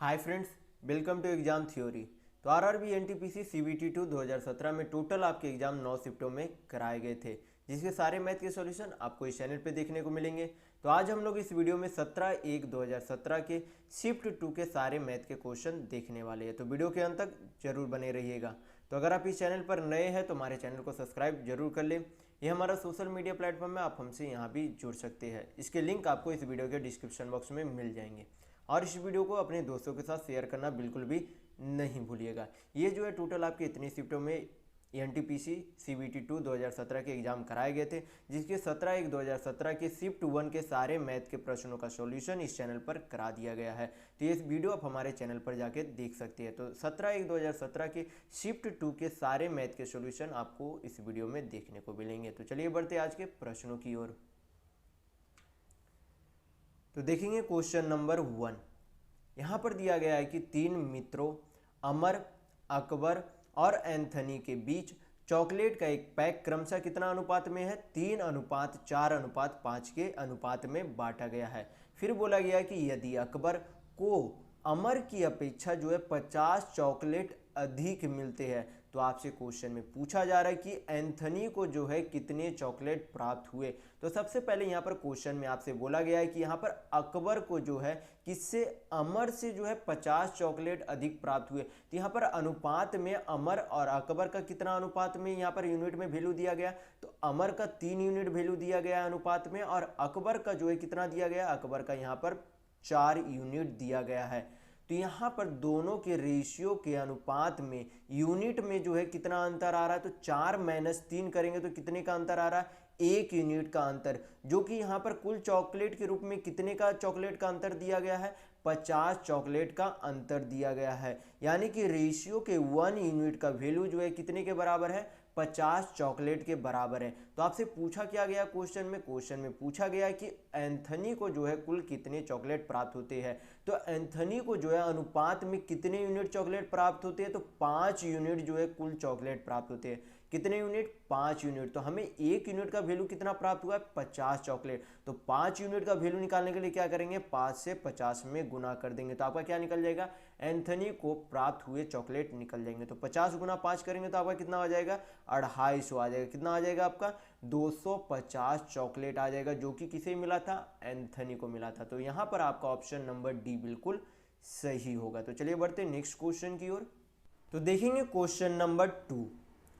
Hi friends, welcome to exam theory. तो RRB NTPC CBT 2 2017 में total आपके exam 9 शिफ्टों में कराए गए थे, जिसके सारे मैथ के सॉल्यूशन आपको इस चैनल पे देखने को मिलेंगे। तो आज हम लोग इस वीडियो में 17/1/2017 के शिफ्ट 2 के सारे मैथ के क्वेश्चन देखने वाले हैं। तो वीडियो के अंत तक जरूर बने रहिएगा। तो अगर आप इस चैनल पर नए हैं तो हमारे चैनल को सब्सक्राइब जरूर कर लें। ये हमारा सोशल मीडिया प्लेटफॉर्म है, आप हमसे यहाँ भी जुड़ सकते हैं। इसके लिंक आपको इस वीडियो के डिस्क्रिप्शन बॉक्स में मिल जाएंगे। और इस वीडियो को अपने दोस्तों के साथ शेयर करना बिल्कुल भी नहीं भूलिएगा। ये जो है टोटल आपके इतनी शिफ्टों में एनटीपीसी सीबीटी 2 2017 के एग्जाम कराए गए थे, जिसके 17/1/2017 के शिफ्ट 1 के सारे मैथ के प्रश्नों का सॉल्यूशन इस चैनल पर करा दिया गया है। तो ये वीडियो आप हमारे चैनल पर जाके देख सकते हैं। तो 17/1/2017 के शिफ्ट 2 के सारे मैथ के सॉल्यूशन आपको इस वीडियो में देखने को मिलेंगे। तो चलिए बढ़ते आज के प्रश्नों की ओर। तो देखेंगे क्वेश्चन नंबर 1। यहाँ पर दिया गया है कि 3 मित्रों अमर, अकबर और एंथनी के बीच चॉकलेट का एक पैक क्रमशः कितना अनुपात में है? 3:4:5 के अनुपात में बांटा गया है। फिर बोला गया कि यदि अकबर को अमर की अपेक्षा जो है 50 चॉकलेट अधिक मिलते हैं, तो आपसे क्वेश्चन में पूछा जा रहा है कि एंथनी को जो है कितने चॉकलेट प्राप्त हुए। तो सबसे पहले यहाँ पर क्वेश्चन में आपसे बोला गया है कि यहाँ पर अकबर को जो है किससे, अमर से जो है 50 चॉकलेट अधिक प्राप्त हुए। तो यहाँ पर अनुपात में अमर और अकबर का कितना अनुपात में यहाँ पर यूनिट में वैल्यू दिया गया, तो अमर का 3 यूनिट वैल्यू दिया गया अनुपात में, और अकबर का जो है कितना दिया गया, अकबर का यहाँ पर 4 यूनिट दिया गया है। तो यहाँ पर दोनों के रेशियो के अनुपात में यूनिट में जो है कितना अंतर आ रहा है, तो 4-3 करेंगे तो कितने का अंतर आ रहा है, 1 यूनिट का अंतर, जो कि यहाँ पर कुल चॉकलेट के रूप में कितने का चॉकलेट का अंतर दिया गया है, 50 चॉकलेट का अंतर दिया गया है। यानी कि रेशियो के 1 यूनिट का वैल्यू जो है कितने के बराबर है, 50 चॉकलेट के बराबर है। तो आपसे पूछा क्या गया क्वेश्चन में पूछा गया कि एंथनी को जो है कुल कितने चॉकलेट प्राप्त होते हैं। तो एंथनी को जो है अनुपात में कितने यूनिट चॉकलेट प्राप्त होते हैं, तो 5 यूनिट जो है कुल चॉकलेट प्राप्त होते हैं। कितने यूनिट, 5 यूनिट। तो हमें 1 यूनिट का वैल्यू कितना प्राप्त हुआ है, 50 चॉकलेट। तो 5 यूनिट का वैल्यू निकालने के लिए क्या करेंगे, 5 से 50 में गुना कर देंगे। तो आपका क्या निकल जाएगा, एंथनी को प्राप्त हुए चॉकलेट निकल जाएंगे। तो 50 गुना 5 करेंगे तो आपका कितना आ जाएगा, 250 आ जाएगा। कितना आ जाएगा आपका, 250 चॉकलेट आ जाएगा, जो कि किसे मिला था, एंथनी को मिला था। तो यहां पर आपका ऑप्शन नंबर डी बिल्कुल सही होगा। तो चलिए बढ़ते हैं नेक्स्ट क्वेश्चन की ओर। तो देखेंगे क्वेश्चन नंबर 2।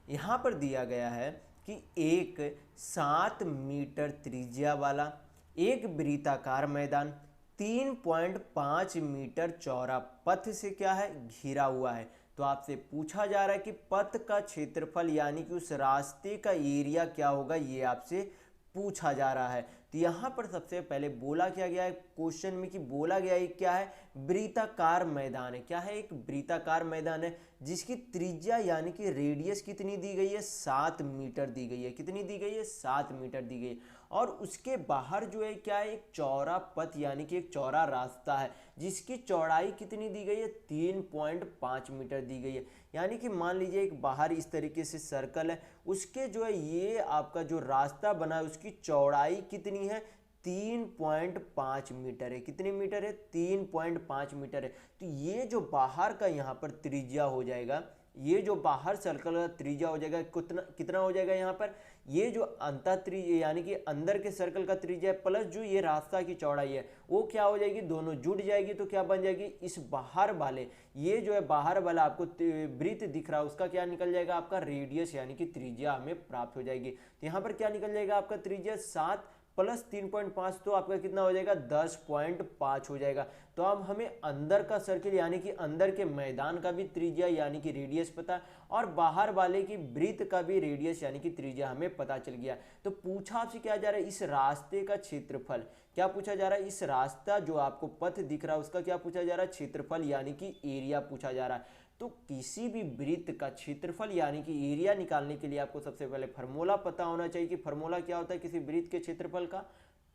यहां पर दिया गया है कि एक 7 मीटर त्रिज्या वाला एक वृत्ताकार मैदान 3.5 मीटर चौड़ा पथ से क्या है, घिरा हुआ है। तो आपसे पूछा जा रहा है कि पथ का क्षेत्रफल यानी कि उस रास्ते का एरिया क्या होगा, ये आपसे पूछा जा रहा है। तो यहां पर सबसे पहले बोला क्या गया है क्वेश्चन में, कि बोला गया है क्या है, वृत्ताकार मैदान है। क्या है, एक वृत्ताकार मैदान है जिसकी त्रिज्या यानी कि रेडियस कितनी दी गई है, 7 मीटर दी गई है। कितनी दी गई है, 7 मीटर दी गई है। और उसके बाहर जो है क्या है, एक चौड़ा पथ यानी कि एक चौड़ा रास्ता है जिसकी चौड़ाई कितनी दी गई है, 3.5 मीटर दी गई है। यानी कि मान लीजिए एक बाहर इस तरीके से सर्कल है, उसके जो है ये आपका जो रास्ता बना है उसकी चौड़ाई कितनी है, 3.5 मीटर है। कितने मीटर है, 3.5 मीटर है। तो ये जो बाहर का यहाँ पर त्रिज्या हो जाएगा, ये जो बाहर सर्कल का त्रिज्या हो जाएगा, कितना कितना हो जाएगा यहाँ पर, ये जो अंतर त्रिज्या यानी कि अंदर के सर्कल का त्रिज्या प्लस जो ये रास्ता की चौड़ाई है वो क्या हो जाएगी, दोनों जुड़ जाएगी। तो क्या बन जाएगी, इस बाहर वाले, ये जो है बाहर वाला आपको वृत्त दिख रहा है उसका क्या निकल जाएगा, आपका रेडियस यानी कि त्रिज्या हमें प्राप्त हो जाएगी। तो यहाँ पर क्या निकल जाएगा, आपका त्रिज्या 7 प्लस 3.5 तो आपका कितना हो जाएगा, 10.5 हो जाएगा। तो अब हमें अंदर का सर्किल यानी कि अंदर के मैदान का भी त्रिज्या यानी कि रेडियस पता, और बाहर वाले की वृत्त का भी रेडियस यानी कि त्रिज्या हमें पता चल गया। तो पूछा आपसे क्या जा रहा है, इस रास्ते का क्षेत्रफल क्या पूछा जा रहा है, इस रास्ता जो आपको पथ दिख रहा है उसका क्या पूछा जा रहा है, क्षेत्रफल यानी कि एरिया पूछा जा रहा है। तो किसी भी वृत्त का क्षेत्रफल यानी कि एरिया निकालने के लिए आपको सबसे पहले फार्मूला पता होना चाहिए कि फार्मूला क्या होता है किसी वृत्त के क्षेत्रफल का,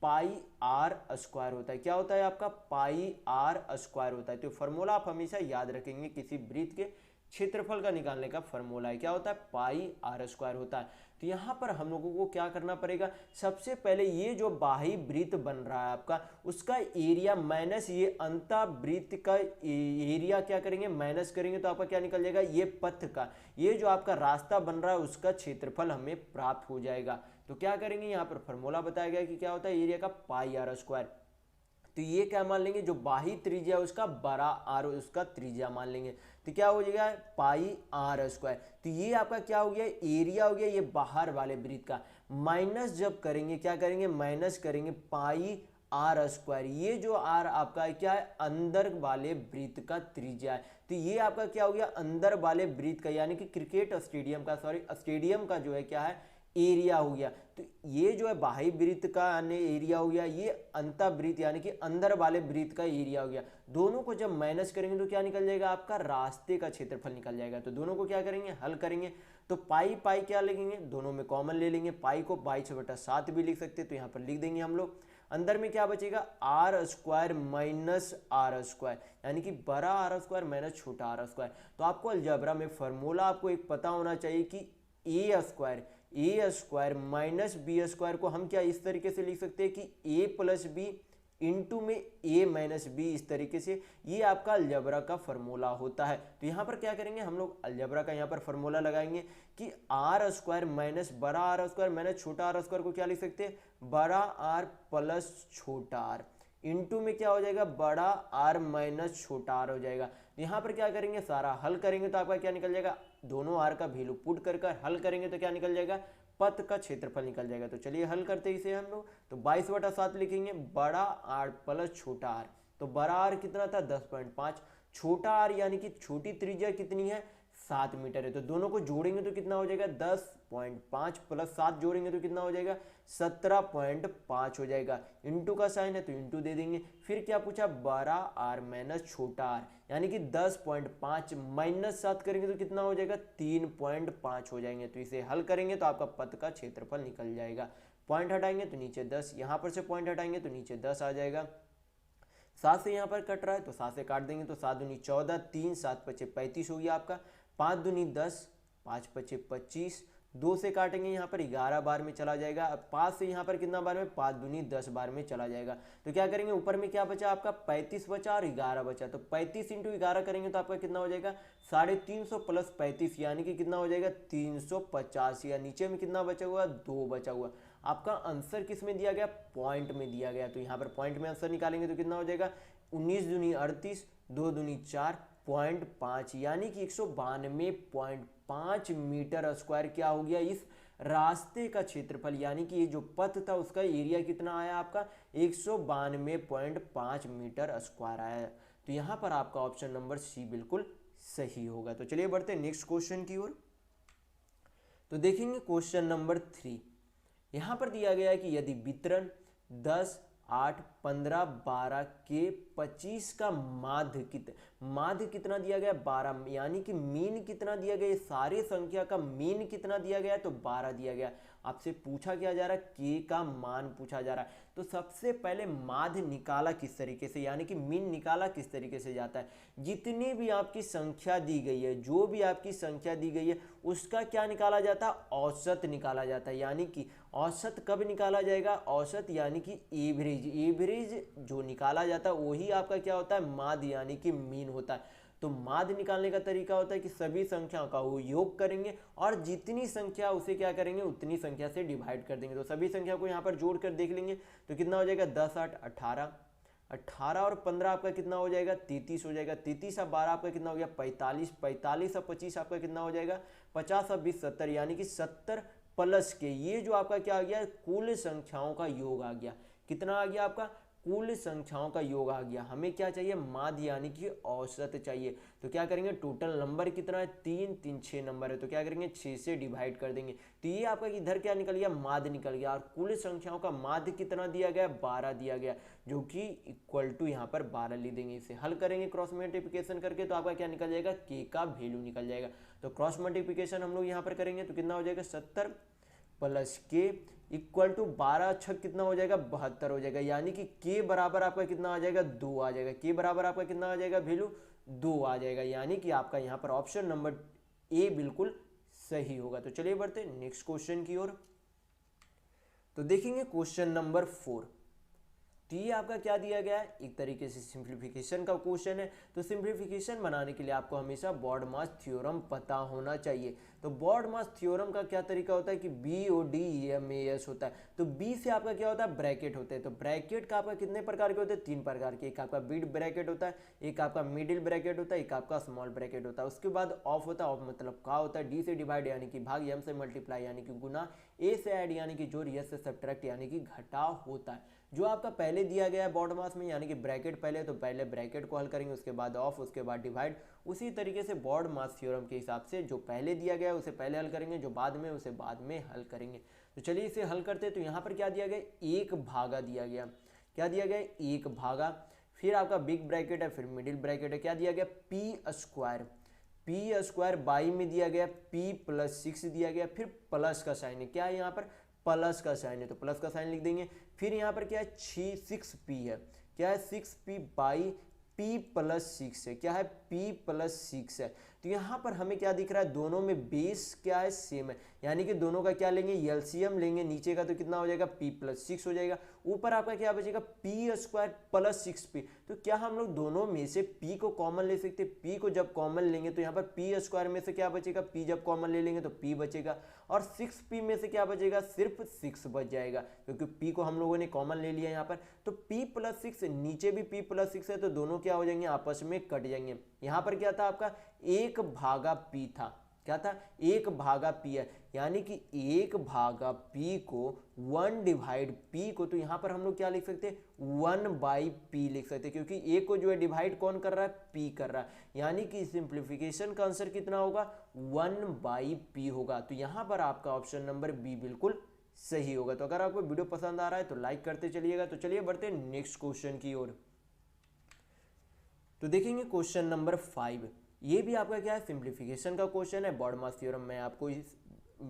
पाई आर स्क्वायर होता है। क्या होता है आपका, पाई आर स्क्वायर होता है। तो फार्मूला आप हमेशा याद रखेंगे किसी वृत्त के क्षेत्रफल का निकालने का फॉर्मूला है, क्या होता है, पाई आर स्क्वायर होता है। तो यहाँ पर हम लोगों को क्या करना पड़ेगा, सबसे पहले ये जो बाह्य वृत्त बन रहा है आपका, उसका एरिया माइनस ये अंतःवृत्त का एरिया क्या करेंगे, माइनस करेंगे, तो आपका क्या निकल जाएगा, ये पथ का, ये जो आपका रास्ता बन रहा है उसका क्षेत्रफल हमें प्राप्त हो जाएगा। तो क्या करेंगे, यहाँ पर फॉर्मूला बताया गया कि क्या होता है, एरिया का पाई आर स्क्वायर। तो ये क्या मान लेंगे, जो बाही त्रिज्या उसका बड़ा आर उसका त्रिज्या मान लेंगे, तो क्या हो जाएगा, पाई आर स्क्वायर। तो ये आपका क्या हो गया, एरिया हो गया ये बाहर वाले वृत्त का, माइनस जब करेंगे क्या करेंगे, माइनस करेंगे पाई आर स्क्वायर, ये जो आर आपका क्या है, अंदर वाले वृत्त का त्रिज्या है। तो ये आपका क्या हो गया, अंदर वाले वृत्त का, यानी कि क्रिकेट स्टेडियम का, सॉरी स्टेडियम का जो है क्या है, एरिया हो गया। तो ये जो है बाह्य वृत्त का एरिया हो गया, ये अंतःवृत्त यानी कि अंदर वाले वृत्त का एरिया हो गया। दोनों को जब माइनस करेंगे तो क्या निकल जाएगा, आपका रास्ते का क्षेत्रफल निकल जाएगा। तो दोनों को क्या करेंगे, हल करेंगे। तो पाई पाई क्या लेंगे, दोनों में कॉमन ले लेंगे, पाई को 22/7 भी लिख सकते हैं, तो यहाँ पर लिख देंगे हम लोग। अंदर में क्या बचेगा, R square minus R square, यानी कि बड़ा आर स्क्वायर माइनस छोटा आर स्क्वायर। तो आपको अलजेब्रा में फॉर्मूला आपको एक पता होना चाहिए कि ए स्क्वायर माइनस बी स्क्वायर को हम क्या इस तरीके से लिख सकते हैं कि ए प्लस बी इंटू में ए माइनस बी, इस तरीके से ये आपका अलजेब्रा का फॉर्मूला होता है। तो यहाँ पर क्या करेंगे हम लोग, अलजेब्रा का यहाँ पर फॉर्मूला लगाएंगे कि आर स्क्वायर माइनस बड़ा आर स्क्वायर माइनस छोटा आर स्क्वायर को क्या लिख सकते हैं, बड़ा आर प्लस छोटा आर, इंटू में क्या हो जाएगा, बड़ा आर माइनस छोटा आर हो जाएगा। यहाँ पर क्या करेंगे, सारा हल करेंगे तो आपका क्या निकल जाएगा, दोनों आर का वैल्यू पुट कर हल करेंगे तो क्या निकल जाएगा, पथ का क्षेत्रफल निकल जाएगा। तो चलिए हल करते हैं इसे हम लोग। तो 22/7 लिखेंगे, बड़ा आर प्लस छोटा आर। तो बड़ा आर कितना था, 10.5, छोटा आर यानी कि छोटी त्रिज्या कितनी है, 7 मीटर है। तो दोनों को जोड़ेंगे तो कितना हो जाएगा, 10.5 प्लस 7 जोड़ेंगे तो कितना हो जाएगा, 17.5 हो जाएगा। इंटू का साइन है तो इंटू दे देंगे। फिर क्या पूछा, बड़ा आर माइनस छोटा आर, यानी कि 10.5 माइनस 7 करेंगे तो कितना हो जाएगा, 3.5 हो जाएंगे। तो इसे हल करेंगे तो आपका पथ का क्षेत्रफल निकल जाएगा। पॉइंट हटाएंगे तो नीचे 10, यहाँ पर से पॉइंट हटाएंगे तो नीचे 10 आ जाएगा। 7 से यहाँ पर कट रहा है तो 7 से काट देंगे तो 7 दूनी 14, 3 7 5 35 हो गया आपका, 5 दूनी 10, 5 5 25, 2 से काटेंगे यहाँ पर 11 बार में चला जाएगा। अब 5 से यहाँ पर कितना बार में, 5 दूनी 10 बार में चला जाएगा। तो क्या करेंगे, ऊपर में क्या बचा आपका, 35 बचा और 11 बचा। तो 35 इंटू 11 करेंगे तो आपका कितना हो जाएगा, 350 प्लस 35 यानी कि कितना हो जाएगा, 350। या नीचे में कितना बचा हुआ, 2 बचा हुआ। आपका आंसर किस में दिया गया, पॉइंट में दिया गया। तो यहाँ पर पॉइंट में आंसर निकालेंगे तो कितना हो जाएगा, 19 दूनी 38, 2 दूनी 4, 0.5 यानी कि 192.5 मीटर स्क्वायर क्या हो गया, इस रास्ते का क्षेत्रफल, यानी कि ये जो पथ था उसका एरिया कितना आया आपका, 192.5 मीटर स्क्वायर आया। तो यहाँ पर आपका ऑप्शन नंबर सी बिल्कुल सही होगा। तो चलिए बढ़ते हैं नेक्स्ट क्वेश्चन की ओर। तो देखेंगे क्वेश्चन नंबर 3। यहाँ पर दिया गया है कि यदि वितरण 10, 8, 15, 12 के 25 का माध्य कितना दिया गया, 12, यानी कि मीन कितना दिया गया, सारे संख्या का मीन कितना दिया गया, तो 12 दिया गया। आपसे पूछा क्या जा रहा है, के का मान पूछा जा रहा है। तो सबसे पहले माध्य निकाला किस तरीके से, यानी कि मीन निकाला किस तरीके से जाता है, जितनी भी आपकी संख्या दी गई है, जो भी आपकी संख्या दी गई है उसका क्या निकाला जाता है, औसत निकाला जाता है। यानी कि औसत कब निकाला जाएगा, औसत यानी कि एवरेज जो निकाला जाता है वही आपका क्या होता है, माध्य यानी कि मीन होता है। तो माध्य निकालने का तरीका होता है कि सभी संख्याओं का वो योग करेंगे और जितनी संख्या उसे क्या करेंगे, उतनी संख्या से डिवाइड कर देंगे। तो सभी संख्या को यहाँ पर जोड़ कर देख लेंगे तो कितना हो जाएगा, 10, 8, 18, 18 और 15 आपका कितना हो जाएगा, 33 हो जाएगा। 33 और 12 आपका कितना हो गया, 45, 45 और 25 आपका कितना हो जाएगा, 50 और 20 70, यानी कि 70 प्लस के ये जो आपका क्या आ गया, कुल संख्याओं का योग आ गया। कितना आ गया आपका, कुल संख्याओं का योग आ गया। हमें क्या चाहिए, माध्य यानी कि औसत चाहिए। तो क्या करेंगे, टोटल नंबर कितना है, 3, 3, 6 नंबर है। तो क्या करेंगे, 6 से डिवाइड कर देंगे। तो ये आपका इधर क्या निकल गया, माध्य निकल गया। और कुल संख्याओं का माध्य कितना दिया गया, 12 दिया गया, जो कि इक्वल टू यहाँ पर 12 लिख देंगे। इसे हल करेंगे क्रॉस मल्टीप्लिकेशन करके तो आपका क्या निकल जाएगा, के का वैल्यू निकल जाएगा। तो क्रॉस मल्टीप्लिकेशन हम लोग यहाँ पर करेंगे तो कितना हो जाएगा, 70 प्लस के इक्वल टू 12 छक कितना हो जाएगा, 72 हो जाएगा। यानी कि के बराबर आपका कितना आ जाएगा, 2 आ जाएगा। के बराबर आपका कितना आ जाएगा वैल्यू, 2 आ जाएगा, यानी कि आपका यहाँ पर ऑप्शन नंबर ए बिल्कुल सही होगा। तो चलिए बढ़ते नेक्स्ट क्वेश्चन की ओर। तो देखेंगे क्वेश्चन नंबर 4। तो ये आपका क्या दिया गया है, एक तरीके से सिंप्लीफिकेशन का क्वेश्चन है। तो सिंप्लीफिकेशन बनाने के लिए आपको हमेशा बॉडमास थ्योरम पता होना चाहिए। तो बॉडमास थ्योरम का क्या तरीका होता है कि BODMAS होता है। तो B से आपका क्या होता है, ब्रैकेट होते हैं। तो ब्रैकेट का आपका कितने प्रकार के होते हैं, 3 प्रकार के। एक आपका बिग ब्रैकेट होता है, एक आपका मिडिल ब्रैकेट होता है, एक आपका स्मॉल ब्रैकेट होता है। उसके बाद ऑफ होता है। ऑफ मतलब का होता है, D से डिवाइड यानी कि भाग, M से मल्टीप्लाई यानी कि गुना, A से ऐड यानी कि जोड़, S से सब्ट्रैक्ट यानी कि घटाव होता है। जो आपका पहले दिया गया है बॉडमास में यानी कि ब्रैकेट पहले, तो पहले ब्रैकेट को हल करेंगे, उसके बाद ऑफ, उसके बाद डिवाइड। उसी तरीके से बॉडमास थ्योरम के हिसाब से जो पहले दिया गया है उसे पहले हल करेंगे, जो बाद में उसे बाद में हल करेंगे। तो चलिए इसे हल करते हैं। तो यहाँ पर क्या दिया गया, 1 भागा दिया गया। क्या दिया गया, 1 भागा। फिर आपका बिग ब्रैकेट है, फिर मिडिल ब्रैकेट है। क्या दिया गया, पी स्क्वायर बाई में दिया गया P+6 दिया गया। फिर प्लस का साइन है, क्या है यहाँ पर, प्लस का साइन है, तो प्लस का साइन लिख देंगे। फिर यहाँ पर क्या है, 6P है। क्या है, 6P बाई P+6 है। क्या है, P+6 है। तो यहाँ पर हमें क्या दिख रहा है, दोनों में बेस क्या है, सेम है, यानी कि दोनों का क्या लेंगे, एलसीएम लेंगे। नीचे का तो कितना हो जाएगा, P+6 हो जाएगा। ऊपर आपका क्या बचेगा, P² + 6P। तो क्या हम लोग दोनों में से P को कॉमन ले सकते हैं। P को जब कॉमन लेंगे तो यहाँ पर P² में से क्या बचेगा, P जब कॉमन ले लेंगे तो P बचेगा, और 6P में से क्या बचेगा, सिर्फ 6 बच जाएगा, क्योंकि P को हम लोगों ने कॉमन ले लिया यहाँ पर। तो P+6, नीचे भी P+6 है, तो दोनों क्या हो जाएंगे, आपस में कट जाएंगे। यहाँ पर क्या था आपका, 1 भागा P था। क्या था, 1 भागा P है, यानी कि 1 भागा P को 1 डिवाइड P को, तो यहाँ पर हम लोग क्या लिख सकते हैं, 1/P लिख सकते हैं, क्योंकि A को जो है डिवाइड कौन कर रहा है, P कर रहा है। यानी कि सिंप्लीफिकेशन का आंसर कितना होगा, 1/P होगा। तो यहाँ पर आपका ऑप्शन नंबर बी बिल्कुल सही होगा। तो अगर आपको वीडियो पसंद आ रहा है तो लाइक करते चलिएगा। तो चलिए बढ़ते हैं नेक्स्ट क्वेश्चन की ओर। तो देखेंगे क्वेश्चन नंबर 5। ये भी आपका क्या है, सिंप्लीफिकेशन का क्वेश्चन है। बॉडमास थ्योरम मैं आपको इस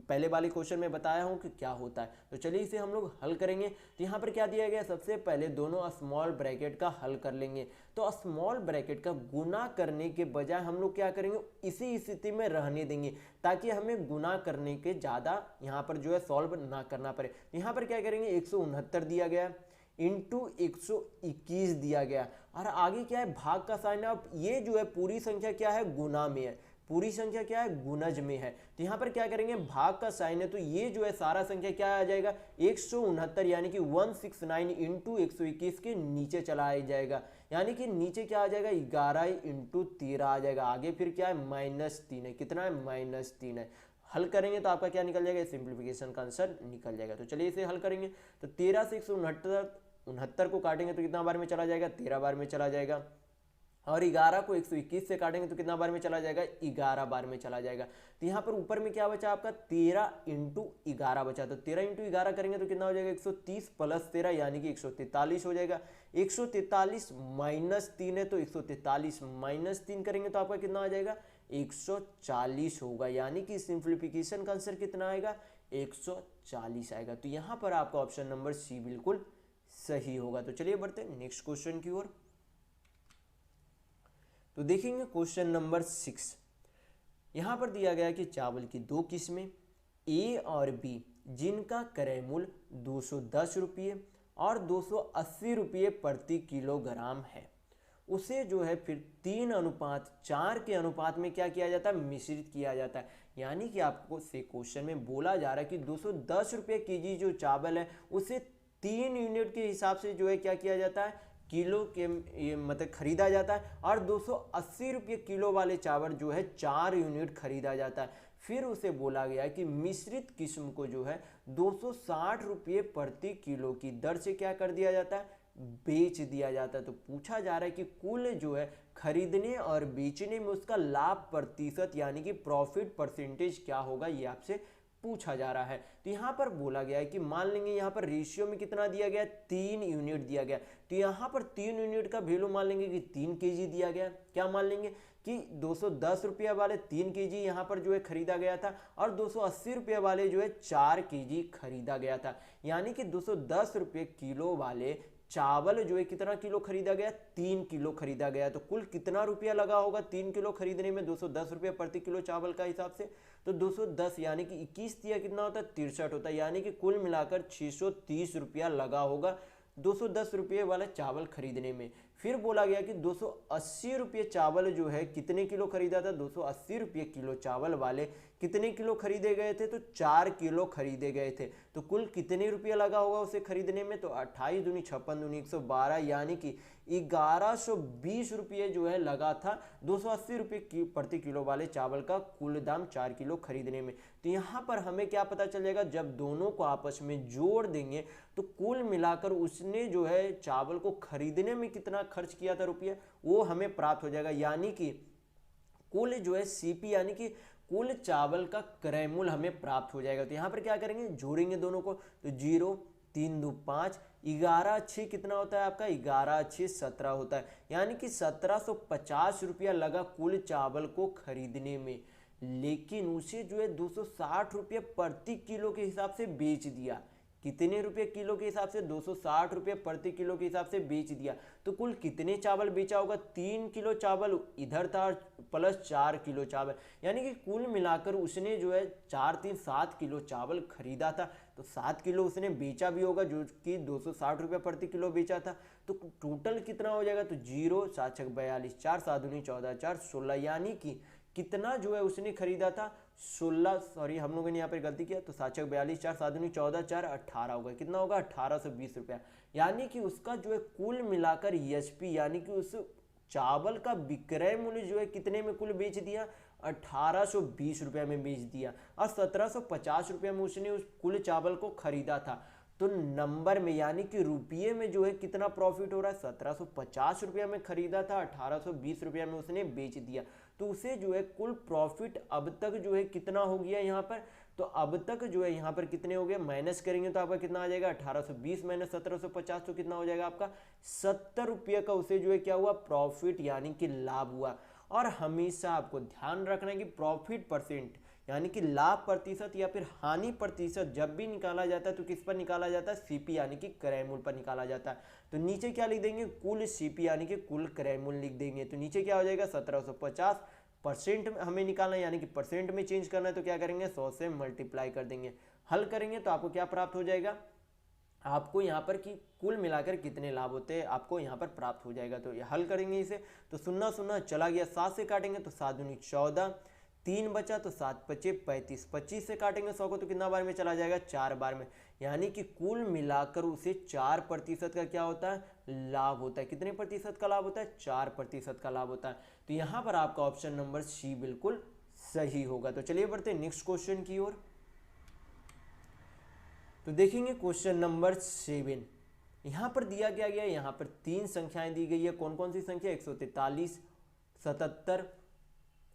पहले वाले क्वेश्चन में बताया हूं कि क्या होता है। तो चलिए इसे हम लोग हल करेंगे। तो यहाँ पर क्या दिया गया, सबसे पहले दोनों स्मॉल ब्रैकेट का हल कर लेंगे। तो स्मॉल ब्रैकेट का गुना करने के बजाय हम लोग क्या करेंगे, इसी स्थिति में रहने देंगे, ताकि हमें गुना करने के ज़्यादा यहाँ पर जो है सॉल्व ना करना पड़े। तो यहाँ पर क्या करेंगे, 169 दिया गया इंटू 121 दिया गया, और आगे क्या है, भाग का साइन है। अब ये जो है पूरी संख्या क्या है, गुना में है, पूरी संख्या क्या है, गुणज में है। तो यहाँ पर क्या करेंगे, भाग का साइन है, तो ये जो है सारा संख्या क्या आ जाएगा, 169 यानी कि 169 इंटू 121 के नीचे चला जाएगा, यानी कि नीचे क्या आ जाएगा, 11 इंटू 13 आ जाएगा। आगे फिर क्या है, -3 है। कितना है, -3 है। हल करेंगे तो आपका क्या निकल जाएगा, सिंप्लीफिकेशन का आंसर निकल जाएगा। तो चलिए इसे हल करेंगे। तो 13 से 169 को काटेंगे तो कितना बार में चला जाएगा, 13 बार में चला जाएगा। और 11 को 121 से काटेंगे तो कितना बार में चला जाएगा, 11 बार में चला जाएगा। तो यहाँ पर ऊपर में क्या बचा आपका, 13 इंटू 11 बचा। तो 13 इंटू 11 करेंगे तो कितना हो जाएगा, 130 + 13 यानी कि 143 हो जाएगा। 143 - 3 है, तो 143 - 3 करेंगे तो आपका कितना आ जाएगा, 140 होगा। यानी कि सिंप्लीफिकेशन का आंसर कितना आएगा, 140 आएगा। तो यहाँ पर आपका ऑप्शन नंबर सी बिल्कुल सही होगा। तो चलिए बढ़ते हैं नेक्स्ट क्वेश्चन की ओर। तो देखेंगे क्वेश्चन नंबर 6। यहाँ पर दिया गया कि चावल की 2 किस्में ए और बी, जिनका क्रय मूल्य 210 रुपये और 280 रुपये प्रति किलोग्राम है, उसे जो है फिर 3:4 के अनुपात में क्या किया जाता है, मिश्रित किया जाता है। यानी कि आपको से क्वेश्चन में बोला जा रहा है कि 210 रुपये केजी जो चावल है उसे 3 यूनिट के हिसाब से जो है क्या किया जाता है, किलो के मतलब खरीदा जाता है, और 280 रुपये किलो वाले चावल जो है 4 यूनिट खरीदा जाता है। फिर उसे बोला गया कि मिश्रित किस्म को जो है 260 रुपये प्रति किलो की दर से क्या कर दिया जाता है, बेच दिया जाता है। तो पूछा जा रहा है कि कुल जो है खरीदने और बेचने में उसका लाभ प्रतिशत यानी कि प्रॉफिट परसेंटेज क्या होगा, ये आपसे पूछा जा रहा है। तो यहाँ पर बोला गया है कि मान लेंगे यहाँ पर रेशियो में कितना दिया गया, 3 यूनिट दिया गया। तो यहाँ पर 3 यूनिट का वैल्यू मान लेंगे कि 3 केजी दिया गया। क्या मान लेंगे कि 210 रुपये वाले 3 केजी यहाँ पर जो है खरीदा गया था, और 280 रुपये वाले जो है 4 केजी खरीदा गया था। यानी कि 210 रुपये किलो वाले चावल जो है कितना किलो खरीदा गया, 3 किलो खरीदा गया। तो कुल कितना रुपया लगा होगा 3 किलो खरीदने में, 210 रुपया प्रति किलो चावल का हिसाब से। तो 210 यानी कि 21 दिया कितना होता है, 63 होता है, यानी कि कुल मिलाकर 630 रुपया लगा होगा 210 रुपये वाला चावल खरीदने में। फिर बोला गया कि 280 रुपये चावल जो है कितने किलो खरीदा था, 280 रुपये किलो चावल वाले कितने किलो खरीदे गए थे, तो 4 किलो खरीदे गए थे। तो कुल कितने रुपया लगा होगा उसे खरीदने में, तो 28 दूनी 56 दूनी 112, यानी कि 1120 रुपये जो है लगा था 280 रुपये प्रति किलो वाले चावल का कुल दाम 4 किलो खरीदने में। तो यहाँ पर हमें क्या पता चल जाएगा, जब दोनों को आपस में जोड़ देंगे तो कुल मिलाकर उसने जो है चावल को खरीदने में कितना खर्च किया था रुपया, वो हमें प्राप्त हो जाएगा। यानी कि कुल जो है सीपी यानी कि कुल चावल का क्रय मूल्य हमें प्राप्त हो जाएगा। तो यहाँ पर क्या करेंगे, जोड़ेंगे दोनों को, तो 0 3 2 5, 11 6 कितना होता है आपका, 11 6 17 होता है, यानी कि 1750 रुपया लगा कुल चावल को खरीदने में। लेकिन उसे जो है 260 रुपये प्रति किलो के हिसाब से बेच दिया। कितने रुपए किलो के हिसाब से, 260 रुपये प्रति किलो के हिसाब से बेच दिया। तो कुल कितने चावल बेचा होगा, 3 किलो चावल इधर था प्लस 4 किलो चावल, यानी कि कुल मिलाकर उसने जो है 4 3 7 किलो चावल खरीदा था। तो 7 किलो उसने बेचा भी होगा, जो कि 260 रुपये प्रति किलो बेचा था। तो टोटल कितना हो जाएगा, तो 0 7 6 42, 4 7 दूनी 14 4 16, यानी कि कितना जो है उसने खरीदा था 16, सॉरी हम लोगों ने यहाँ पर गलती किया, तो 7 6 42, 4 7 दूनी 14 4 18 होगा, कितना होगा 1820 रुपया। यानी कि उसका जो है कुल मिलाकर एचपी यानी कि उस चावल का विक्रय मूल्य जो है कितने में कुल बेच दिया, 1820 रुपया में बेच दिया, और 1750 रुपया में उसने उस कुल चावल को खरीदा था। तो नंबर में यानी कि रुपये में जो है कितना प्रॉफिट हो रहा है, 1750 रुपया में खरीदा था, 1820 रुपया में उसने बेच दिया। तो उसे जो है कुल प्रॉफिट अब तक जो है कितना हो गया यहाँ पर, तो अब तक जो है यहाँ पर कितने हो गए, माइनस करेंगे तो आपका कितना आ जाएगा, 1820 माइनस 1750, तो कितना हो जाएगा आपका 70 रुपये का उसे जो है क्या हुआ, प्रॉफिट यानी कि लाभ हुआ। और हमेशा आपको ध्यान रखना है कि प्रॉफिट परसेंट यानी कि लाभ प्रतिशत या फिर हानि प्रतिशत जब भी निकाला जाता है तो किस पर निकाला जाता है, सीपी यानी कि क्रय मूल्य पर निकाला जाता है। तो नीचे क्या लिख देंगे, कुल सीपी यानी कि कुल क्रय मूल्य लिख देंगे। तो नीचे क्या हो जाएगा 1750, परसेंट हमें निकालना है यानी कि परसेंट में चेंज करना है, तो क्या करेंगे 100 से मल्टीप्लाई कर देंगे। हल करेंगे तो आपको क्या प्राप्त हो जाएगा, आपको यहाँ पर कि कुल मिलाकर कितने लाभ होते हैं आपको यहाँ पर प्राप्त हो जाएगा। तो ये हल करेंगे इसे, तो 0 0 चला गया, 7 से काटेंगे तो 7 दूनी 14, 3 बचा तो 7 5 35, 25 से काटेंगे 100 को तो कितना बार में चला जाएगा, 4 बार में। यानी कि कुल मिलाकर उसे 4% का क्या होता है, लाभ होता है। कितने प्रतिशत का लाभ होता है, 4% का लाभ होता है। तो यहाँ पर आपका ऑप्शन नंबर सी बिल्कुल सही होगा। तो चलिए बढ़ते हैं नेक्स्ट क्वेश्चन की ओर। तो देखेंगे क्वेश्चन नंबर 7। यहाँ पर दिया क्या गया, यहाँ पर 3 संख्याएं दी गई है। कौन कौन सी संख्या, 143, 77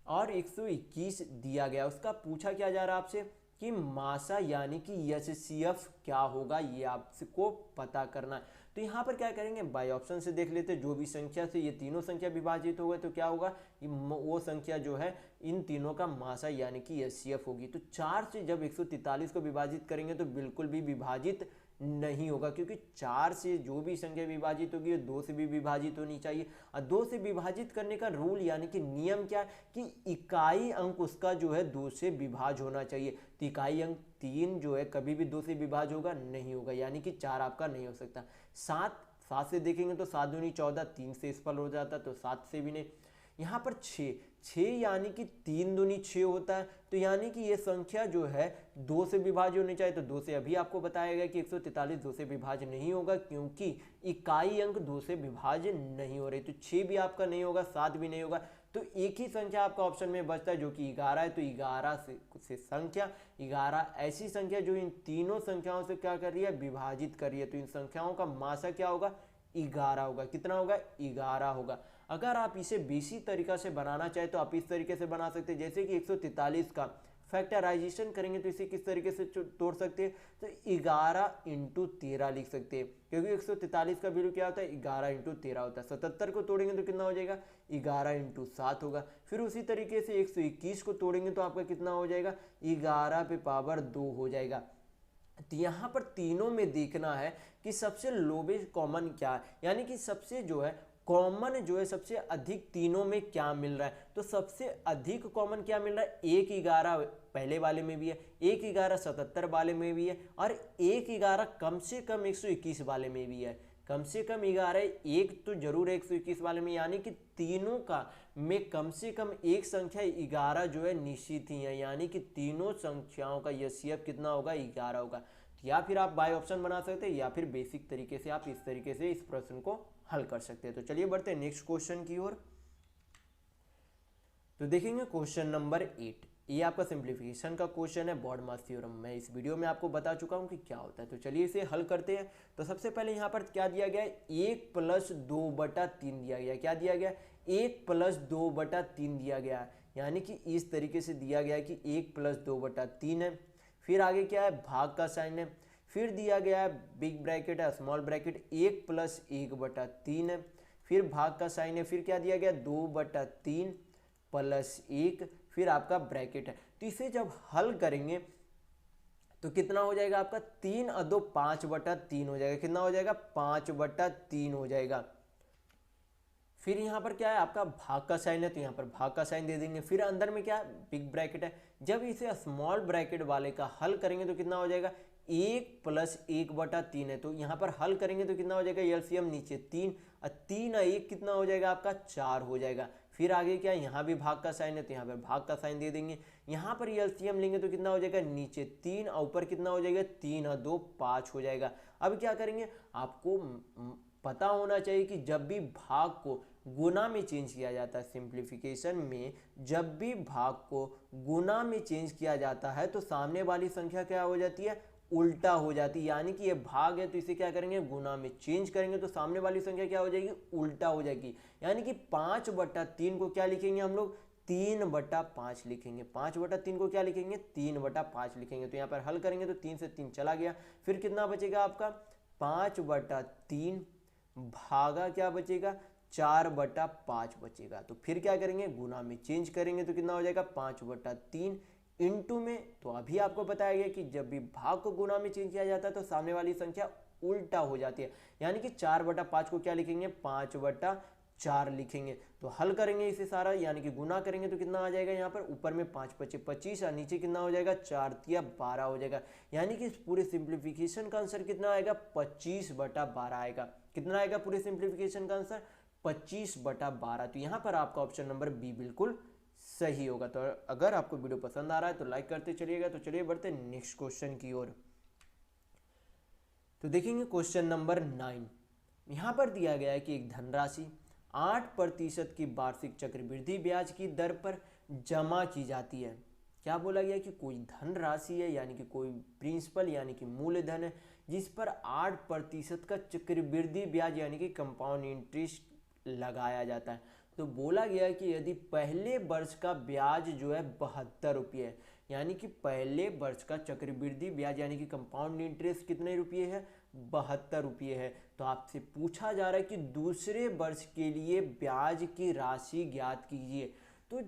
और 121 दिया गया। उसका पूछा क्या जा रहा है आपसे कि मासा यानी कि एचसीएफ क्या होगा, ये आपको पता करना है। तो यहाँ पर क्या करेंगे, बाय ऑप्शन से देख लेते हैं। जो भी संख्या से ये तीनों संख्या विभाजित हो गए तो क्या होगा, वो संख्या जो है इन तीनों का मासा यानी कि एचसीएफ होगी। तो 4 से जब 143 को विभाजित करेंगे तो बिल्कुल भी विभाजित नहीं होगा, क्योंकि 4 से जो भी संख्या विभाजित होगी 2 से भी विभाजित होनी चाहिए। और 2 से विभाजित करने का रूल यानी कि नियम क्या है कि इकाई अंक उसका जो है 2 से विभाज होना चाहिए। तो इकाई अंक 3 जो है कभी भी 2 से विभाज होगा नहीं होगा, यानी कि 4 आपका नहीं हो सकता। 7 से देखेंगे तो 7 दूनी 14, 3 से स्पल हो जाता तो 7 से भी नहीं। यहाँ पर 6 यानी कि 3 दूनी 6 होता है। तो यानी कि ये संख्या जो है 2 से विभाज्य होनी चाहिए। तो 2 से अभी आपको बताया गया कि 143 2 से विभाज्य नहीं होगा, क्योंकि इकाई अंक 2 से विभाज्य नहीं हो रही। तो 6 भी आपका नहीं होगा, 7 भी नहीं होगा। तो एक ही संख्या आपका ऑप्शन में बचता है जो कि 11 है। तो 11 से संख्या 11 ऐसी संख्या जो इन तीनों संख्याओं से क्या कर रही है, विभाजित कर रही है। तो इन संख्याओं का मासा क्या होगा, 11 होगा। कितना होगा, 11 होगा। अगर आप इसे बीसी तरीका से बनाना चाहे तो आप इस तरीके से बना सकते हैं, जैसे कि 143 का फैक्टराइजेशन करेंगे तो इसे किस तरीके से तोड़ सकते हैं, तो 11 × 13 लिख सकते हैं, क्योंकि 143 का वैल्यू क्या होता है, 11 × 13 होता है। 77 को तोड़ेंगे तो कितना हो जाएगा, 11 × 7 होगा। फिर उसी तरीके से 121 को तोड़ेंगे तो आपका कितना हो जाएगा, 11 पे पावर 2 हो जाएगा। तो यहाँ पर तीनों में देखना है कि सबसे लोवेस्ट कॉमन क्या है, यानी कि सबसे जो है कॉमन जो है सबसे अधिक तीनों में क्या मिल रहा है। तो सबसे अधिक कॉमन क्या मिल रहा है, 111 पहले वाले में भी है, 111 77 वाले में भी है, और 111 कम से कम 121 वाले में भी है। कम से कम 11 एक तो जरूर 121 वाले में, यानी कि तीनों का में कम से कम एक संख्या 11 जो है निश्चित ही है, यानी कि तीनों संख्याओं का एचसीएफ कितना होगा, 11 होगा। या फिर आप बाय ऑप्शन बना सकते हैं, या फिर बेसिक तरीके से आप इस तरीके से इस प्रश्न को हल कर सकते हैं। तो चलिए बढ़ते हैं नेक्स्ट क्वेश्चन की ओर। तो देखेंगे क्वेश्चन नंबर 8, ये आपका सिंप्लीफिकेशन का क्वेश्चन है, बॉडमास थ्योरम। मैं इस वीडियो में आपको बता चुका हूं कि क्या होता है। तो चलिए इसे हल करते हैं। तो सबसे पहले यहाँ पर क्या दिया गया है, 1+2/3 दिया गया। क्या दिया गया, 1+2/3 दिया गया, यानी कि इस तरीके से दिया गया है कि 1+2/3 है। फिर आगे क्या है, भाग का साइन है। फिर दिया गया है बिग ब्रैकेट है, स्मॉल ब्रैकेट, 1+1/3 है। फिर भाग का साइन है। फिर क्या दिया गया, 2/3 + 1, फिर आपका ब्रैकेट है। तो इसे जब हल करेंगे तो कितना हो जाएगा आपका, 3 और 2 5/3 हो जाएगा। कितना हो जाएगा, 5/3 हो जाएगा। फिर यहाँ पर क्या है, आपका भाग का साइन है, तो यहाँ पर भाग का साइन दे देंगे। फिर अंदर में क्या है, बिग ब्रैकेट है। जब इसे स्मॉल ब्रैकेट वाले का हल करेंगे तो कितना हो जाएगा, 1+1/3 है। तो यहाँ पर हल करेंगे तो कितना हो जाएगा, एलसीएम नीचे 3 और 3 और 1 कितना हो जाएगा आपका, 4 हो जाएगा। फिर आगे क्या है, यहाँ भी भाग का साइन है, तो यहाँ पर भाग का साइन दे देंगे। यहाँ पर एलसीएम लेंगे तो कितना हो जाएगा, नीचे 3 और ऊपर कितना हो जाएगा, 3 और 2 5 हो जाएगा। अब क्या करेंगे, आपको पता होना चाहिए कि जब भी भाग को गुना में चेंज किया जाता है, सिंप्लीफिकेशन में जब भी भाग को गुना में चेंज किया जाता है तो सामने वाली संख्या क्या हो जाती है, उल्टा हो जाती है। यानी कि ये भाग है तो इसे क्या करेंगे, गुना में चेंज करेंगे तो सामने वाली संख्या क्या हो जाएगी, उल्टा हो जाएगी। यानी कि 5/3 को क्या लिखेंगे हम लोग, 3/5 लिखेंगे। 5/3 को क्या लिखेंगे, 3/5 लिखेंगे। तो यहाँ पर हल करेंगे तो 3 से 3 चला गया। फिर कितना बचेगा आपका, 5/3 भागा क्या बचेगा, 4/5 बचेगा। तो फिर क्या करेंगे, गुना में चेंज करेंगे तो कितना हो जाएगा, 5/3 इंटू में। तो अभी आपको बताया गया कि जब भी भाग को गुना में चेंज किया जाता है तो सामने वाली संख्या उल्टा हो जाती है। यानी कि 4/5 को क्या लिखेंगे, 5/4 लिखेंगे। तो हल करेंगे इसे सारा, यानी कि गुना करेंगे तो कितना आ जाएगा, यहाँ पर ऊपर में 5 × 5 = 25 और नीचे कितना हो जाएगा, 4 × 3 = 12 हो जाएगा। यानी कि इस पूरे सिंप्लीफिकेशन का आंसर कितना आएगा, 25/12 आएगा। कितना आएगा पूरे सिंप्लीफिकेशन का आंसर, 25/12। तो यहाँ पर आपका ऑप्शन नंबर बी बिल्कुल सही होगा। तो अगर आपको वीडियो पसंद आ रहा है तो लाइक करते चलिएगा। तो चलिए बढ़ते हैं नेक्स्ट क्वेश्चन की ओर। तो देखेंगे क्वेश्चन नंबर 9। यहाँ पर दिया गया है कि एक धनराशि 8% की वार्षिक चक्रवृद्धि ब्याज की दर पर जमा की जाती है। क्या बोला गया कि कोई धनराशि है, यानी कि कोई प्रिंसिपल यानी कि मूलधन है, जिस पर 8% का चक्रवृद्धि ब्याज यानी कि कंपाउंड इंटरेस्ट लगाया जाता है। तो बोला गया कि यदि पहले वर्ष का ब्याज जो है 72 रुपये है, यानी कि पहले वर्ष का चक्रवृद्धि ब्याज यानी कि कंपाउंड इंटरेस्ट कितने रुपये है, 72 रुपये है। तो आपसे पूछा जा रहा है कि दूसरे वर्ष के लिए ब्याज की राशि ज्ञात कीजिए। तो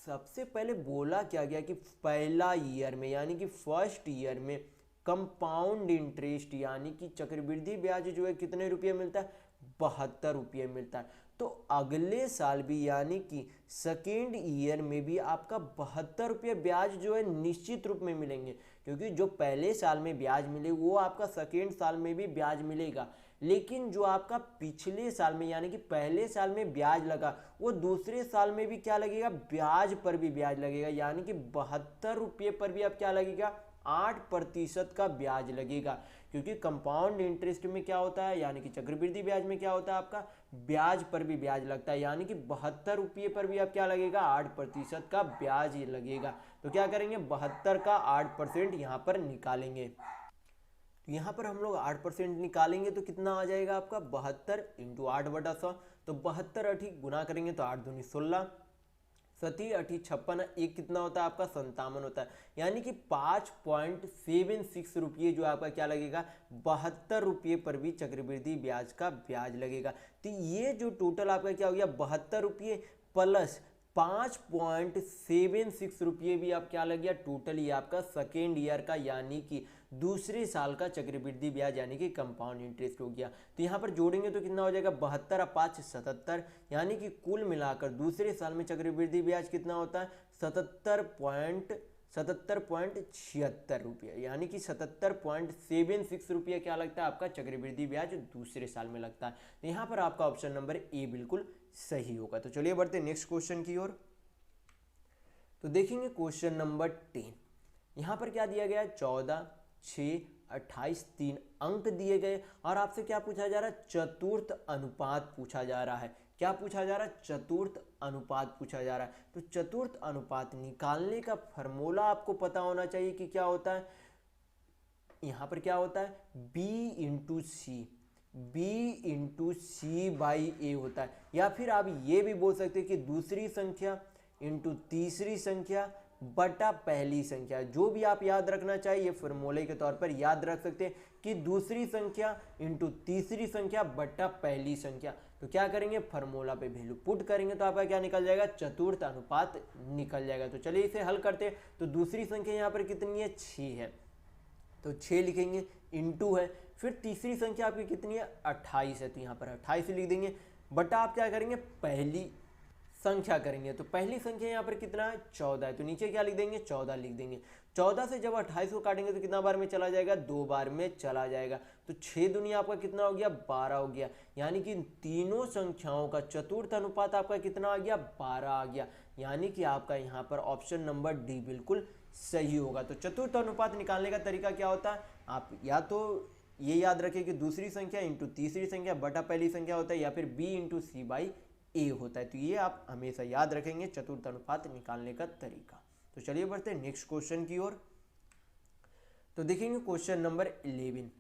सबसे पहले बोला क्या गया कि पहला ईयर में यानी कि फर्स्ट ईयर में कंपाउंड इंटरेस्ट यानी कि चक्रवृद्धि ब्याज जो है कितने रुपये मिलता है, 72 रुपये मिलता है। तो अगले साल भी यानी कि सेकेंड ईयर में भी आपका 72 रुपये ब्याज जो है निश्चित रूप में मिलेंगे, क्योंकि जो पहले साल में ब्याज मिले वो आपका सेकेंड साल में भी ब्याज मिलेगा। लेकिन जो आपका पिछले साल में यानी कि पहले साल में ब्याज लगा वो दूसरे साल में भी क्या लगेगा, ब्याज पर भी ब्याज लगेगा। यानी कि 72 रुपये पर भी अब क्या लगेगा, 8% का ब्याज लगेगा। क्योंकि कंपाउंड इंटरेस्ट में क्या होता है, यानी कि चक्रवृद्धि ब्याज में क्या होता है, आपका ब्याज पर भी ब्याज लगता है। यानी कि 72 रुपये पर भी अब क्या लगेगा, 8% का ब्याज लगेगा। तो क्या करेंगे, 72 का 8% यहाँ पर निकालेंगे। तो यहाँ पर हम लोग 8% निकालेंगे तो कितना आ जाएगा आपका, 72 × 8/100। तो 72 8 गुना करेंगे तो 8 दूनी 16, 7 8 56, एक कितना होता है आपका 57 होता है। यानी कि 5.76 रुपये जो आपका क्या लगेगा, 72 रुपये पर भी चक्रवृद्धि ब्याज का ब्याज लगेगा। तो ये जो टोटल आपका क्या हो गया, 72 रुपये प्लस 5.76 रुपये भी आप क्या लग गया टोटल, ये आपका सेकेंड ईयर का यानी कि दूसरे साल का चक्रवृद्धि ब्याज यानी कि कंपाउंड इंटरेस्ट हो गया। तो यहाँ पर जोड़ेंगे तो कितना हो जाएगा 72 और 5 77, यानी कि कुल मिलाकर दूसरे साल में चक्रवृद्धि ब्याज कितना होता है 77.76 रुपये, यानी कि 77.76 रुपये क्या लगता है आपका चक्रवृद्धि ब्याज दूसरे साल में लगता है। तो यहाँ पर आपका ऑप्शन नंबर ए बिल्कुल सही होगा। तो चलिए बढ़ते नेक्स्ट क्वेश्चन की ओर। तो देखेंगे क्वेश्चन नंबर 10। यहाँ पर क्या दिया गया है 14, 6, 28, 3 अंक दिए गए और आपसे क्या पूछा जा रहा है चतुर्थ अनुपात पूछा जा रहा है। क्या पूछा जा रहा है चतुर्थ अनुपात पूछा जा रहा है। तो चतुर्थ अनुपात निकालने का फॉर्मूला आपको पता होना चाहिए कि क्या होता है। यहाँ पर क्या होता है b इंटू सी बाई ए होता है, या फिर आप ये भी बोल सकते हैं कि दूसरी संख्या इंटू तीसरी संख्या बटा पहली संख्या। जो भी आप याद रखना चाहिए फॉर्मूले के तौर पर याद रख सकते हैं कि दूसरी संख्या इंटू तीसरी संख्या बटा पहली संख्या। तो क्या करेंगे फॉर्मूला पे वैल्यू पुट करेंगे तो आपका क्या निकल जाएगा चतुर्थ अनुपात निकल जाएगा। तो चलिए इसे हल करते हैं। तो दूसरी संख्या यहाँ पर कितनी है 6 है, तो 6 लिखेंगे इंटू है, फिर तीसरी संख्या आपकी कितनी है 28 है, तो यहाँ पर 28 लिख देंगे बटा आप क्या करेंगे पहली संख्या करेंगे। तो पहली संख्या यहाँ पर कितना है 14 है, तो नीचे क्या लिख देंगे 14 लिख देंगे। 14 से जब 28 को काटेंगे तो कितना बार में चला जाएगा 2 बार में चला जाएगा। तो 6 दुनिया आपका कितना हो गया 12 हो गया, यानी कि तीनों संख्याओं का चतुर्थ अनुपात आपका कितना आ गया 12 आ गया, यानी कि आपका यहाँ पर ऑप्शन नंबर डी बिल्कुल सही होगा। तो चतुर्थ अनुपात निकालने का तरीका क्या होता है, आप या तो ये याद रखें कि दूसरी संख्या इंटू तीसरी संख्या बटा पहली संख्या होता है, या फिर b इंटू सी बाई ए होता है। तो ये आप हमेशा याद रखेंगे चतुर्थ अनुपात निकालने का तरीका। तो चलिए बढ़ते हैं नेक्स्ट क्वेश्चन की ओर। तो देखेंगे क्वेश्चन नंबर 11।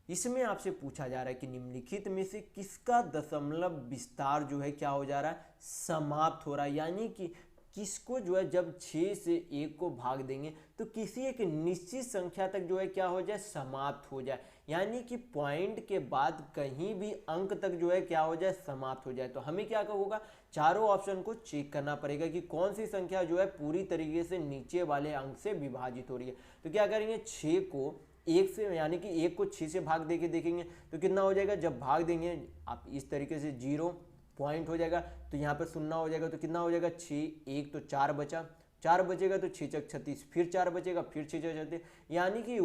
इसमें आपसे पूछा जा रहा है कि निम्नलिखित में से किसका दशमलव विस्तार जो है क्या हो जा रहा है समाप्त हो रहा है, यानी कि किसको जो है जब 6 से 1 को भाग देंगे तो किसी एक निश्चित संख्या तक जो है क्या हो जाए समाप्त हो जाए, यानी कि पॉइंट के बाद कहीं भी अंक तक जो है क्या हो जाए समाप्त हो जाए। तो हमें क्या होगा चारों ऑप्शन को चेक करना पड़ेगा कि कौन सी संख्या जो है पूरी तरीके से नीचे वाले अंक से विभाजित हो रही है। तो क्या करेंगे 6 को 1 से यानी कि 1 को 6 से भाग देके देखेंगे तो कितना हो जाएगा, जब भाग देंगे आप इस तरीके से 0 पॉइंट हो जाएगा, तो यहाँ पर सुन्ना हो जाएगा, तो कितना हो जाएगा 6 1 तो 4 बचा, 4 बचेगा तो 6 चक 36, फिर 4 बचेगा, फिर 6 चक 36, यानी कि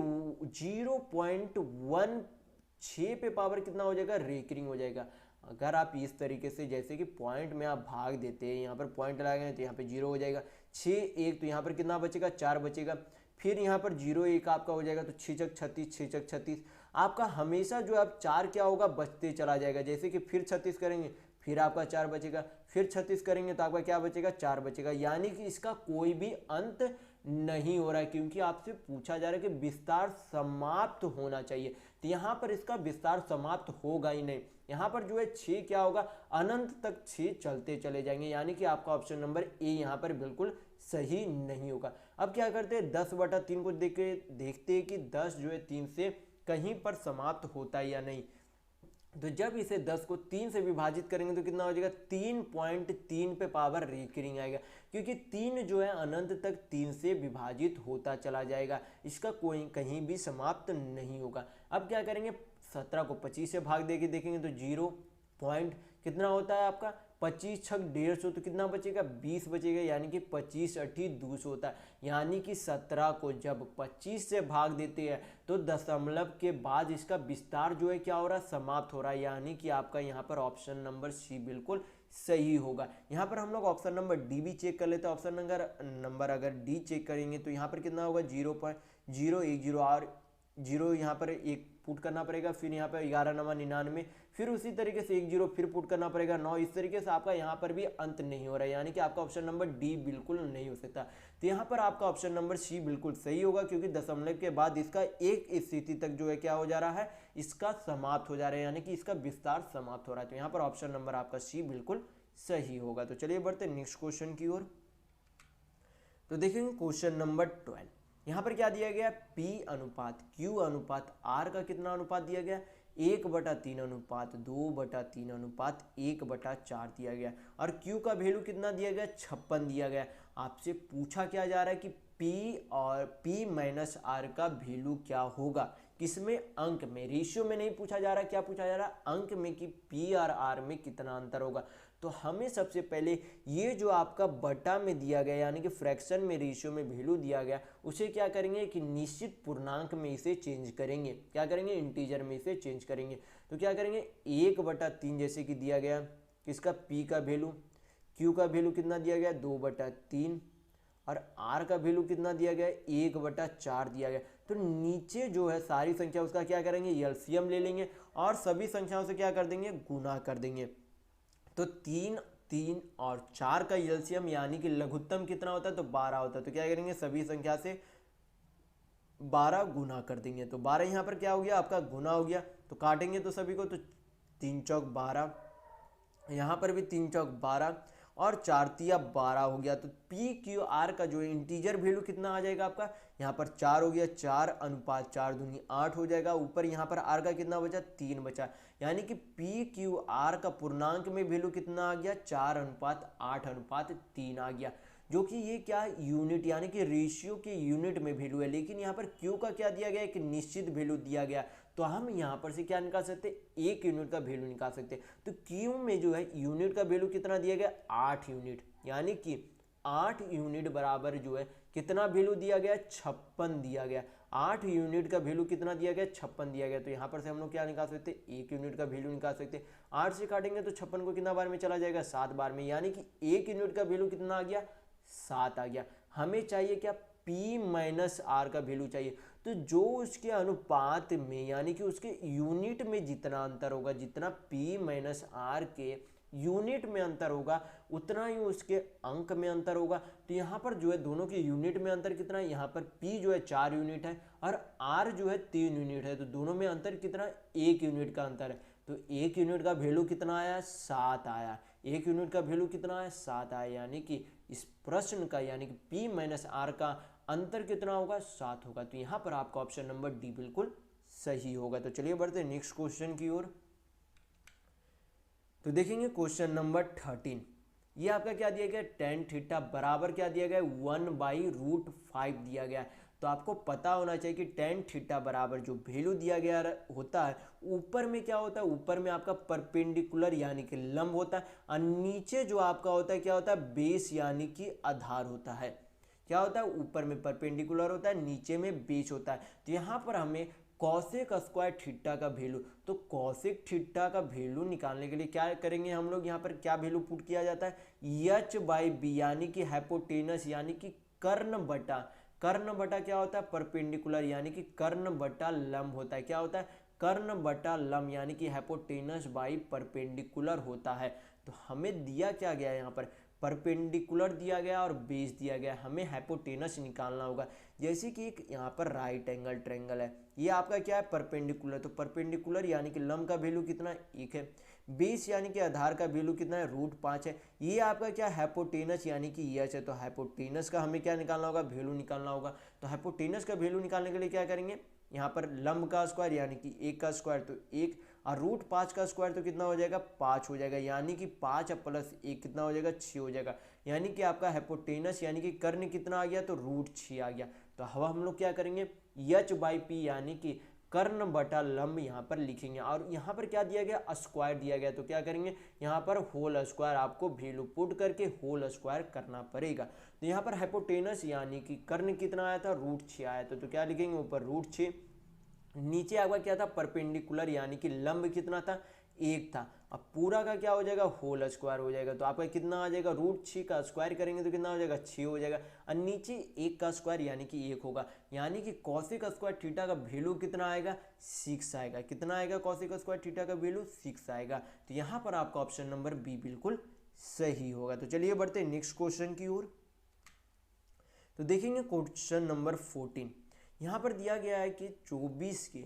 0.16 पे पावर कितना हो जाएगा रेकरिंग हो जाएगा। अगर आप इस तरीके से जैसे कि पॉइंट में आप भाग देते हैं, यहाँ पर पॉइंट लगाएंगे तो यहाँ पे 0 हो जाएगा, 6 1 तो यहाँ पर कितना बचेगा 4 बचेगा, फिर यहाँ पर 0 1 आपका हो जाएगा तो 6 चक 36, 6 चक 36 आपका हमेशा जो अब 4 क्या होगा बचते चला जाएगा। जैसे कि फिर 36 करेंगे फिर आपका 4 बचेगा, फिर 36 करेंगे तो आपका क्या बचेगा 4 बचेगा, यानी कि इसका कोई भी अंत नहीं हो रहा है, क्योंकि आपसे पूछा जा रहा है कि विस्तार समाप्त होना चाहिए। तो यहाँ पर इसका विस्तार समाप्त होगा ही नहीं, यहाँ पर जो है 6 क्या होगा अनंत तक 6 चलते चले जाएंगे, यानी कि आपका ऑप्शन नंबर ए यहाँ पर बिल्कुल सही नहीं होगा। अब क्या करते हैं 10/3 को देखते हैं कि 10 जो है 3 से कहीं पर समाप्त होता है या नहीं। तो जब इसे 10 को 3 से विभाजित करेंगे तो कितना हो जाएगा 3.3 पे पावर रेकरिंग आएगा, क्योंकि 3 जो है अनंत तक 3 से विभाजित होता चला जाएगा, इसका कोई कहीं भी समाप्त नहीं होगा। अब क्या करेंगे 17 को 25 से भाग देके देखेंगे तो 0 पॉइंट कितना होता है आपका 25 छक 150, तो कितना बचेगा 20 बचेगा, यानी कि 25 अठी 200 होता है, यानी कि 17 को जब 25 से भाग देते हैं तो दशमलव के बाद इसका विस्तार जो है क्या हो रहा है समाप्त हो रहा है, यानी कि आपका यहाँ पर ऑप्शन नंबर सी बिल्कुल सही होगा। यहाँ पर हम लोग ऑप्शन नंबर डी भी चेक कर लेते हैं। ऑप्शन नंबर अगर डी चेक करेंगे तो यहाँ पर कितना होगा 0.010 और 0 यहाँ पर 1 पुट करना पड़ेगा, फिर यहाँ पर 11 9 99, फिर उसी तरीके से 1 0 फिर पुट करना पड़ेगा 9, इस तरीके से आपका यहाँ पर भी अंत नहीं हो रहा है, यानी कि आपका ऑप्शन नंबर डी बिल्कुल नहीं हो सकता। तो यहाँ पर आपका ऑप्शन नंबर सी बिल्कुल सही होगा, क्योंकि दशमलव के बाद इसका एक स्थिति तक जो है क्या हो जा रहा है इसका समाप्त हो जा रहा है, यानी कि इसका विस्तार समाप्त हो रहा है। तो यहाँ पर ऑप्शन नंबर आपका सी बिल्कुल सही होगा। तो चलिए बढ़ते नेक्स्ट क्वेश्चन की ओर। तो देखेंगे क्वेश्चन नंबर 12। यहाँ पर क्या दिया गया P अनुपात Q अनुपात R का कितना अनुपात दिया गया 1/3 अनुपात 2/3 अनुपात 1/4 दिया गया। और Q का वैल्यू कितना दिया गया, 56 दिया गया। आपसे पूछा क्या जा रहा है कि P और P माइनस R का वैल्यू क्या होगा, किसमें, अंक में, रेशियो में नहीं पूछा जा रहा, क्या पूछा जा रहा है, अंक में, कि P और R में कितना अंतर होगा। तो हमें सबसे पहले ये जो आपका बटा में दिया गया यानी कि फ्रैक्शन में, रेशियो में वैल्यू दिया गया, उसे क्या करेंगे कि निश्चित पूर्णांक में इसे चेंज करेंगे। क्या करेंगे, इंटीजर में इसे चेंज करेंगे। तो क्या करेंगे, 1/3 जैसे कि दिया गया, किसका, P का वैल्यू, Q का वैल्यू कितना दिया गया, 2/3, और R का वैल्यू कितना दिया गया, 1/4 दिया गया। तो नीचे जो है सारी संख्या उसका क्या करेंगे, एलसीएम ले लेंगे और सभी संख्याओं से क्या कर देंगे, गुना कर देंगे। तो 3, 3 और 4 का एलसीएम यानी कि लघुत्तम कितना होता है, तो 12 होता है। तो क्या करेंगे, सभी संख्या से 12 गुना कर देंगे। तो 12 यहाँ पर क्या हो गया, आपका गुना हो गया। तो काटेंगे तो सभी को, तो 3 चौक 12, यहाँ पर भी 3 चौक 12 और 4 तिया 12 हो गया। तो पी क्यू आर का जो इंटीजर वैल्यू कितना आ जाएगा आपका, यहाँ पर 4 हो गया, 4/4 दूनी 8 हो जाएगा। ऊपर यहाँ पर आर का कितना बचा, 3 बचा। यानी कि पी क्यू आर का पूर्णांक में वैल्यू कितना आ गया, 4/8/3 आ गया। जो कि ये क्या, यूनिट यानी कि रेशियो के यूनिट में वैल्यू है। लेकिन यहाँ पर क्यू का क्या दिया गया, एक निश्चित वैल्यू दिया गया। तो हम यहाँ पर से क्या निकाल सकते हैं, 1 यूनिट का वैल्यू निकाल सकते हैं। तो क्यू में जो है यूनिट का वैल्यू कितना दिया गया, 8 यूनिट। यानी कि 8 यूनिट बराबर जो है कितना वैल्यू दिया गया, 56 दिया गया। 8 यूनिट का वैल्यू कितना दिया गया, 56 दिया गया। तो यहाँ पर से हम लोग क्या निकाल सकते हैं, 1 यूनिट का वैल्यू निकाल सकते हैं। 8 से काटेंगे तो 56 को कितना बार में चला जाएगा, 7 बार में। यानी कि 1 यूनिट का वैल्यू कितना आ गया, 7 आ गया। हमें चाहिए क्या, P माइनस आर का वैल्यू चाहिए। तो जो उसके अनुपात में यानी कि उसके यूनिट में जितना अंतर होगा, जितना P माइनस आर के यूनिट में अंतर होगा, उतना ही उसके अंक में अंतर होगा। तो यहाँ पर जो है दोनों के यूनिट में अंतर कितना है, यहाँ पर P जो है 4 यूनिट है और R जो है 3 यूनिट है। तो दोनों में अंतर कितना है, 1 यूनिट का अंतर है। तो 1 यूनिट का वैल्यू कितना आया, 7 आया। 1 यूनिट का वैल्यू कितना आया, 7 आया। यानी कि इस प्रश्न का यानी कि P माइनस आर का अंतर कितना होगा, 7 होगा। तो यहाँ पर आपका ऑप्शन नंबर डी बिल्कुल सही होगा। तो चलिए बढ़ते हैं नेक्स्ट क्वेश्चन की ओर। तो देखेंगे क्वेश्चन नंबर 13। ये आपका क्या दिया गया, tan थीटा बराबर क्या दिया गया, 1/√5 दिया गया। तो आपको पता होना चाहिए कि tan थीटा बराबर जो वैल्यू दिया गया होता है, ऊपर में क्या होता है, ऊपर में आपका परपेंडिकुलर यानी कि लंब होता है, और नीचे जो आपका होता है क्या होता है, बेस यानी कि आधार होता है। क्या होता है, ऊपर में परपेंडिकुलर होता है, नीचे में बेस होता है। तो यहाँ पर हमें कॉसेक स्क्वायर थीटा का वैल्यू, तो कॉसेक थीटा का वैल्यू निकालने के लिए क्या करेंगे हम लोग, यहाँ पर क्या वैल्यू पुट किया जाता है, h/b यानी कि हाइपोटेनस यानी कि कर्ण बटा, कर्ण बटा क्या होता है, परपेंडिकुलर यानी कि कर्ण बटा लंब होता है। क्या होता है, कर्ण बटा लंब यानी कि हाइपोटेनस बाई परपेंडिकुलर होता है। तो हमें दिया क्या गया, यहाँ पर परपेंडिकुलर दिया गया और बेस दिया गया। हमें हाइपोटेनस निकालना होगा। जैसे कि एक यहाँ पर राइट एंगल ट्रायंगल है, ये आपका क्या है, परपेंडिकुलर। तो परपेंडिकुलर यानी कि लंब का वैल्यू कितना है, 1 है। बेस यानी कि आधार का वैल्यू कितना है, √5 है। ये आपका क्या, हाइपोटेनस यानी कि h है। तो हाइपोटेनस का हमें क्या निकालना होगा, वैल्यू निकालना होगा। तो हाइपोटेनस का वैल्यू निकालने के लिए क्या करेंगे, यहाँ पर लंब का स्क्वायर यानी कि 1 का स्क्वायर, तो 1, और √5 का स्क्वायर तो कितना हो जाएगा, 5 हो जाएगा। यानी कि 5 + 1 कितना हो जाएगा, 6 हो जाएगा। यानी कि आपका हाइपोटेनस यानी कि कर्ण कितना आ गया, तो √6 आ गया। तो अब हम लोग क्या करेंगे, h/p यानी कि कर्ण बटा लंब यहाँ पर लिखेंगे। और यहाँ पर क्या दिया गया, स्क्वायर दिया गया। तो क्या करेंगे, यहाँ पर होल स्क्वायर, आपको वैल्यू पुट करके होल स्क्वायर करना पड़ेगा। तो यहाँ पर हाइपोटेनस यानी कि कर्ण कितना आया था, √6 आया था। तो क्या लिखेंगे, ऊपर √6, नीचे आपका क्या था, परपेंडिकुलर यानी कि लंब कितना था, 1 था। अब पूरा का क्या हो जाएगा, होल स्क्वायर हो जाएगा। तो आपका कितना आ जाएगा, √6 का स्क्वायर करेंगे तो कितना हो जाएगा, 6 हो जाएगा। और नीचे 1 का स्क्वायर यानी कि 1 होगा। यानी कि कॉसेक स्क्वायर थीटा का वैल्यू कितना आएगा, 6 आएगा। कितना आएगा, कॉसेक स्क्वायर थीटा का वैल्यू 6 आएगा। तो यहाँ पर आपका ऑप्शन नंबर बी बिल्कुल सही होगा। तो चलिए बढ़ते हैं नेक्स्ट क्वेश्चन की ओर। तो देखेंगे क्वेश्चन नंबर 14। यहाँ पर दिया गया है कि 24 के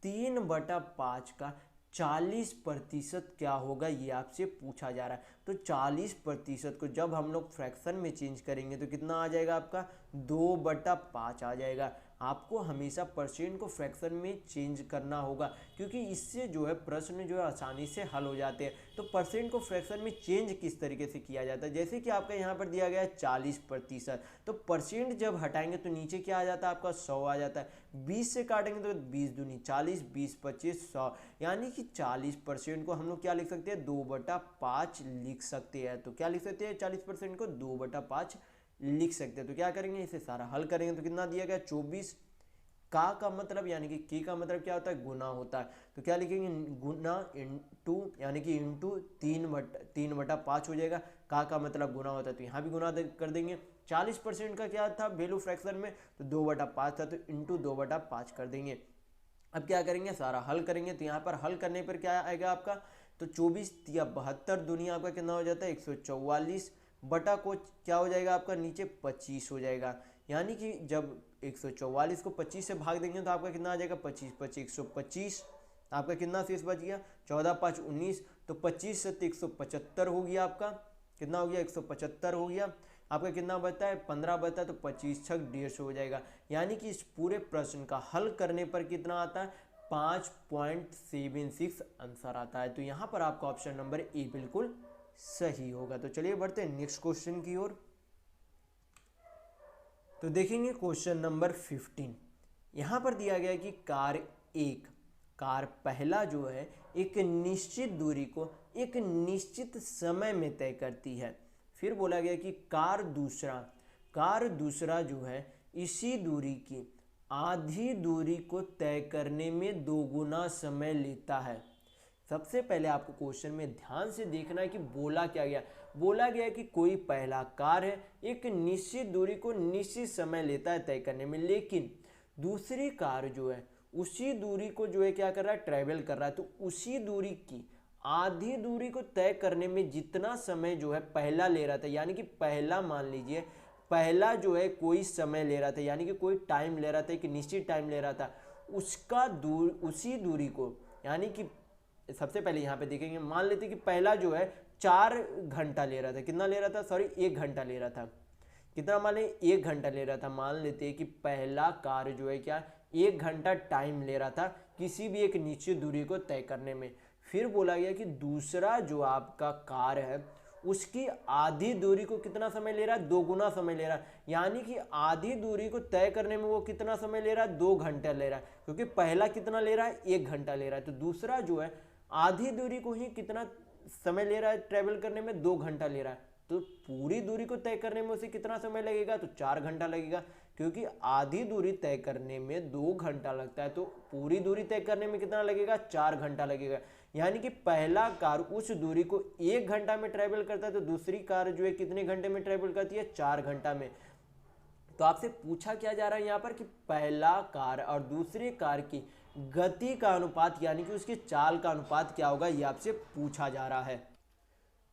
3/5 का 40% क्या होगा, ये आपसे पूछा जा रहा है। तो 40% को जब हम लोग फ्रैक्शन में चेंज करेंगे तो कितना आ जाएगा आपका, 2/5 आ जाएगा। आपको हमेशा परसेंट को फ्रैक्शन में चेंज करना होगा, क्योंकि इससे जो है प्रश्न जो है आसानी से हल हो जाते हैं। तो परसेंट को फ्रैक्शन में चेंज किस तरीके से किया जाता है, जैसे कि आपका यहाँ पर दिया गया है 40%, तो परसेंट जब हटाएंगे तो नीचे क्या आ जाता है आपका 100 आ जाता है। 20 से काटेंगे तो 20 दूनी 40, 20 25 100, यानी कि 40% को हम लोग क्या लिख सकते हैं 2/5 लिख सकते हैं। तो क्या लिख सकते हैं 40% को 2/5 लिख सकते हैं। तो क्या करेंगे, इसे सारा हल करेंगे तो कितना दिया गया 24। का मतलब यानी कि की का मतलब क्या होता है गुना होता है, तो क्या लिखेंगे गुना इंटू यानी कि इंटू 3/5 हो जाएगा। का मतलब गुना होता है तो यहाँ भी गुना कर देंगे। 40% का क्या था वैल्यू फ्रैक्शन में, तो 2/5 था तो इंटू 2/5 कर देंगे। अब क्या करेंगे सारा हल करेंगे, तो यहाँ पर हल करने पर क्या आएगा आपका, तो 24 या 72 दुनिया आपका कितना हो जाता है 144 बटा को क्या हो जाएगा आपका नीचे 25 हो जाएगा। यानी कि जब 144 को 25 से भाग देंगे तो आपका कितना आ जाएगा 25 25 125, आपका कितना शेष बच गया 14 5 19, तो 25 से 175 हो गया आपका, कितना हो गया 175 हो गया। आपका कितना बचता है 15 बचता है, तो 25 छक 150 हो जाएगा। यानी कि इस पूरे प्रश्न का हल करने पर कितना आता है 5.76 आंसर आता है। तो यहाँ पर आपका ऑप्शन नंबर ए बिल्कुल सही होगा। तो चलिए बढ़ते हैं नेक्स्ट क्वेश्चन की ओर। तो देखेंगे क्वेश्चन नंबर 15। यहाँ पर दिया गया है कि कार पहला जो है एक निश्चित दूरी को एक निश्चित समय में तय करती है। फिर बोला गया कि कार दूसरा जो है इसी दूरी की आधी दूरी को तय करने में 2 गुना समय लेता है। सबसे पहले आपको क्वेश्चन में ध्यान से देखना है कि बोला क्या गया। बोला गया कि कोई पहला कार है एक निश्चित दूरी को निश्चित समय लेता है तय करने में, लेकिन दूसरी कार जो है उसी दूरी को जो है क्या कर रहा है ट्रैवल कर रहा है, तो उसी दूरी की आधी दूरी को तय करने में जितना समय जो है पहला ले रहा था, यानी कि पहला मान लीजिए पहला जो है कोई समय ले रहा था, यानी कि कोई टाइम ले रहा था, एक निश्चित टाइम ले रहा था, उसी दूरी को यानी कि सबसे पहले यहाँ पे देखेंगे मान लेते कि पहला जो है 4 घंटा ले रहा था, कितना ले रहा था सॉरी 1 घंटा ले रहा था, कितना मान ले 1 घंटा ले रहा था। मान लेते हैं कि पहला कार जो है क्या 1 घंटा टाइम ले रहा था किसी भी एक निश्चित दूरी को तय करने में। फिर बोला गया कि दूसरा जो आपका कार है उसकी आधी दूरी को कितना समय ले रहा है 2 गुना समय ले रहा है, यानी कि आधी दूरी को तय करने में वो कितना समय ले रहा है 2 घंटा ले रहा है, क्योंकि पहला कितना ले रहा है 1 घंटा ले रहा है, तो दूसरा जो है आधी दूरी को ही कितना समय ले रहा है ट्रेवल करने में 2 घंटा ले रहा है, तो पूरी दूरी को तय करने में उसे कितना समय लगेगा तो 4 घंटा लगेगा, क्योंकि आधी दूरी तय करने में 2 घंटा लगता है तो पूरी दूरी तय करने में कितना लगेगा 4 घंटा लगेगा। यानी कि पहला कार उस दूरी को 1 घंटा में ट्रेवल करता है तो दूसरी कार जो है कितने घंटे में ट्रेवल करती है 4 घंटा में। तो आपसे पूछा क्या जा रहा है यहाँ पर कि पहला कार और दूसरी कार की गति का अनुपात यानी कि उसकी चाल का अनुपात क्या होगा, ये आपसे पूछा जा रहा है।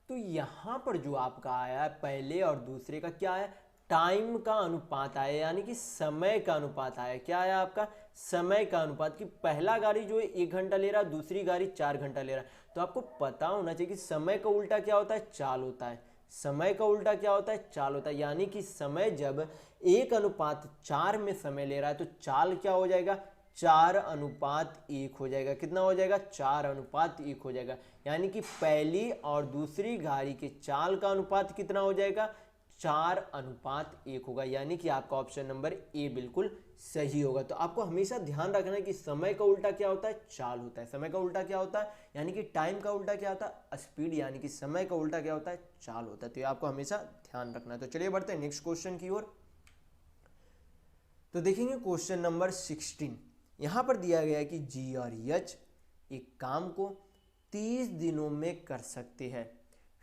तो यहाँ पर जो आपका आया है पहले और दूसरे का क्या है टाइम का अनुपात आया, यानी कि समय का अनुपात आया। क्या आया आपका समय का अनुपात, कि पहला गाड़ी जो है 1 घंटा ले रहा है दूसरी गाड़ी 4 घंटा ले रहा है। तो आपको पता होना चाहिए कि समय का उल्टा क्या होता है चाल होता है, समय का उल्टा क्या होता है चाल होता है। यानी कि समय जब 1:4 में समय ले रहा है तो चाल क्या हो जाएगा 4:1 हो जाएगा। कितना हो जाएगा 4:1 हो जाएगा। यानी कि पहली और दूसरी गाड़ी के चाल का अनुपात कितना हो जाएगा 4:1 होगा। यानी कि आपका ऑप्शन नंबर ए बिल्कुल सही होगा। तो आपको हमेशा ध्यान रखना है कि समय का उल्टा क्या होता है चाल होता है, समय का उल्टा क्या होता है यानी कि टाइम का उल्टा क्या होता है स्पीड, यानी कि समय का उल्टा क्या होता है चाल होता है। तो ये आपको हमेशा ध्यान रखना है। तो चलिए बढ़ते हैं नेक्स्ट क्वेश्चन की ओर। तो देखेंगे क्वेश्चन नंबर 16। यहाँ पर दिया गया है कि जी और एच एक काम को 30 दिनों में कर सकते हैं।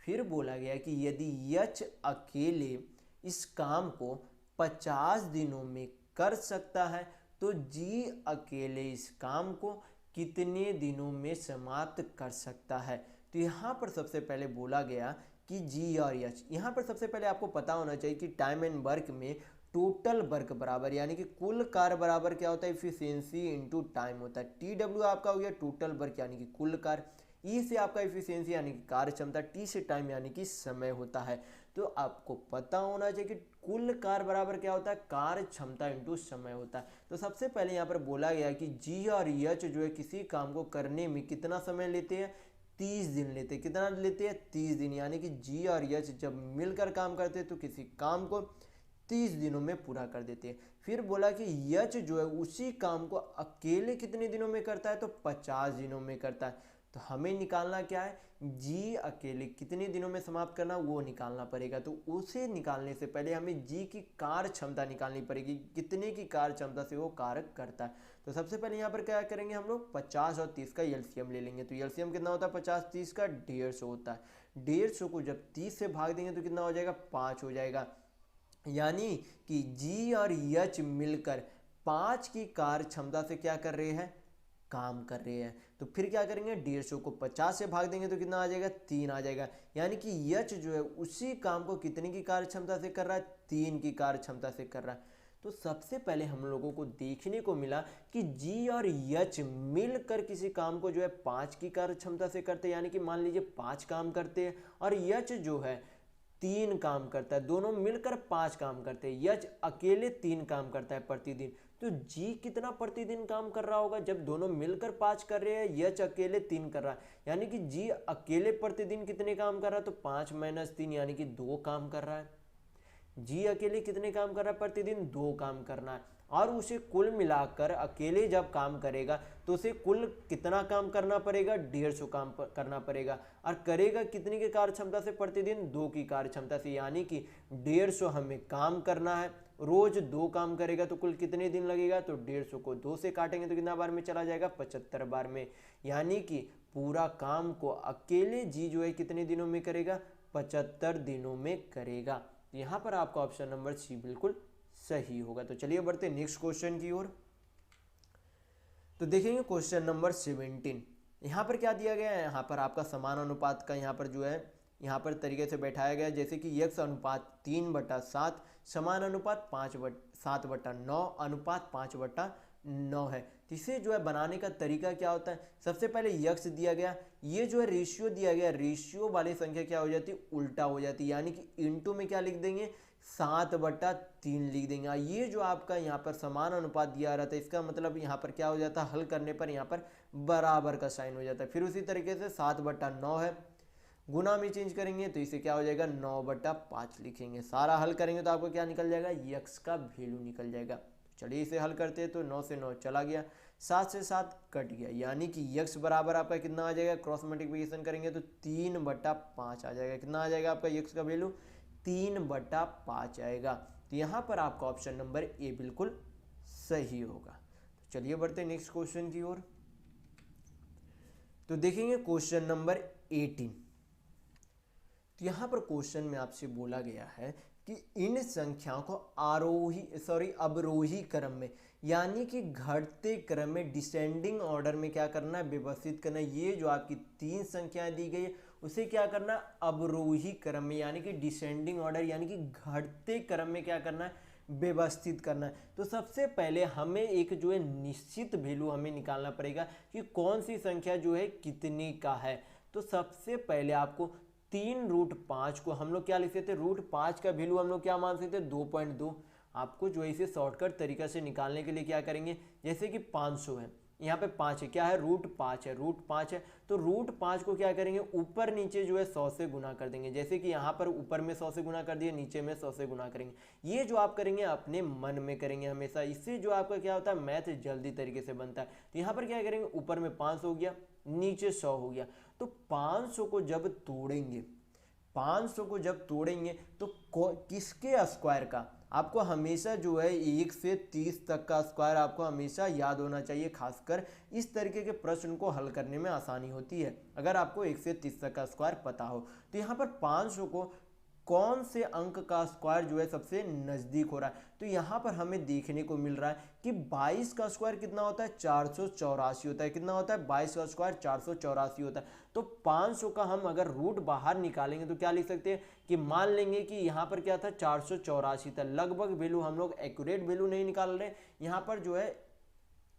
फिर बोला गया कि यदि एच अकेले इस काम को 50 दिनों में कर सकता है तो जी अकेले इस काम को कितने दिनों में समाप्त कर सकता है। तो यहाँ पर सबसे पहले बोला गया कि जी और एच, यहाँ पर सबसे पहले आपको पता होना चाहिए कि टाइम एंड वर्क में टोटल वर्क बराबर यानी कि कुल कार्य बराबर क्या होता है इफिशियंसी इनटू टाइम होता है। टी डब्ल्यू आपका हो गया टोटल वर्क यानी कि कुल कार्य, ई से आपका इफिशियंसी यानी कि कार्य क्षमता, टी से टाइम यानी कि समय होता है। तो आपको पता होना चाहिए कि कुल कार्य बराबर क्या होता है, कार्य क्षमता इंटू समय होता है। तो सबसे पहले यहाँ पर बोला गया कि जी और एच जो है किसी काम को करने में कितना समय लेते हैं, 30 दिन लेते हैं। कितना लेते हैं, 30 दिन। यानी कि जी और एच जब मिलकर काम करते हैं तो किसी काम को 30 दिनों में पूरा कर देते हैं। फिर बोला कि यच जो है उसी काम को अकेले कितने दिनों में करता है, तो 50 दिनों में करता है। तो हमें निकालना क्या है, जी अकेले कितने दिनों में समाप्त करना, वो निकालना पड़ेगा। तो उसे निकालने से पहले हमें जी की कार्य क्षमता निकालनी पड़ेगी, कितने की कार्य क्षमता से वो कार्य करता है। तो सबसे पहले यहाँ पर क्या करेंगे हम लोग, 50 और 30 का एलसीएम ले लेंगे। तो एलसीएम कितना होता है 50 30 का, 150 होता है। 150 को जब 30 से भाग देंगे तो कितना हो जाएगा, 5 हो जाएगा। यानी कि जी और एच मिलकर 5 की कार्य क्षमता से क्या कर रहे हैं, काम कर रहे हैं। तो फिर क्या करेंगे, 150 को 50 से भाग देंगे तो कितना आ जाएगा, 3 आ जाएगा। यानी कि यच जो है उसी काम को कितने की कार्य क्षमता से कर रहा है, 3 की कार्य क्षमता से कर रहा है। तो सबसे पहले हम लोगों को देखने को मिला कि जी और यच मिलकर किसी काम को जो है 5 की कार्य क्षमता से करते हैं। यानी कि मान लीजिए 5 काम करते हैं और यच जो है 3 काम करता है, दोनों मिलकर 5 काम करते हैं। यच अकेले 3 काम करता है प्रतिदिन। तो जी कितना प्रतिदिन काम कर रहा होगा, जब दोनों मिलकर 5 कर रहे हैं, यच अकेले 3 कर रहा है। यानी कि जी अकेले प्रतिदिन कितने काम कर रहा है, तो 5 - 3 यानी कि 2 काम कर रहा है। जी अकेले कितने काम कर रहा है प्रतिदिन, 2 काम करना है। और उसे कुल मिलाकर अकेले जब काम करेगा तो उसे कुल कितना काम करना पड़ेगा, 150 काम करना पड़ेगा। और करेगा कितनी की कार्य क्षमता से प्रतिदिन, 2 की कार्य क्षमता से। यानी कि 150 हमें काम करना है, रोज 2 काम करेगा तो कुल कितने दिन लगेगा, तो 150 को 2 से काटेंगे तो कितना बार में चला जाएगा, 75 बार में। यानी कि पूरा काम को अकेले जी जो है कितने दिनों में करेगा, 75 दिनों में करेगा। यहाँ पर आपका ऑप्शन नंबर सी बिल्कुल सही होगा। तो चलिए बढ़ते नेक्स्ट क्वेश्चन की ओर। तो देखेंगे क्वेश्चन नंबर 17। यहाँ पर क्या दिया गया है, यहाँ पर आपका समान अनुपात का यहाँ पर जो है यहाँ पर तरीके से बैठाया गया है। जैसे कि x अनुपात 3/7 समान अनुपात 7/9 अनुपात 5/9 है। तो इसे जो है बनाने का तरीका क्या होता है, सबसे पहले x दिया गया, ये जो है रेशियो दिया गया, रेशियो वाली संख्या क्या हो जाती है, उल्टा हो जाती है। यानी कि इनटू में क्या लिख देंगे, 7/3 लिख देंगे। ये जो आपका यहाँ पर समान अनुपात दिया रहा था, इसका मतलब यहाँ पर क्या हो जाता है, हल करने पर यहाँ पर बराबर का साइन हो जाता है। फिर उसी तरीके से 7/9 है, गुना में चेंज करेंगे तो इसे क्या हो जाएगा, 9/5 लिखेंगे। सारा हल करेंगे तो आपको क्या निकल जाएगा, x का वैल्यू निकल जाएगा। चलिए इसे हल करते हैं। तो 9 से 9 चला गया, 7 से 7 कट गया। यानी कि x बराबर आपका कितना आ जाएगा, क्रॉस मल्टीप्लिकेशन करेंगे तो 3/5 आ जाएगा। कितना आ जाएगा आपका x का वैल्यू, 3/5 आएगा। तो यहाँ पर आपका ऑप्शन नंबर ए बिल्कुल सही होगा। तो चलिए बढ़ते हैं नेक्स्ट क्वेश्चन की ओर। तो देखेंगे क्वेश्चन नंबर 18। तो यहाँ पर क्वेश्चन में आपसे बोला गया है कि इन संख्याओं को अवरोही क्रम में, यानी कि घटते क्रम में, डिसेंडिंग ऑर्डर में क्या करना है, व्यवस्थित करना है। ये जो आपकी 3 संख्याएं दी गई है उसे क्या करना है, अवरोही क्रम में, यानी कि डिसेंडिंग ऑर्डर, यानी कि घटते क्रम में क्या करना है, व्यवस्थित करना है। तो सबसे पहले हमें एक जो है निश्चित वैल्यू हमें निकालना पड़ेगा कि कौन सी संख्या जो है कितने का है। तो सबसे पहले आपको 3√5 को हम लोग क्या लिख सकते हैं, √5 का वैल्यू हम लोग क्या मान सकते हैं, 2.2। आपको जो है इसे शॉर्टकट तरीका से निकालने के लिए क्या करेंगे, जैसे कि 500 है, यहाँ पे 5 है, क्या है, √5 है, √5 है। तो √5 को क्या करेंगे, ऊपर नीचे जो है 100 से गुना कर देंगे। जैसे कि यहाँ पर ऊपर में 100 से गुना कर दिए, नीचे में 100 से गुना करेंगे। ये जो आप करेंगे अपने मन में करेंगे हमेशा, इससे जो आपका क्या होता है, मैथ जल्दी तरीके से बनता है। तो यहाँ पर क्या करेंगे, ऊपर में 500 हो गया, नीचे 100 हो गया। तो 500 को जब तोड़ेंगे, 500 को जब तोड़ेंगे तो किसके स्क्वायर का, आपको हमेशा जो है 1 से 30 तक का स्क्वायर आपको हमेशा याद होना चाहिए। खासकर इस तरीके के प्रश्न को हल करने में आसानी होती है अगर आपको 1 से 30 तक का स्क्वायर पता हो। तो यहाँ पर 500 को कौन से अंक का स्क्वायर जो है सबसे नजदीक हो रहा है, तो यहाँ पर हमें देखने को मिल रहा है कि 22 का स्क्वायर कितना होता है, 484 होता है। कितना होता है, 22 का स्क्वायर 484 होता है। तो 500 का हम अगर रूट बाहर निकालेंगे तो क्या लिख सकते हैं कि मान लेंगे कि यहाँ पर क्या था, 484 था। लगभग वैल्यू हम लोग एक्यूरेट वैल्यू नहीं निकाल रहे, यहाँ पर जो है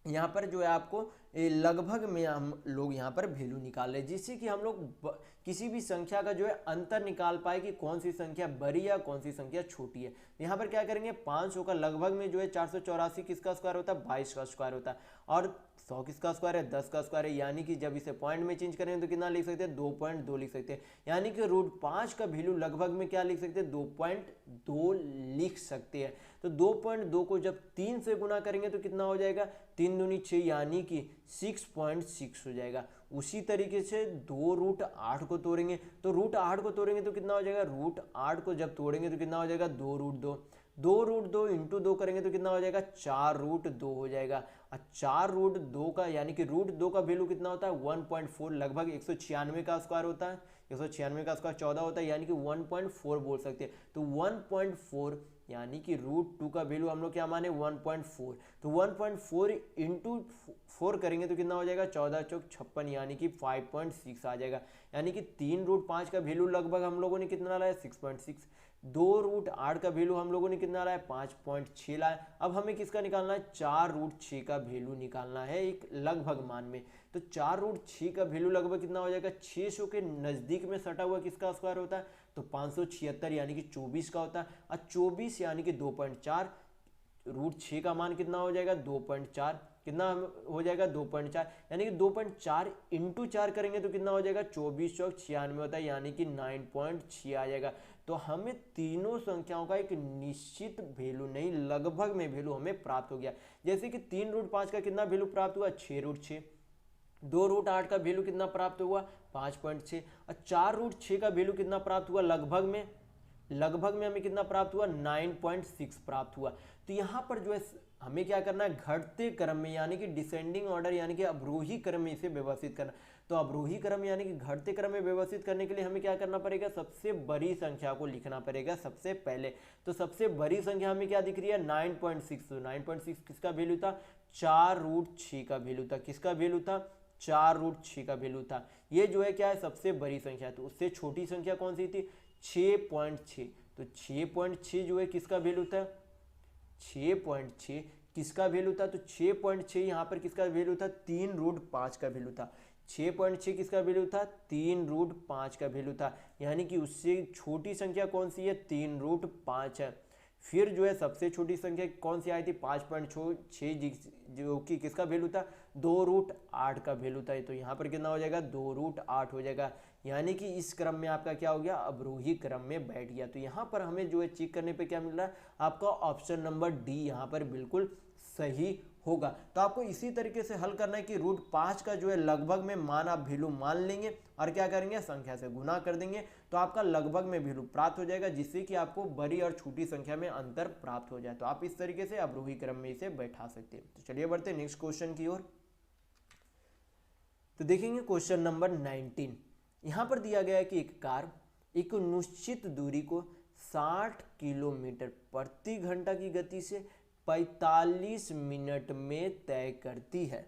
यहाँ पर जो है आपको लगभग में हम लोग यहाँ पर वैल्यू निकाल रहे हैं, जिससे कि हम लोग किसी भी संख्या का जो है अंतर निकाल पाए कि कौन सी संख्या बड़ी या कौन सी संख्या छोटी है। यहाँ पर क्या करेंगे, 500 का लगभग में जो है 484 किसका स्क्वायर होता है, 22 का स्क्वायर होता है, और 100 किसका स्क्वायर है, 10 का स्क्वायर है। यानी कि जब इसे पॉइंट में चेंज करें तो कितना लिख सकते हैं, 2.2 लिख सकते हैं। यानी कि √5 का वैल्यू लगभग में क्या लिख सकते हैं, 2.2 लिख सकते हैं। तो 2.2 को जब 3 से गुना करेंगे तो कितना हो जाएगा, 3 दूनी 6, यानी कि 6.6 हो जाएगा। उसी तरीके से 2√8 को तोड़ेंगे तो √8 को तोड़ेंगे तो कितना हो जाएगा, √8 को जब तोड़ेंगे तो कितना हो जाएगा, 2√2, 2√2 इंटू 2 करेंगे तो कितना हो जाएगा, 4√2 हो जाएगा। और 4√2 का यानी कि √2 का वैल्यू कितना होता है, 1.4, लगभग 196 का स्क्वायर होता है, 196 का स्क्वायर 14 होता है, यानी कि 1.4 बोल सकते हैं। तो 1.4 यानी कि √2 का वैल्यू हम लोग क्या माने, 1.4। तो 1.4 इंटू 4 करेंगे तो कितना हो जाएगा, 14 चौक 56, यानी कि 5.6 आ जाएगा। यानी कि 3√5 का वैल्यू लगभग हम लोगों ने कितना लाया, 6.6। 2√8 का वैल्यू हम लोगों ने कितना लाया, 5.6 लाया। अब हमें किसका निकालना है, 4√6 का वैल्यू निकालना है एक लगभग मान में। तो 4√6 का वैल्यू लगभग कितना हो जाएगा, 600 के नज़दीक में सटा हुआ किसका स्क्वायर होता है, तो 576 यानी कि 24 का होता है। और 24 यानी कि 2.4, √6 का मान कितना हो जाएगा, 2.4, कितना हो जाएगा, 2.4, यानी कि 2.4 इंटू 4 करेंगे तो कितना हो जाएगा, 24 चौक 96 होता है, यानी कि 9.6 आ जाएगा। तो हमें तीनों संख्याओं का एक निश्चित वैल्यू नहीं, लगभग में वैल्यू हमें प्राप्त हो गया। जैसे कि 3√5 का कितना वैल्यू प्राप्त हुआ, 6√6, 2√8 का वैल्यू कितना प्राप्त हुआ, 5.6, और 4√6 का वैल्यू कितना प्राप्त हुआ, लगभग में हमें कितना प्राप्त हुआ, 9.6 प्राप्त हुआ। तो यहाँ पर जो है हमें क्या करना है, घटते क्रम में यानी कि डिसेंडिंग ऑर्डर यानी कि अवरोही क्रम में इसे व्यवस्थित करना। तो अवरोही क्रम यानी कि घटते क्रम में व्यवस्थित करने के लिए हमें क्या करना पड़ेगा, सबसे बड़ी संख्या को लिखना पड़ेगा सबसे पहले। तो सबसे बड़ी संख्या हमें क्या दिख रही है, 9.6। तो 9.6 किसका वैल्यू था, 4√6 का वैल्यू था। किसका वैल्यू था, 4√6 का वैल्यू था। ये जो है क्या है, सबसे बड़ी संख्या। तो उससे छोटी संख्या कौन सी थी, 6.6। तो 6.6 जो है किसका वैल्यू था, 6.6 किसका वैल्यू था, तो 6.6 यहाँ पर किसका वैल्यू था, 3√5 का वैल्यू था। 6.6 किसका वैल्यू था, 3√5 का वैल्यू था। यानी कि उससे छोटी संख्या कौन सी है, 3√5 है। फिर जो है सबसे छोटी संख्या कौन सी आई थी, 5.6, जो कि किसका वैल्यू था, 2√8 का वैल्यू था। तो यहाँ पर कितना हो जाएगा, 2√8 हो जाएगा। यानी कि इस क्रम में आपका क्या हो गया, अवरोही क्रम में बैठ गया। तो यहाँ पर हमें जो है चेक करने पे क्या मिल रहा है, आपका ऑप्शन नंबर डी यहाँ पर बिल्कुल सही होगा। तो आपको इसी तरीके से हल करना है कि √5 का जो है लगभग में मान आप वैल्यू मान लेंगे और क्या करेंगे, संख्या से गुना कर देंगे, तो आपका लगभग में वैल्यू प्राप्त हो जाएगा, जिससे कि आपको बड़ी और छोटी संख्या में अंतर प्राप्त हो जाए। तो आप इस तरीके से अवरोही क्रम में इसे बैठा सकते हैं। तो चलिए बढ़ते हैं नेक्स्ट क्वेश्चन की ओर। तो देखेंगे क्वेश्चन नंबर 19। यहाँ पर दिया गया है कि एक कार एक निश्चित दूरी को 60 किलोमीटर प्रति घंटा की गति से 45 मिनट में तय करती है।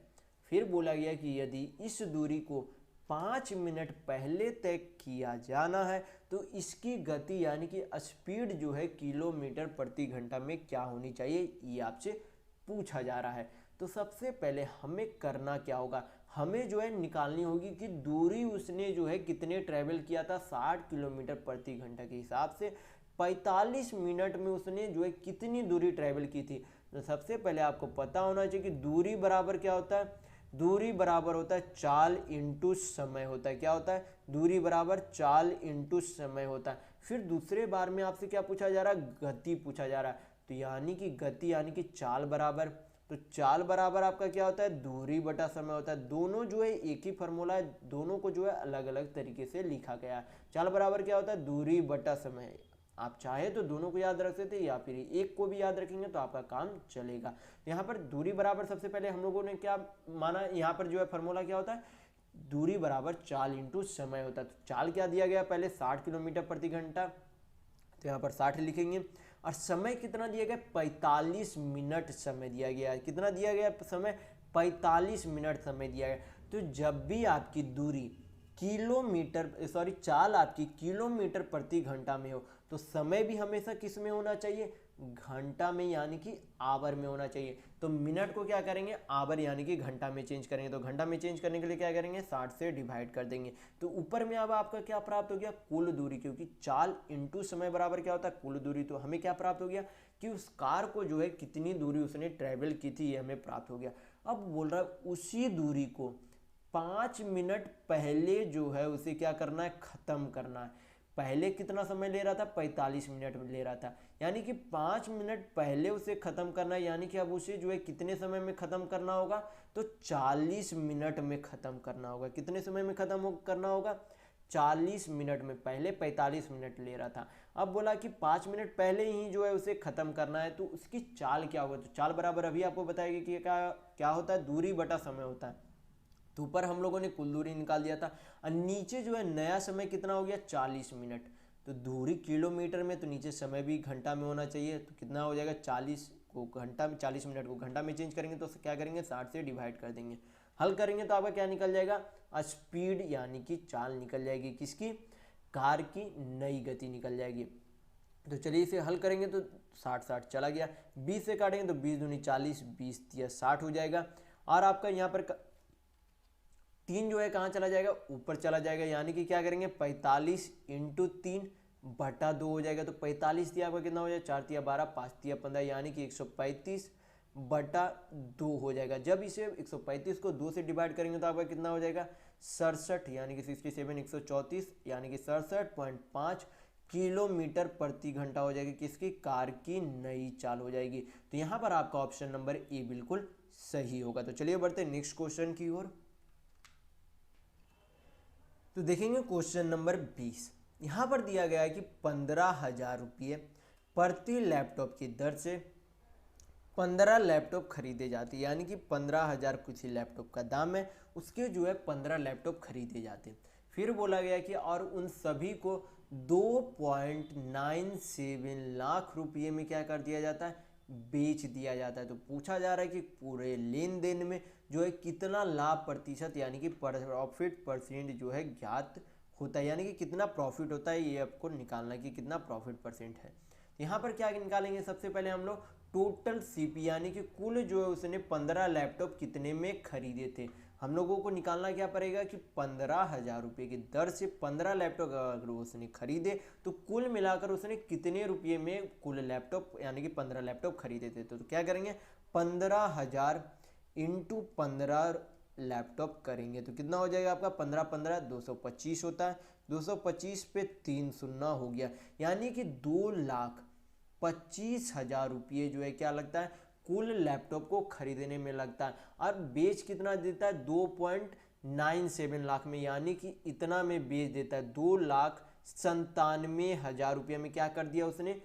फिर बोला गया कि यदि इस दूरी को 5 मिनट पहले तय किया जाना है तो इसकी गति यानी कि स्पीड जो है किलोमीटर प्रति घंटा में क्या होनी चाहिए, ये आपसे पूछा जा रहा है। तो सबसे पहले हमें करना क्या होगा, हमें जो है निकालनी होगी कि दूरी उसने जो है कितने ट्रैवल किया था, 60 किलोमीटर प्रति घंटा के हिसाब से 45 मिनट में उसने जो है कितनी दूरी ट्रैवल की थी। तो सबसे पहले आपको पता होना चाहिए कि दूरी बराबर क्या होता है, दूरी बराबर होता है चाल इंटू समय होता है। क्या होता है, दूरी बराबर चाल इंटू समय होता है। फिर दूसरे बार में आपसे क्या पूछा जा रहा है, गति पूछा जा रहा है। तो यानी कि गति यानी कि चाल बराबर, तो चाल बराबर आपका क्या होता है, दूरी बटा समय होता है। दोनों जो है एक ही फार्मूला है, दोनों को जो है अलग अलग तरीके से लिखा गया है। चाल बराबर क्या होता है, दूरी बटा समय। आप चाहे तो दोनों को याद रख सकते या फिर एक को भी याद रखेंगे तो आपका काम चलेगा। तो यहाँ पर दूरी बराबर सबसे पहले हम लोगों ने क्या माना, यहाँ पर जो है फार्मूला क्या होता है, दूरी बराबर चाल इंटू समय होता है। तो चाल क्या दिया गया, पहले 60 किलोमीटर प्रति घंटा, तो यहाँ पर 60 लिखेंगे। और समय कितना दिया गया, 45 मिनट समय दिया गया है। कितना दिया गया समय, 45 मिनट समय दिया गया। तो जब भी आपकी दूरी चाल आपकी किलोमीटर प्रति घंटा में हो तो समय भी हमेशा किस में होना चाहिए, घंटा में यानी कि आवर में होना चाहिए। तो मिनट को क्या करेंगे, आवर यानी कि घंटा में चेंज करेंगे। तो घंटा में चेंज करने के लिए क्या करेंगे, 60 से डिवाइड कर देंगे। तो ऊपर में अब आपका क्या प्राप्त हो गया, कुल दूरी, क्योंकि चाल इंटू समय बराबर क्या होता है, कुल दूरी। तो हमें क्या प्राप्त हो गया कि उस कार को जो है कितनी दूरी उसने ट्रेवल की थी, ये हमें प्राप्त हो गया। अब बोल रहा है उसी दूरी को 5 मिनट पहले जो है उसे क्या करना है, खत्म करना है। पहले कितना समय ले रहा था, 45 मिनट ले रहा था, यानी कि 5 मिनट पहले उसे खत्म करना है, यानी कि अब उसे जो है कितने समय में खत्म करना होगा, तो 40 मिनट में खत्म करना होगा। कितने समय में खत्म करना होगा, 40 मिनट में। पहले 45 मिनट ले रहा था, अब बोला कि 5 मिनट पहले ही जो है उसे खत्म करना है। तो उसकी चाल क्या होगा, तो चाल बराबर अभी आपको बताएगी कि क्या क्या होता है, दूरी बटा समय होता है। तो ऊपर हम लोगों ने कुल दूरी निकाल दिया था, और नीचे जो है नया समय कितना हो गया, 40 मिनट। तो दूरी किलोमीटर में, तो नीचे समय भी घंटा में होना चाहिए। तो कितना हो जाएगा, 40 को घंटा में, 40 मिनट को घंटा में चेंज करेंगे तो क्या करेंगे, 60 से डिवाइड कर देंगे। हल करेंगे तो आपका क्या निकल जाएगा, स्पीड यानी कि चाल निकल जाएगी, किसकी, कार की नई गति निकल जाएगी। तो चलिए इसे हल करेंगे तो 60 चला गया, 20 से काटेंगे तो 20 दूनी 40, 20 या 60 हो जाएगा। और आपका यहाँ पर 3 जो है कहाँ चला जाएगा, ऊपर चला जाएगा, यानी कि क्या करेंगे, 45 इंटू 3 बटा 2 हो जाएगा। तो 45 दिया आपका कितना हो जाएगा, 4 तिया 12, 5 तिया 15, यानी कि 135 बटा 2 हो जाएगा। जब इसे 135 को 2 से डिवाइड करेंगे तो आपका कितना हो जाएगा, 67, यानी कि 67, 134, यानी कि 67.5 किलोमीटर प्रति घंटा हो जाएगी, किसकी, कार की नई चाल हो जाएगी। तो यहाँ पर आपका ऑप्शन नंबर ए बिल्कुल सही होगा। तो चलिए बढ़ते हैं नेक्स्ट क्वेश्चन की ओर। तो देखेंगे क्वेश्चन नंबर 20। यहाँ पर दिया गया है कि 15,000 रुपये प्रति लैपटॉप की दर से 15 लैपटॉप खरीदे जाते हैं, यानी कि 15,000 किसी लैपटॉप का दाम है, उसके जो है 15 लैपटॉप खरीदे जाते हैं। फिर बोला गया कि और उन सभी को 2.97 लाख रुपये में क्या कर दिया जाता है, बेच दिया जाता है। तो पूछा जा रहा है कि पूरे लेन देन में जो है कितना लाभ प्रतिशत यानी कि प्रॉफिट परसेंट जो है ज्ञात होता है, यानी कि कितना प्रॉफिट होता है, ये आपको निकालना है कि कितना प्रॉफिट परसेंट है। यहाँ पर क्या निकालेंगे, सबसे पहले हम लोग टोटल सीपी यानी कि कुल जो है उसने 15 लैपटॉप कितने में खरीदे थे, हम लोगों को निकालना क्या पड़ेगा कि 15,000 रुपये की दर से 15 लैपटॉप अगर उसने खरीदे तो कुल मिलाकर उसने कितने रुपये में कुल लैपटॉप यानी कि 15 लैपटॉप खरीदे थे। तो क्या करेंगे, 15,000 इंटू 15 लैपटॉप करेंगे तो कितना हो जाएगा आपका, 15 15 225 होता है, 225 पे 3 शून्य हो गया, यानी कि 2,25,000 रुपये जो है क्या लगता है, कुल लैपटॉप को खरीदने में लगता है। और बेच कितना देता है, 2.97 लाख में, यानी कि इतना में बेच देता है। 2,97,000 रुपये में क्या कर दिया उसने,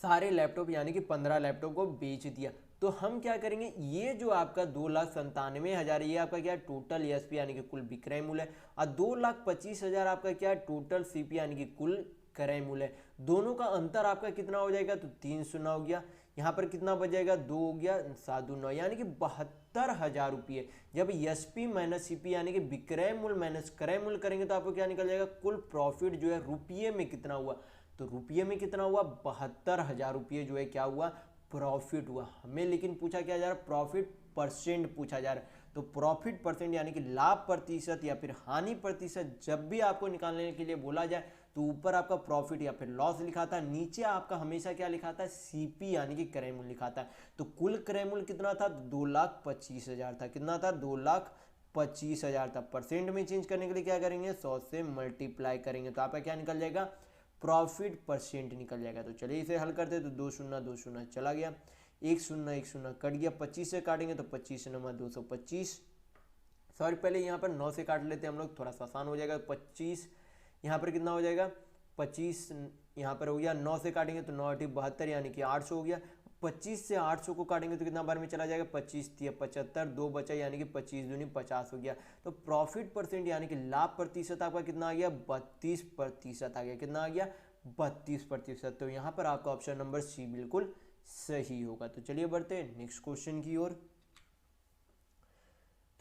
सारे लैपटॉप यानी कि 15 लैपटॉप को बेच दिया। तो हम क्या करेंगे, ये जो आपका 2,97,000 ये आपका क्या टोटल एसपी यानी कि कुल विक्रय मूल्य है, और 2,25,000 आपका क्या टोटल सीपी यानी कि कुल क्रय मूल्य है। दोनों का अंतर आपका कितना हो जाएगा, तो 3 शून्य हो गया, यहाँ पर कितना बच जाएगा, 2 हो गया, 7 9, यानी कि 72,000 रुपये। जब एसपी माइनस सीपी यानी कि विक्रय मूल्य माइनस क्रय मूल्य करेंगे तो आपको क्या निकल जाएगा, कुल प्रॉफिट जो है रुपये में कितना हुआ, तो रुपये में कितना हुआ, 72,000 रुपये जो है क्या हुआ, प्रॉफिट हुआ। हमें लेकिन पूछा क्या जा रहा है, प्रॉफिट परसेंट पूछा जा रहा है। तो प्रॉफिट परसेंट यानी कि लाभ प्रतिशत या फिर हानि प्रतिशत जब भी आपको निकालने के लिए बोला जाए तो ऊपर आपका प्रॉफिट या फिर लॉस लिखा था, नीचे आपका हमेशा क्या लिखा था, सीपी यानी कि क्रय मूल्य लिखा था। तो कुल क्रय मूल्य कितना था, 2,25,000 था, कितना था, 2,25,000 था। परसेंट में चेंज करने के लिए क्या करेंगे, 100 से मल्टीप्लाई करेंगे तो आपका क्या निकल जाएगा, प्रॉफिट परसेंट निकल जाएगा। तो चलिए इसे हल करते तो 2 शून्य 2 शून्य चला गया, 1 शून्य 1 शून्य कट गया, 25 से काटेंगे तो 25 9 225, सॉरी पहले यहाँ पर 9 से काट लेते हैं हम लोग, थोड़ा सा आसान हो जाएगा। 25 यहाँ पर कितना हो जाएगा, 25 यहाँ पर हो गया, 9 से काटेंगे तो 9 8 72 यानी कि 800 हो गया। 25 से 800 को काटेंगे तो कितना बार में चला जाएगा, 25 3 75, 2 बचा यानी कि 25 दूनी 50 हो गया। तो प्रॉफिट परसेंट यानी कि लाभ प्रतिशत आपका कितना आ गया, 32% आ गया, कितना आ गया, 32%। तो यहाँ पर आपका ऑप्शन नंबर सी बिल्कुल सही होगा। तो चलिए बढ़ते हैं नेक्स्ट क्वेश्चन की ओर।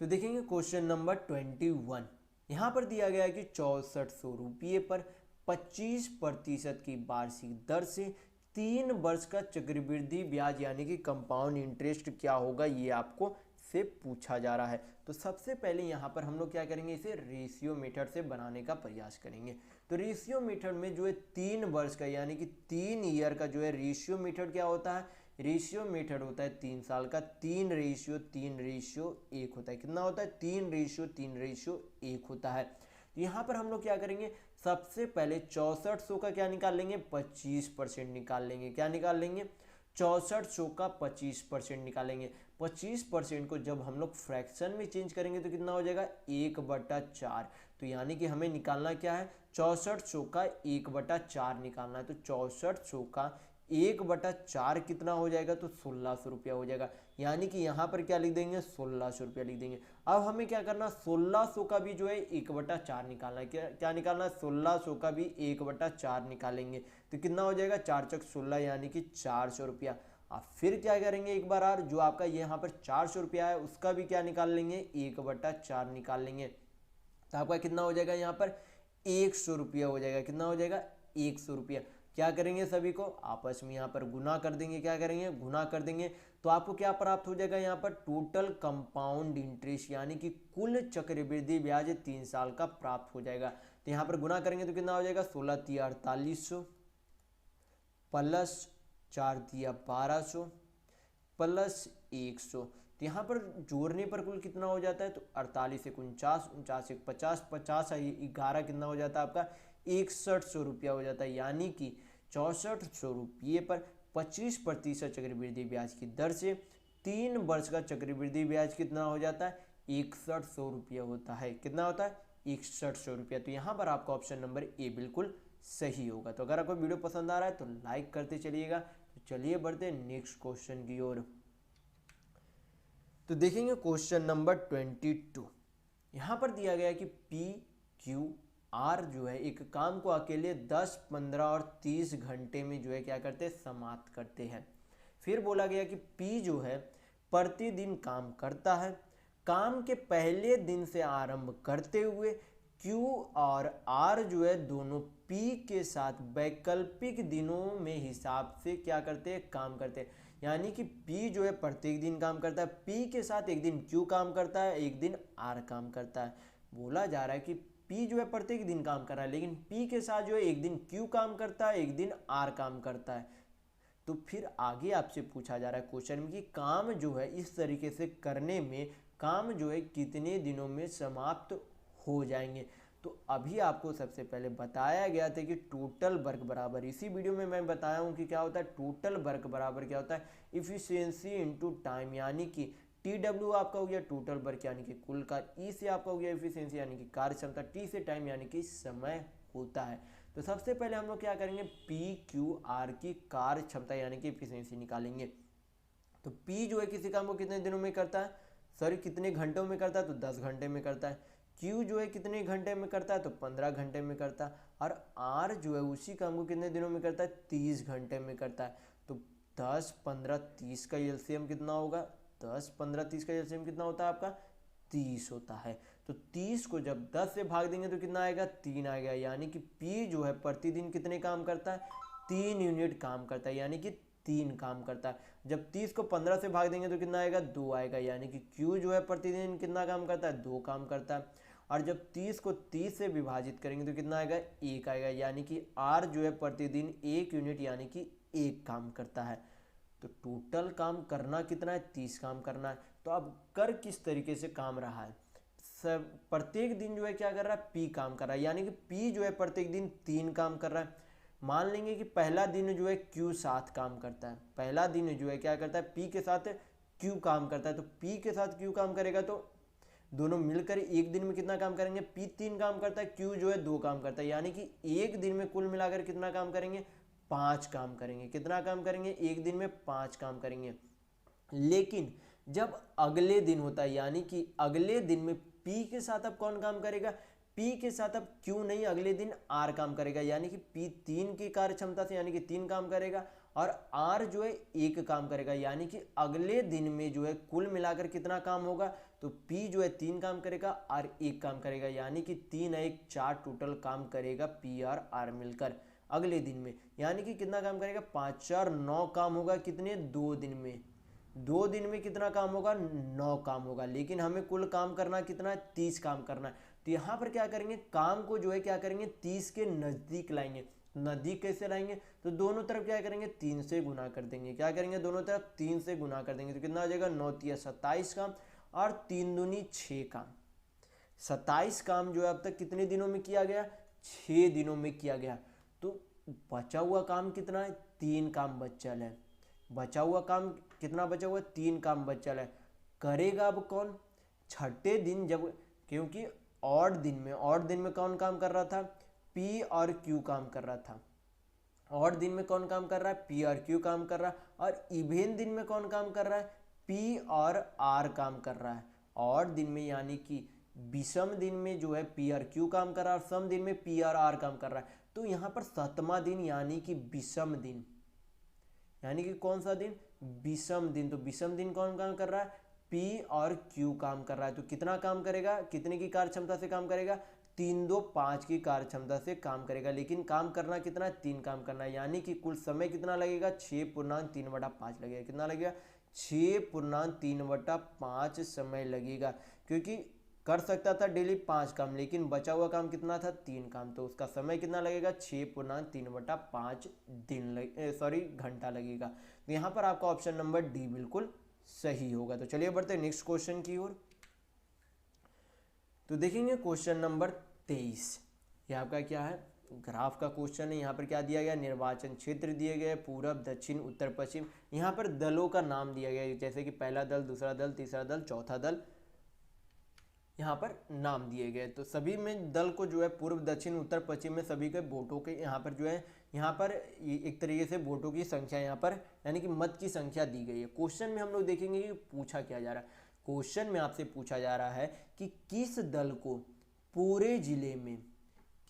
तो देखेंगे क्वेश्चन नंबर 21। यहाँ पर दिया गया है कि 6400 रुपये पर 25% की वार्षिक दर से 3 वर्ष का चक्रवृद्धि ब्याज यानी कि कंपाउंड इंटरेस्ट क्या होगा, ये आपको से पूछा जा रहा है। तो सबसे पहले यहाँ पर हम लोग क्या करेंगे, इसे रेशियो मेथड से बनाने का प्रयास करेंगे। तो रेशियो मेथड में जो है 3 वर्ष का यानी कि 3 ईयर का जो है रेशियो मेथड क्या होता है, रेशियो मेथड होता है 3 साल का। 3:3:1 होता है। कितना होता है, 3:3:1 होता है। तो यहाँ पर हम लोग क्या करेंगे, सबसे पहले 6400 का क्या निकाल लेंगे, 25% निकाल लेंगे। क्या निकाल लेंगे, 6400 का 25% निकालेंगे। 25% को जब हम लोग फ्रैक्शन में चेंज करेंगे तो कितना हो जाएगा, 1/4। तो यानी कि हमें निकालना क्या है, 6400 का 1/4 निकालना है। तो 6400 का 1/4 कितना हो जाएगा, तो 1600 रुपया हो जाएगा। यानी कि यहाँ पर क्या लिख देंगे, 1600 रुपया लिख देंगे। अब हमें क्या करना, 1600 का भी जो है 1/4 निकालना है। क्या निकालना है, 1600 का भी 1/4 निकालेंगे। तो कितना हो जाएगा, 4×4 = 16 यानी कि 400 रुपया। अब फिर क्या करेंगे, एक बार और जो आपका यहाँ पर 400 रुपया है उसका भी क्या निकाल लेंगे, 1/4 निकाल लेंगे। तो आपका कितना हो जाएगा, यहाँ पर 100 रुपया हो जाएगा। कितना हो जाएगा, 100 रुपया। क्या करेंगे, सभी को आपस में यहाँ पर गुना कर देंगे। क्या करेंगे, गुना कर देंगे। तो आपको क्या प्राप्त हो जाएगा, यहाँ पर टोटल कंपाउंड इंटरेस्ट यानी कि कुल चक्रवृद्धि ब्याज 3 साल का प्राप्त हो जाएगा। तो यहाँ पर गुना करेंगे तो कितना हो जाएगा, 16×3 = 4800 प्लस 4×3 = 1200 प्लस 100। तो यहाँ पर जोड़ने पर कुल कितना हो जाता है, तो 48 × 49, 49 × 50, 50 11 कितना हो जाता है आपका, 6100 रुपया हो जाता है। यानी कि 6400 रुपये पर 25% चक्रवृद्धि ब्याज की दर से 3 वर्ष का चक्रवृद्धि ब्याज कितना हो जाता है, 6100 रुपया होता है। कितना होता है, 6100 रुपया। तो यहाँ पर आपका ऑप्शन नंबर ए बिल्कुल सही होगा। तो अगर आपको वीडियो पसंद आ रहा है तो लाइक करते चलिएगा। तो चलिए बढ़ते हैं नेक्स्ट क्वेश्चन की ओर। तो देखेंगे क्वेश्चन नंबर 22। यहाँ पर दिया गया है कि PQR जो है एक काम को अकेले 10, 15 और 30 घंटे में जो है क्या करते हैं, समाप्त करते हैं। फिर बोला गया कि P जो है प्रतिदिन काम करता है। काम के पहले दिन से आरंभ करते हुए Q और R जो है दोनों P के साथ वैकल्पिक दिनों में हिसाब से क्या करते हैं, काम करते हैं। यानी कि P जो है प्रत्येक दिन काम करता है, P के साथ एक दिन Q काम करता है, एक दिन R काम करता है। बोला जा रहा है कि P जो है प्रत्येक दिन काम कर रहा है, लेकिन P के साथ जो है एक दिन Q काम करता है, एक दिन R काम करता है। तो फिर आगे आपसे पूछा जा रहा है क्वेश्चन में कि काम जो है इस तरीके से करने में काम जो है कितने दिनों में समाप्त हो जाएंगे। तो अभी आपको सबसे पहले बताया गया था कि टोटल वर्क बराबर, इसी वीडियो में मैं बताया हूँ कि क्या होता है, टोटल वर्क बराबर क्या होता है, इफिशियंसी इनटू टाइम। यानी कि TW आपका हो गया टोटल वर्क यानी कि कुल कार्य, E से आपका हो गया इफिशियंसी यानी कि कार्य क्षमता, T से टाइम यानी कि समय होता है। तो सबसे पहले हम लोग क्या करेंगे, PQR की कार्य क्षमता यानी कि इफिशियंसी निकालेंगे। तो P जो है किसी काम को कितने दिनों में करता है, सॉरी कितने घंटों में करता है, तो 10 घंटे में करता है। Q जो है कितने घंटे में करता है, तो 15 घंटे में करता है। और R जो है उसी काम को कितने दिनों में करता है, 30 घंटे में करता है। तो 10, 15, 30 का एलसीएम कितना होगा, 10, 15, 30 का एलसीएम कितना होता है आपका, 30 होता है। तो 30 को जब 10 से भाग देंगे तो कितना आएगा, 3 आएगा। यानी कि P जो है प्रतिदिन कितने काम करता है, 3 यूनिट काम करता है, यानी कि 3 काम करता है। जब 30 को 15 से भाग देंगे तो कितना आएगा, 2 आएगा। यानी कि Q जो है प्रतिदिन कितना काम करता है, 2 काम करता है। और जब 30 को 30 से विभाजित करेंगे तो कितना आएगा, 1 आएगा। यानी कि R जो है प्रतिदिन 1 यूनिट यानी कि 1 काम करता है। तो टोटल काम करना कितना है, 30 काम करना है। तो अब कर किस तरीके से काम रहा है, सब प्रत्येक दिन जो है क्या कर रहा है, P काम कर रहा है। यानी कि P जो है प्रत्येक दिन 3 काम कर रहा है। मान लेंगे कि पहला दिन जो है Q 7 काम करता है, पहला दिन जो है क्या करता है, P के साथ Q काम करता है। तो P के साथ Q काम करेगा तो दोनों मिलकर एक दिन में कितना काम करेंगे, P 3 काम करता है, Q जो है 2 काम करता है। यानी कि एक दिन में कुल मिलाकर कितना काम करेंगे, 5 काम करेंगे। कितना काम करेंगे, एक दिन में 5 काम करेंगे। लेकिन जब अगले दिन होता है, यानी कि अगले दिन में P के साथ अब कौन काम करेगा, P के साथ अब Q नहीं, अगले दिन R काम करेगा। यानी कि P 3 की कार्य क्षमता से यानी कि 3 काम करेगा और R जो है 1 काम करेगा। यानी कि अगले दिन में जो है कुल मिलाकर कितना काम होगा, तो P जो है 3 काम करेगा और 1 काम करेगा। यानी कि 3 1 4 टोटल काम करेगा P और R मिलकर। अगले दिन में, यानी कि कितना काम करेगा, 5 4 9 काम होगा कितने, 2 दिन में। 2 दिन में कितना काम होगा, 9 काम होगा, लेकिन हमें कुल काम करना कितना है, 30 काम करना है। तो यहाँ पर क्या करेंगे, काम को जो है क्या करेंगे, 30 के नज़दीक लाएंगे। नज़दीक कैसे लाएंगे, तो दोनों तरफ क्या करेंगे, 3 से गुना कर देंगे। क्या करेंगे, दोनों तरफ 3 से गुना कर देंगे, तो कितना आ जाएगा, 9 3 27 काम और 3 दूनी 6 काम। 27 काम जो है अब तक कितने दिनों में किया गया, 6 दिनों में किया गया। तो बचा हुआ काम कितना है, 3 काम बचल है। बचा हुआ काम कितना बचा हुआ है, 3 काम बचल है। करेगा अब कौन, छठे दिन, जब क्योंकि ऑड दिन में कौन काम कर रहा था, पी और क्यू काम कर रहा था। ऑड दिन में कौन काम कर रहा है, पी और क्यू काम कर रहा है। और इवेन दिन में कौन काम कर रहा है, पी और आर काम कर रहा है। ऑड दिन में यानी कि विषम दिन में जो है पी और क्यू काम कर रहा है, और सम दिन में पी और आर काम कर रहा है। तो यहाँ पर 7वां दिन यानी कि विषम दिन, यानी कि कौन सा दिन, विषम दिन। तो विषम दिन कौन काम कर रहा है, पी और क्यू काम कर रहा है। तो कितना काम करेगा, कितने की कार्य क्षमता से काम करेगा, 3 2 5 की कार्य क्षमता से काम करेगा। लेकिन काम करना कितना है, 3 काम करना है, यानी कि कुल समय कितना लगेगा, 6.3/5 लगेगा। कितना लगेगा, 6.3/5 समय लगेगा। क्योंकि कर सकता था डेली 5 काम, लेकिन बचा हुआ काम कितना था, 3 काम, तो उसका समय कितना लगेगा, 6.3/5 घंटा लगेगा। तो यहाँ पर आपका ऑप्शन नंबर डी बिल्कुल सही होगा। तो चलिए बढ़ते हैं नेक्स्ट क्वेश्चन की ओर। तो देखेंगे क्वेश्चन नंबर 23। ये आपका क्या है, ग्राफ का क्वेश्चन है। यहाँ पर क्या दिया गया, निर्वाचन क्षेत्र दिए गए, पूरब दक्षिण उत्तर पश्चिम। यहाँ पर दलों का नाम दिया गया है, जैसे कि पहला दल, दूसरा दल, तीसरा दल, चौथा दल, यहाँ पर नाम दिए गए। तो सभी में दल को जो है पूर्व दक्षिण उत्तर पश्चिम में सभी के वोटों के यहाँ पर जो है, यहाँ पर एक तरीके से वोटों की संख्या यहाँ पर यानी कि मत की संख्या दी गई है। क्वेश्चन में हम लोग देखेंगे कि पूछा क्या जा रहा है। क्वेश्चन में आपसे पूछा जा रहा है कि किस दल को पूरे जिले में,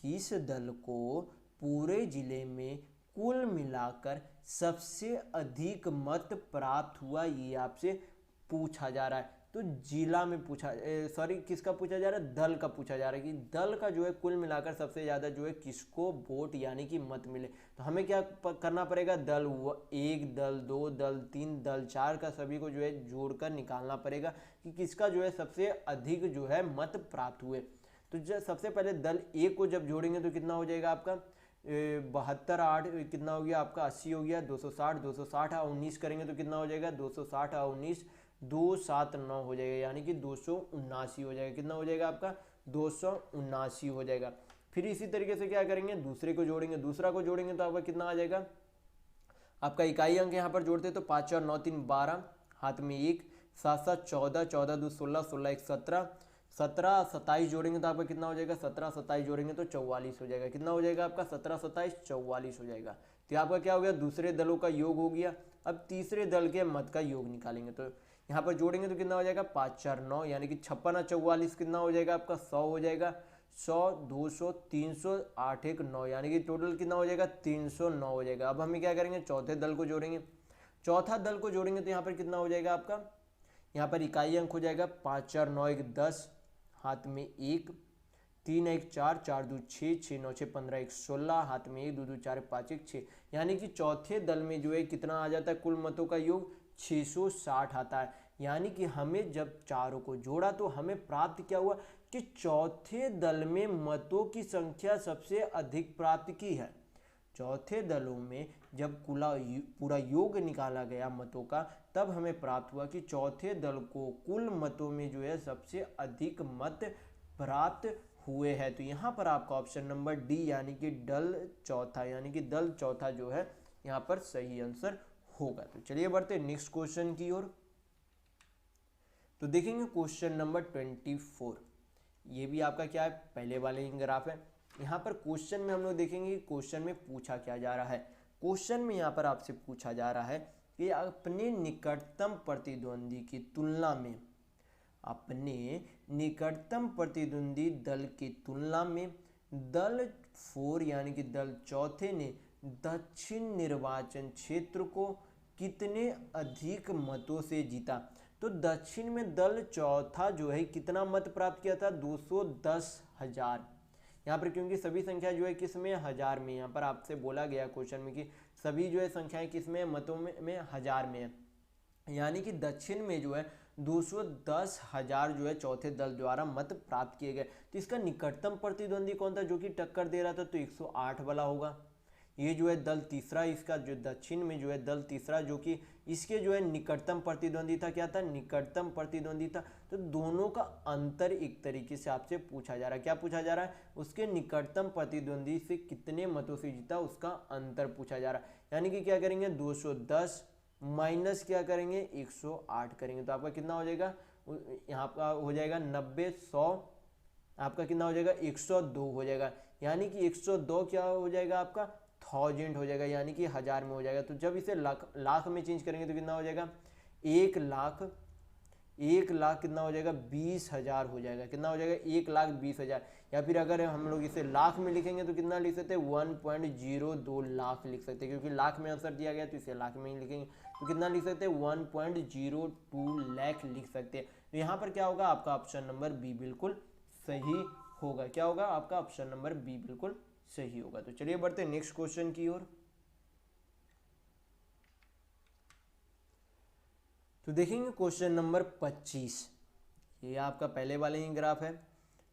किस दल को पूरे जिले में कुल मिलाकर सबसे अधिक मत प्राप्त हुआ, ये आपसे पूछा जा रहा है। तो जिला में किसका पूछा जा रहा है, दल का पूछा जा रहा है कि दल का जो है कुल मिलाकर सबसे ज़्यादा जो है किसको वोट यानी कि मत मिले। तो हमें क्या करना पड़ेगा, दल 1, दल 2, दल 3, दल 4 का सभी को जो है जोड़कर निकालना पड़ेगा कि किसका जो है सबसे अधिक जो है मत प्राप्त हुए। तो जब सबसे पहले दल 1 को जब जोड़ेंगे तो कितना हो जाएगा आपका, 72 8 कितना हो गया आपका, 80 हो गया, 260 और 19 करेंगे तो कितना हो जाएगा, 260 और 19 279 हो जाएगा, यानी कि 279 हो जाएगा। कितना हो जाएगा आपका, 279 हो जाएगा। फिर इसी तरीके से क्या करेंगे, दूसरे को जोड़ेंगे, दूसरा को जोड़ेंगे तो आपका कितना आ जाएगा, आपका इकाई अंक यहाँ पर जोड़ते तो 5 4 9 3 12, हाथ में 1, 7 7 14, 14 2 16, 16 1 17, 17 27 जोड़ेंगे तो आपका कितना हो जाएगा, 17 27 जोड़ेंगे तो 44 हो जाएगा। कितना हो जाएगा आपका, 17 27 44 हो जाएगा। तो आपका क्या हो गया, दूसरे दलों का योग हो गया। अब तीसरे दल के मत का योग निकालेंगे तो यहाँ पर जोड़ेंगे तो कितना हो जाएगा, 5 4 9, यानी कि 56 और 44 कितना हो जाएगा आपका, 100 हो जाएगा। 100 200 300 8 1 9, यानी कि टोटल कितना हो जाएगा, 309 हो जाएगा। अब हमें क्या करेंगे, चौथे दल को जोड़ेंगे। चौथा दल को जोड़ेंगे तो यहाँ पर कितना हो जाएगा आपका, यहाँ पर इकाई अंक हो जाएगा 5 4 9 1 10, हाथ में 1, 3 1 4, 4 2 6, 6 9 6 15 1 16, हाथ में 1 2 2 4 5 1 6, यानी कि चौथे दल में जो है कितना आ जाता है, कुल मतों का योग 660 आता है। यानी कि हमें जब चारों को जोड़ा तो हमें प्राप्त क्या हुआ कि चौथे दल में मतों की संख्या सबसे अधिक प्राप्त की है। चौथे दलों में जब पूरा योग निकाला गया मतों का, तब हमें प्राप्त हुआ कि चौथे दल को कुल मतों में जो है सबसे अधिक मत प्राप्त हुए हैं। तो यहाँ पर आपका ऑप्शन नंबर डी यानी कि दल चौथा जो है यहाँ पर सही आंसर होगा। तो चलिए बढ़ते नेक्स्ट क्वेश्चन की ओर। तो देखेंगे क्वेश्चन नंबर 24। ये भी आपका क्या है, पहले वाले ही ग्राफ है। यहाँ पर क्वेश्चन में हम लोग देखेंगे क्वेश्चन में पूछा क्या जा रहा है। क्वेश्चन में यहाँ पर आपसे पूछा जा रहा है कि अपने निकटतम प्रतिद्वंदी की तुलना में, अपने निकटतम प्रतिद्वंदी दल की तुलना में दल 4 यानी कि दल चौथे ने दक्षिण निर्वाचन क्षेत्र को कितने अधिक मतों से जीता। तो दक्षिण में दल चौथा जो है कितना मत प्राप्त किया था, 210,000, यहाँ पर, क्योंकि सभी संख्या जो है किस में, हजार में। यहाँ पर आपसे बोला गया क्वेश्चन में कि सभी जो है संख्याएं किस में, मतों में हजार में है। यानी कि दक्षिण में जो है 210,000 जो है चौथे दल द्वारा मत प्राप्त किए गए। तो इसका निकटतम प्रतिद्वंदी कौन था जो कि टक्कर दे रहा था, तो 108 वाला होगा। ये जो है दल तीसरा, इसका जो दक्षिण में जो है दल तीसरा, जो कि इसके जो है निकटतम प्रतिद्वंदी था, क्या था, निकटतम प्रतिद्वंदी था। तो दोनों का अंतर एक तरीके से आपसे पूछा जा रहा है। क्या पूछा जा रहा है, उसके निकटतम प्रतिद्वंदी से कितने मतों से जीता, उसका अंतर पूछा जा रहा है। यानी कि क्या करेंगे, 210 माइनस क्या करेंगे, 108 करेंगे, तो आपका कितना हो जाएगा, यहाँ का हो जाएगा 90, 100, आपका कितना हो जाएगा, 102 हो जाएगा। यानी कि 102 क्या हो जाएगा, आपका 1000 हो जाएगा, यानी कि हजार में हो जाएगा। तो जब इसे लाख में चेंज करेंगे तो कितना हो जाएगा, 1 लाख कितना हो जाएगा, 20,000 हो जाएगा। कितना हो जाएगा, 1,20,000। या फिर अगर हम लोग इसे लाख में लिखेंगे तो कितना लिख सकते हैं, 1.02 लाख लिख सकते हैं, क्योंकि लाख में आंसर दिया गया तो इसे लाख में ही लिखेंगे। तो कितना लिख सकते हैं, 1.02 लाख लिख सकते हैं। तो यहाँ पर क्या होगा, आपका ऑप्शन नंबर बी बिल्कुल सही होगा। क्या होगा, आपका ऑप्शन नंबर बी बिल्कुल सही होगा। तो चलिए बढ़ते हैं नेक्स्ट क्वेश्चन की ओर। तो देखेंगे क्वेश्चन नंबर 25, ये आपका पहले वाले ही ग्राफ है।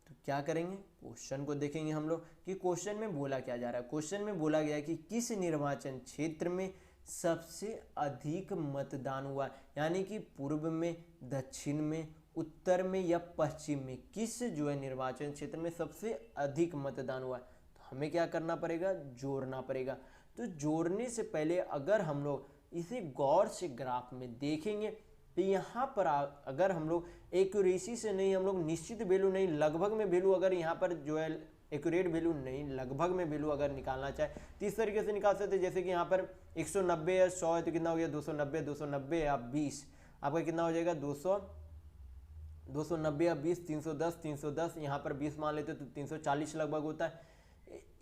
तो क्या करेंगे, क्वेश्चन को देखेंगे हम लोग कि क्वेश्चन में बोला क्या जा रहा है। क्वेश्चन में बोला गया कि किस निर्वाचन क्षेत्र में सबसे अधिक मतदान हुआ, यानी कि पूर्व में, दक्षिण में, उत्तर में या पश्चिम में, किस जो है निर्वाचन क्षेत्र में सबसे अधिक मतदान हुआ। तो हमें क्या करना पड़ेगा, जोड़ना पड़ेगा। तो जोड़ने से पहले अगर हम लोग इसे गौर से ग्राफ में देखेंगे तो यहाँ पर अगर हम लोग एक्यूरेसी से नहीं, हम लोग निश्चित वैल्यू नहीं, लगभग में वैल्यू अगर यहाँ पर जो है एक्यूरेट वैल्यू नहीं, लगभग में वैल्यू अगर निकालना चाहे तो इस तरीके से निकाल सकते हैं। जैसे कि यहाँ पर 190 या 100 है तो कितना हो गया, 290, 290 या 20, आपका कितना हो जाएगा, 290 या 20, 310, 310, यहाँ पर 20 मान लेते तो 340 लगभग होता है।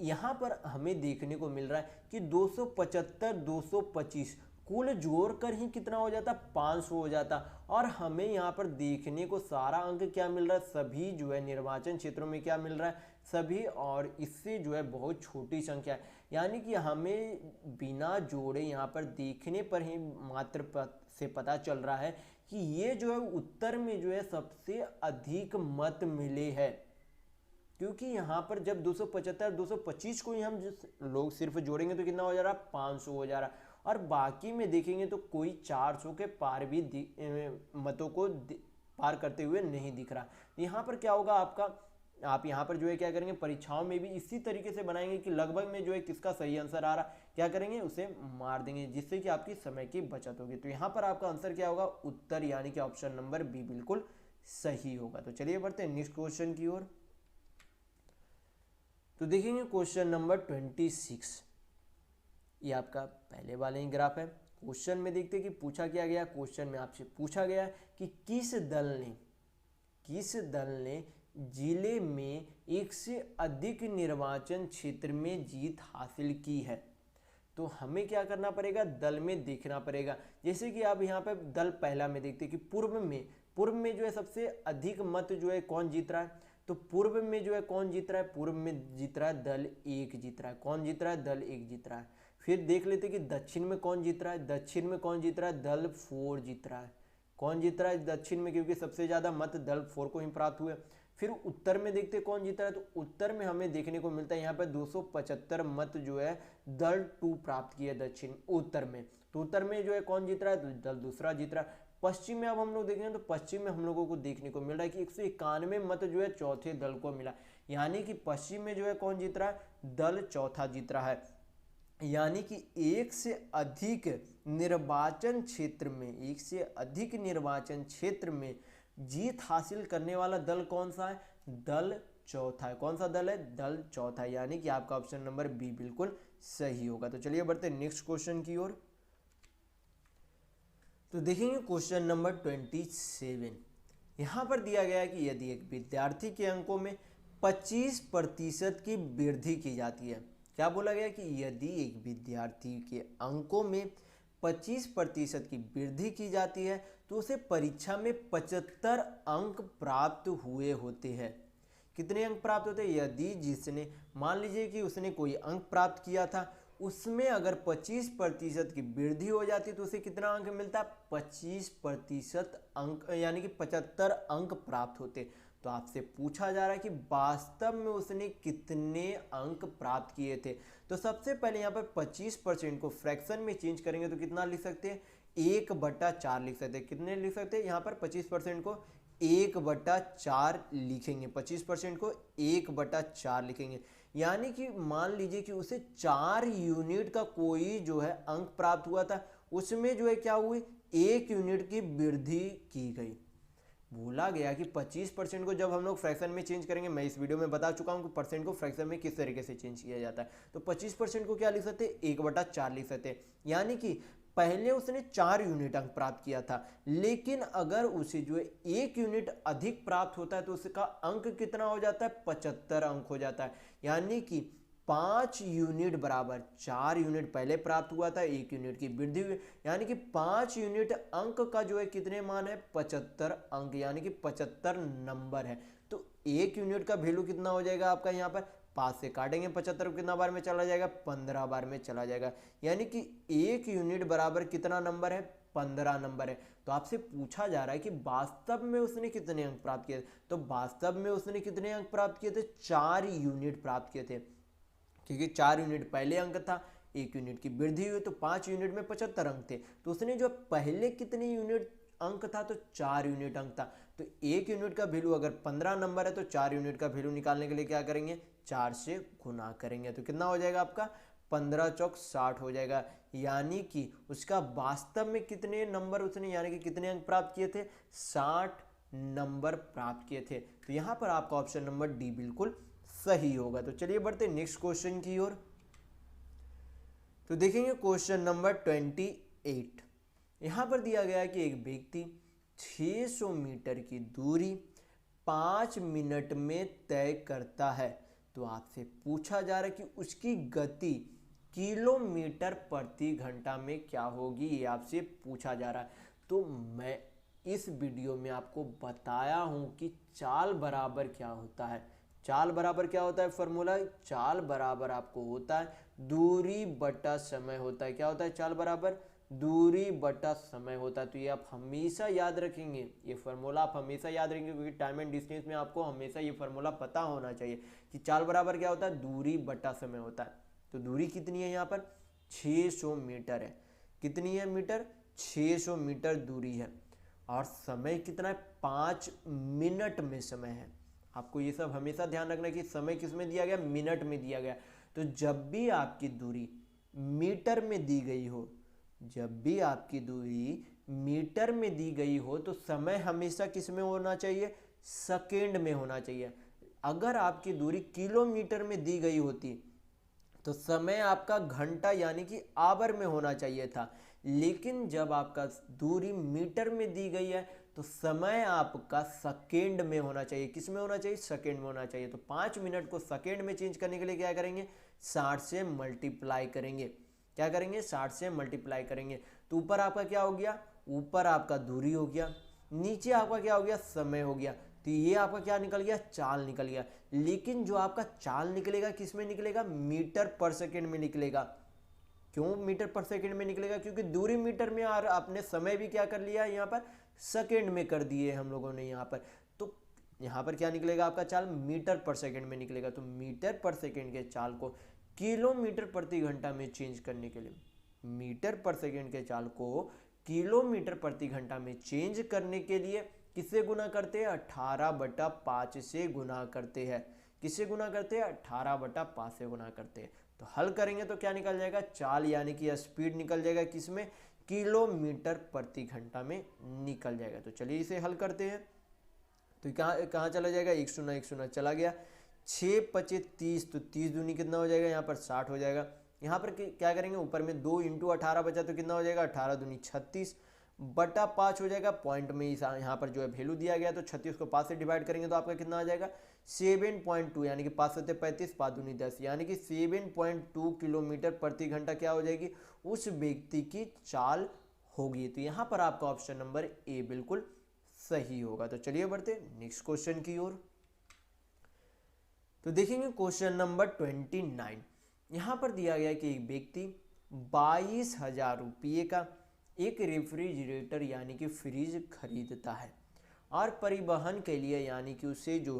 यहाँ पर हमें देखने को मिल रहा है कि 275, 225 कुल जोड़कर ही कितना हो जाता, 500 हो जाता। और हमें यहाँ पर देखने को सारा अंक क्या मिल रहा है, सभी जो है निर्वाचन क्षेत्रों में क्या मिल रहा है, सभी, और इससे जो है बहुत छोटी संख्या है। यानी कि हमें बिना जोड़े यहाँ पर देखने पर ही मात्र से पता चल रहा है कि ये जो है उत्तर में जो है सबसे अधिक मत मिले हैं। क्योंकि यहाँ पर जब 275, 225 को ही हम लोग सिर्फ जोड़ेंगे तो कितना हो जा रहा है, 500 हो जा रहा है। और बाकी में देखेंगे तो कोई 400 के पार भी मतों को पार करते हुए नहीं दिख रहा। यहाँ पर क्या होगा आपका, आप यहाँ पर जो है क्या करेंगे, परीक्षाओं में भी इसी तरीके से बनाएंगे कि लगभग में जो है किसका सही आंसर आ रहा, क्या करेंगे, उसे मार देंगे, जिससे कि आपकी समय की बचत होगी। तो यहाँ पर आपका आंसर क्या होगा, उत्तर, यानी कि ऑप्शन नंबर बी बिल्कुल सही होगा। तो चलिए बढ़ते हैं नेक्स्ट क्वेश्चन की ओर। तो देखेंगे क्वेश्चन नंबर 26, ये आपका पहले वाले ही ग्राफ है। क्वेश्चन में देखते हैं कि पूछा क्या गया। क्वेश्चन में आपसे पूछा गया कि किस दल ने जिले में एक से अधिक निर्वाचन क्षेत्र में जीत हासिल की है। तो हमें क्या करना पड़ेगा, दल में देखना पड़ेगा। जैसे कि आप यहाँ पे दल पहला में देखते हैं कि पूर्व में जो है सबसे अधिक मत जो है कौन जीत रहा है, तो पूर्व में जो है कौन जीत रहा है, पूर्व में जीत रहा है दल 1 जीत रहा है। कौन जीत रहा है, दल 1 जीत रहा है। फिर देख लेते कि दक्षिण में कौन जीत रहा है, दक्षिण में कौन जीत रहा है, दल 4 जीत रहा है। कौन जीत रहा है दक्षिण में, क्योंकि सबसे ज्यादा मत दल 4 को ही प्राप्त हुए। फिर उत्तर में देखते कौन जीत रहा है, तो उत्तर में हमें देखने को मिलता है यहाँ पर 275 मत जो है दल 2 प्राप्त किए दक्षिण उत्तर में। तो उत्तर में जो है कौन जीत रहा है, तो दल दूसरा जीत रहा है। पश्चिम में अब हम लोग देखेंगे तो पश्चिम में हम लोगों को देखने को मिल रहा है कि 191 मत जो है चौथे दल को मिला। यानी कि पश्चिम में जो है कौन जीत रहा है, दल चौथा जीत रहा है। यानी कि एक से अधिक निर्वाचन क्षेत्र में जीत हासिल करने वाला दल कौन सा है, दल चौथा है। कौन सा दल है, दल चौथा है। यानी कि आपका ऑप्शन नंबर बी बिल्कुल सही होगा। तो चलिए बढ़ते हैं नेक्स्ट क्वेश्चन की ओर। तो देखेंगे क्वेश्चन नंबर 27। यहाँ पर दिया गया है कि यदि एक विद्यार्थी के अंकों में 25% की वृद्धि की जाती है। क्या बोला गया कि यदि एक विद्यार्थी के अंकों में 25% की वृद्धि की जाती है तो उसे परीक्षा में 75 अंक प्राप्त हुए होते हैं। कितने अंक प्राप्त होते हैं? यदि जिसने, मान लीजिए कि उसने कोई अंक प्राप्त किया था, उसमें अगर 25% की वृद्धि हो जाती तो उसे कितना अंक मिलता? 25% अंक, यानी कि 75 अंक प्राप्त होते। तो आपसे पूछा जा रहा है कि वास्तव में उसने कितने अंक प्राप्त किए थे। तो सबसे पहले यहाँ पर 25% को फ्रैक्शन में चेंज करेंगे तो कितना लिख सकते हैं? 1/4 लिख सकते हैं। कितने लिख सकते हैं यहाँ पर? 25% को 1/4 लिखेंगे। 25% को 1/4 लिखेंगे, यानी कि मान लीजिए कि उसे 4 यूनिट का कोई जो है अंक प्राप्त हुआ था, उसमें जो है क्या हुई? 1 यूनिट की वृद्धि की गई। बोला गया कि 25% को जब हम लोग फ्रैक्शन में चेंज करेंगे, मैं इस वीडियो में बता चुका हूं कि परसेंट को फ्रैक्शन में किस तरीके से चेंज किया जाता है। तो 25% को क्या लिख सकते हैं? 1/4 लिख सकते हैं। यानी कि पहले उसने 4 यूनिट अंक प्राप्त किया था, लेकिन अगर उसे जो है 1 यूनिट अधिक प्राप्त होता है तो उसका अंक कितना हो जाता है? 75 अंक हो जाता है। यानी कि 5 यूनिट बराबर 4 यूनिट पहले प्राप्त हुआ था, 1 यूनिट की वृद्धि हुई, यानी कि 5 यूनिट अंक का जो है कितने मान है? 75 अंक, यानी कि 75 नंबर है। तो 1 यूनिट का वैल्यू कितना हो जाएगा आपका? यहाँ पर 5 से काटेंगे 75 कितना बार में चला जाएगा? 15 बार में चला जाएगा, यानी कि 1 यूनिट बराबर कितना नंबर है? 15 नंबर है। तो आपसे पूछा जा रहा है कि वास्तव में उसने कितने अंक प्राप्त किए? तो वास्तव में उसने कितने अंक प्राप्त किए थे? 4 यूनिट प्राप्त किए थे, क्योंकि 4 यूनिट पहले अंक था, 1 यूनिट की वृद्धि हुई तो 5 यूनिट में 75 अंक थे। तो उसने जो पहले कितने यूनिट अंक था? तो 4 यूनिट अंक था। तो 1 यूनिट का वैल्यू अगर 15 नंबर है तो 4 यूनिट का वैल्यू निकालने के लिए क्या करेंगे? 4 से गुना करेंगे। तो कितना हो जाएगा आपका? 15 चौक 60 हो जाएगा। यानी कि उसका वास्तव में कितने नंबर उसने, यानी कि कितने अंक प्राप्त किए थे? 60 नंबर प्राप्त किए थे। तो यहाँ पर आपका ऑप्शन नंबर डी बिल्कुल सही होगा। तो चलिए बढ़ते नेक्स्ट क्वेश्चन की ओर। तो देखेंगे क्वेश्चन नंबर 28। यहां पर दिया गया है कि एक व्यक्ति 600 मीटर की दूरी 5 मिनट में तय करता है। तो आपसे पूछा जा रहा है कि उसकी गति किलोमीटर प्रति घंटा में क्या होगी, ये आपसे पूछा जा रहा है। तो मैं इस वीडियो में आपको बताया हूं कि चाल बराबर क्या होता है। चाल बराबर क्या होता है? फॉर्मूला, चाल बराबर आपको होता है दूरी बटा समय होता है। क्या होता है? चाल बराबर दूरी बटा समय होता है। तो ये आप हमेशा याद रखेंगे, ये फॉर्मूला आप हमेशा याद रखेंगे, क्योंकि टाइम एंड डिस्टेंस में आपको हमेशा ये फॉर्मूला पता होना चाहिए कि चाल बराबर क्या होता है? दूरी बटा समय होता है। तो दूरी कितनी है यहाँ पर? 600 मीटर है। कितनी है मीटर? 600 मीटर दूरी है। और समय कितना है? 5 मिनट में समय है। आपको ये सब हमेशा ध्यान रखना कि समय किस में दिया गया? मिनट में दिया गया। तो जब भी आपकी दूरी मीटर में दी गई हो, जब भी आपकी दूरी मीटर में दी गई हो तो समय हमेशा किस में होना चाहिए? सेकेंड में होना चाहिए। अगर आपकी दूरी किलोमीटर में दी गई होती तो समय आपका घंटा यानी कि आवर में होना चाहिए था, लेकिन जब आपका दूरी मीटर में दी गई है तो समय आपका सेकेंड में होना चाहिए। किस में होना चाहिए? सेकेंड में होना चाहिए। तो 5 मिनट को सेकेंड में चेंज करने के लिए क्या करेंगे? 60 से मल्टीप्लाई करेंगे। क्या करेंगे? 60 से मल्टीप्लाई करेंगे। तो ऊपर आपका क्या हो गया? ऊपर आपका दूरी हो गया, नीचे आपका क्या हो गया? समय हो गया। तो ये आपका क्या निकल गया? चाल निकल गया। लेकिन जो आपका चाल निकलेगा किस में निकलेगा? मीटर पर सेकेंड में निकलेगा। क्यों मीटर पर सेकेंड में निकलेगा? क्योंकि दूरी मीटर में और आपने समय भी क्या कर लिया है? यहाँ पर सेकेंड में कर दिए हम लोगों ने यहाँ पर। तो यहाँ पर क्या निकलेगा आपका चाल? मीटर पर सेकेंड में निकलेगा। तो मीटर पर सेकेंड के चाल को किलोमीटर प्रति घंटा में चेंज करने के लिए, मीटर पर सेकेंड के चाल को किलोमीटर प्रति घंटा में चेंज करने के लिए किससे गुना करते हैं? 18/5 से गुना करते हैं। किससे गुना करते हैं? 18/5 से गुना करते हैं। तो हल करेंगे तो क्या निकल जाएगा? चाल यानी कि स्पीड निकल जाएगा किसमें? किलोमीटर प्रति घंटा में निकल जाएगा। तो चलिए इसे हल करते हैं। तो कहाँ कहाँ चला जाएगा? 1 शून्य 1 शून्य चला गया। 6 पचे 30, तो 30 दूनी कितना हो जाएगा? यहाँ पर 60 हो जाएगा। यहाँ पर क्या करेंगे? ऊपर में 2 × 18 बचा तो कितना हो जाएगा? 18 दूनी 36 बटा 5 हो जाएगा। पॉइंट में यहाँ पर जो है वैल्यू दिया गया तो 36 को 5 से डिवाइड करेंगे तो आपका कितना आ जाएगा? 7.2, यानी कि 5 से 35, 5 दूनी 10, यानी कि 7.2 किलोमीटर प्रति घंटा क्या हो जाएगी? उस व्यक्ति की चाल होगी। तो यहाँ पर आपका ऑप्शन नंबर ए बिल्कुल सही होगा। तो चलिए बढ़ते नेक्स्ट क्वेश्चन की ओर। तो देखेंगे क्वेश्चन नंबर 29। यहाँ पर दिया गया कि एक व्यक्ति 22,000 रुपये का एक रेफ्रिजरेटर यानी कि फ्रिज खरीदता है और परिवहन के लिए यानी कि उसे जो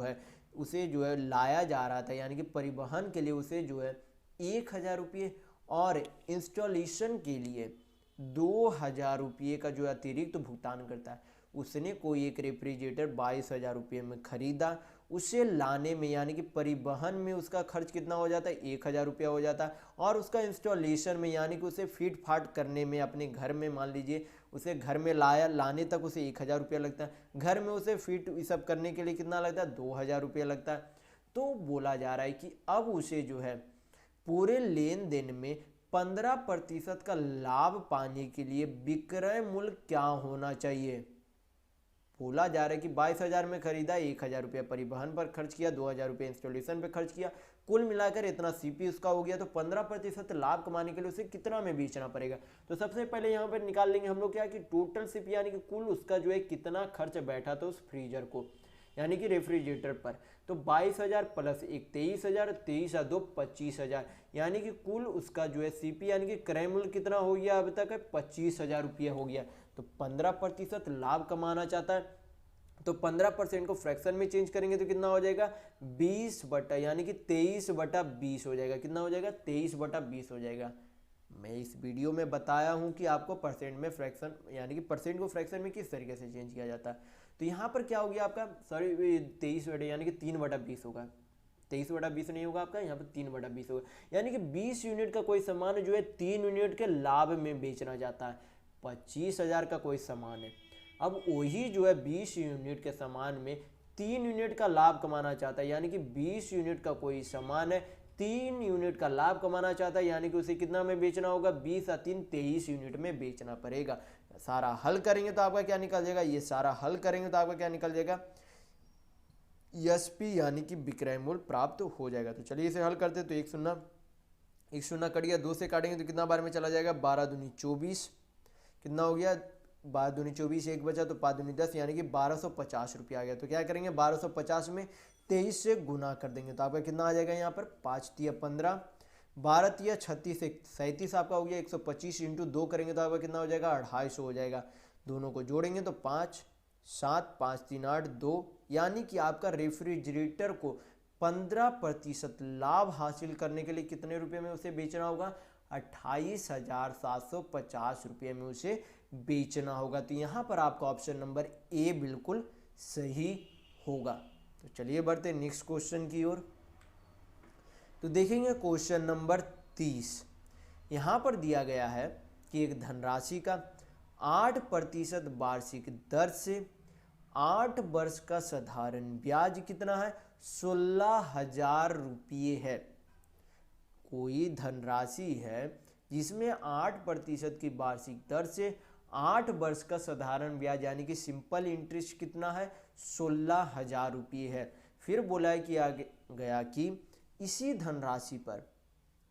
है लाया जा रहा था, यानी कि परिवहन के लिए उसे जो है 1,000 रुपये और इंस्टॉलेशन के लिए 2,000 रुपये का जो अतिरिक्त भुगतान करता है। उसने कोई एक रेफ्रिजरेटर 22,000 रुपये में खरीदा, उसे लाने में यानी कि परिवहन में उसका खर्च कितना हो जाता है, 1,000 रुपया हो जाता है, और उसका इंस्टॉलेशन में यानी कि उसे फिट फाट करने में अपने घर में, मान लीजिए उसे घर में लाने तक उसे 1,000 रुपया लगता है, घर में उसे फिट ये सब करने के लिए कितना लगता है, 2,000 रुपया लगता है। तो बोला जा रहा है कि अब उसे जो है पूरे लेन देन में 15% का लाभ पाने के लिए विक्रय मूल्य क्या होना चाहिए। बोला जा रहा है कि 22,000 में खरीदा, 1,000 रुपया परिवहन पर खर्च किया, 2,000 रुपया इंस्टॉलेशन पे खर्च किया, कुल मिलाकर इतना सीपी उसका हो गया। तो 15% लाभ कमाने के लिए उसे कितना में बेचना पड़ेगा। तो सबसे पहले यहाँ पर निकाल लेंगे हम लोग क्या कि टोटल सीपी यानी कि कुल उसका जो है कितना खर्च बैठा था उस फ्रीजर को यानी कि रेफ्रिजरेटर पर। तो 22,000 प्लस एक 23,000, 23 और 2 25,000, यानी कि कुल उसका जो है सीपी यानी कि क्रय मूल्य कितना हो गया अब तक है, 25,000 रुपया हो गया। तो 15% लाभ कमाना चाहता है, तो 15% को फ्रैक्शन में चेंज करेंगे तो कितना हो जाएगा, 20 बटा यानी कि 23/20 हो जाएगा। कितना हो जाएगा, 23/20 हो जाएगा। मैं इस वीडियो में बताया हूं कि आपको परसेंट में फ्रैक्शन यानी कि परसेंट को फ्रैक्शन में किस तरीके से चेंज किया जाता है। तो यहाँ पर क्या हो गया आपका, सॉरी 23 यानी कि 3/20 होगा, 23/20 नहीं होगा आपका, यहाँ पर 3/20 होगा। यानी कि 20 यूनिट का कोई सामान जो है 3 यूनिट के लाभ में बेचना जाता है। 25,000 का कोई सामान है, अब वही जो है 20 यूनिट के सामान में 3 यूनिट का लाभ कमाना चाहता है, यानी कि 20 यूनिट का कोई सामान है 3 यूनिट का लाभ कमाना चाहता है, यानी कि उसे कितना में बेचना होगा, 20 और 3 23 यूनिट में बेचना पड़ेगा। सारा हल करेंगे तो आपका क्या निकल जाएगा, ये सारा हल करेंगे तो आपका क्या निकल जाएगा, एसपी यानी कि विक्रय मूल्य प्राप्त हो जाएगा। तो चलिए इसे हल करते हैं। तो 1 शून्य कट गया, 2 से काटेंगे तो कितना बार में चला जाएगा, 12 दूनी 24, कितना हो गया, 12 दूनी 24, एक बचा तो 5 दूनी 10, यानी कि 1250 रुपया आ गया। तो क्या करेंगे, 1250 में 23 से गुना कर देंगे तो आपका कितना आ जाएगा, यहाँ पर 5 तिया 15, 12 तिया 36, 37 आपका हो गया। 125 इंटू 2 करेंगे तो आपका कितना हो जाएगा, 250 हो जाएगा। दोनों को जोड़ेंगे तो 5 7 5 3 8 2, यानी कि आपका रेफ्रिजरेटर को 15% लाभ हासिल करने के लिए कितने रुपए में उसे बेचना होगा, 28,750 रुपये में उसे बेचना होगा। तो यहाँ पर आपका ऑप्शन नंबर ए बिल्कुल सही होगा। तो चलिए बढ़ते नेक्स्ट क्वेश्चन की ओर। तो देखेंगे क्वेश्चन नंबर 30। यहाँ पर दिया गया है कि एक धनराशि का 8% वार्षिक दर से 8 वर्ष का साधारण ब्याज कितना है, 16,000 रुपये है। कोई धनराशि है जिसमें 8% की वार्षिक दर से 8 वर्ष का साधारण ब्याज यानी कि सिंपल इंटरेस्ट कितना है, 16,000 रुपये है। फिर बोला है कि आगे गया कि इसी धनराशि पर,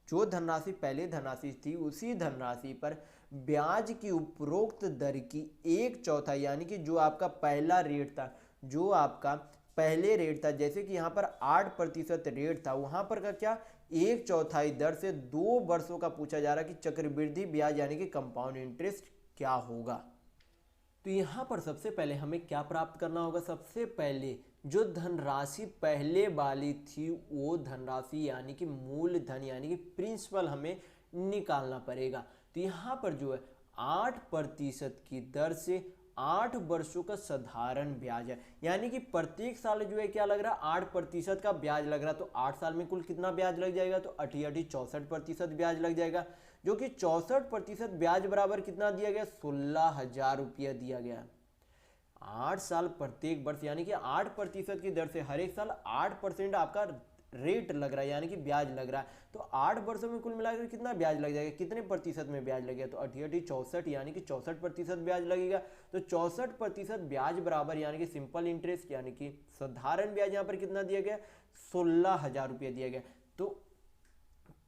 जो धनराशि पहले धनराशि थी उसी धनराशि पर ब्याज की उपरोक्त दर की 1/4 यानी कि जो आपका पहला रेट था, जो आपका पहले रेट था, जैसे कि यहाँ पर 8% रेट था, वहां पर का क्या 1/4 दर से 2 वर्षों का पूछा जा रहा है कि चक्रवृद्धि ब्याज यानी कि कंपाउंड इंटरेस्ट क्या होगा। तो यहाँ पर सबसे पहले हमें क्या प्राप्त करना होगा, सबसे पहले जो धनराशि पहले वाली थी वो धनराशि यानी कि मूलधन यानी कि प्रिंसिपल हमें निकालना पड़ेगा। तो यहाँ पर जो है 8% की दर से 8 वर्षों का साधारण ब्याज है, यानी कि प्रत्येक साल जो है क्या लग रहा है, 8% का ब्याज लग रहा है। तो 8 साल में कुल कितना ब्याज लग जाएगा, तो 64% ब्याज लग जाएगा, जो कि 64% ब्याज बराबर कितना दिया गया, 16,000 रुपया दिया गया। 8 साल प्रत्येक वर्ष यानी कि 8% की दर से हर एक साल 8% आपका रेट लग रहा है यानी कि ब्याज लग रहा है। तो 8 वर्षों में कुल मिलाकर कितना ब्याज लग जाएगा, कितने प्रतिशत में ब्याज लगेगा, तो 64 यानी कि 64% ब्याज लगेगा। तो 64% ब्याज बराबर यानी कि सिंपल इंटरेस्ट यानी कि साधारण ब्याज यहाँ पर कितना दिया गया, 16,000 रुपया दिया गया। तो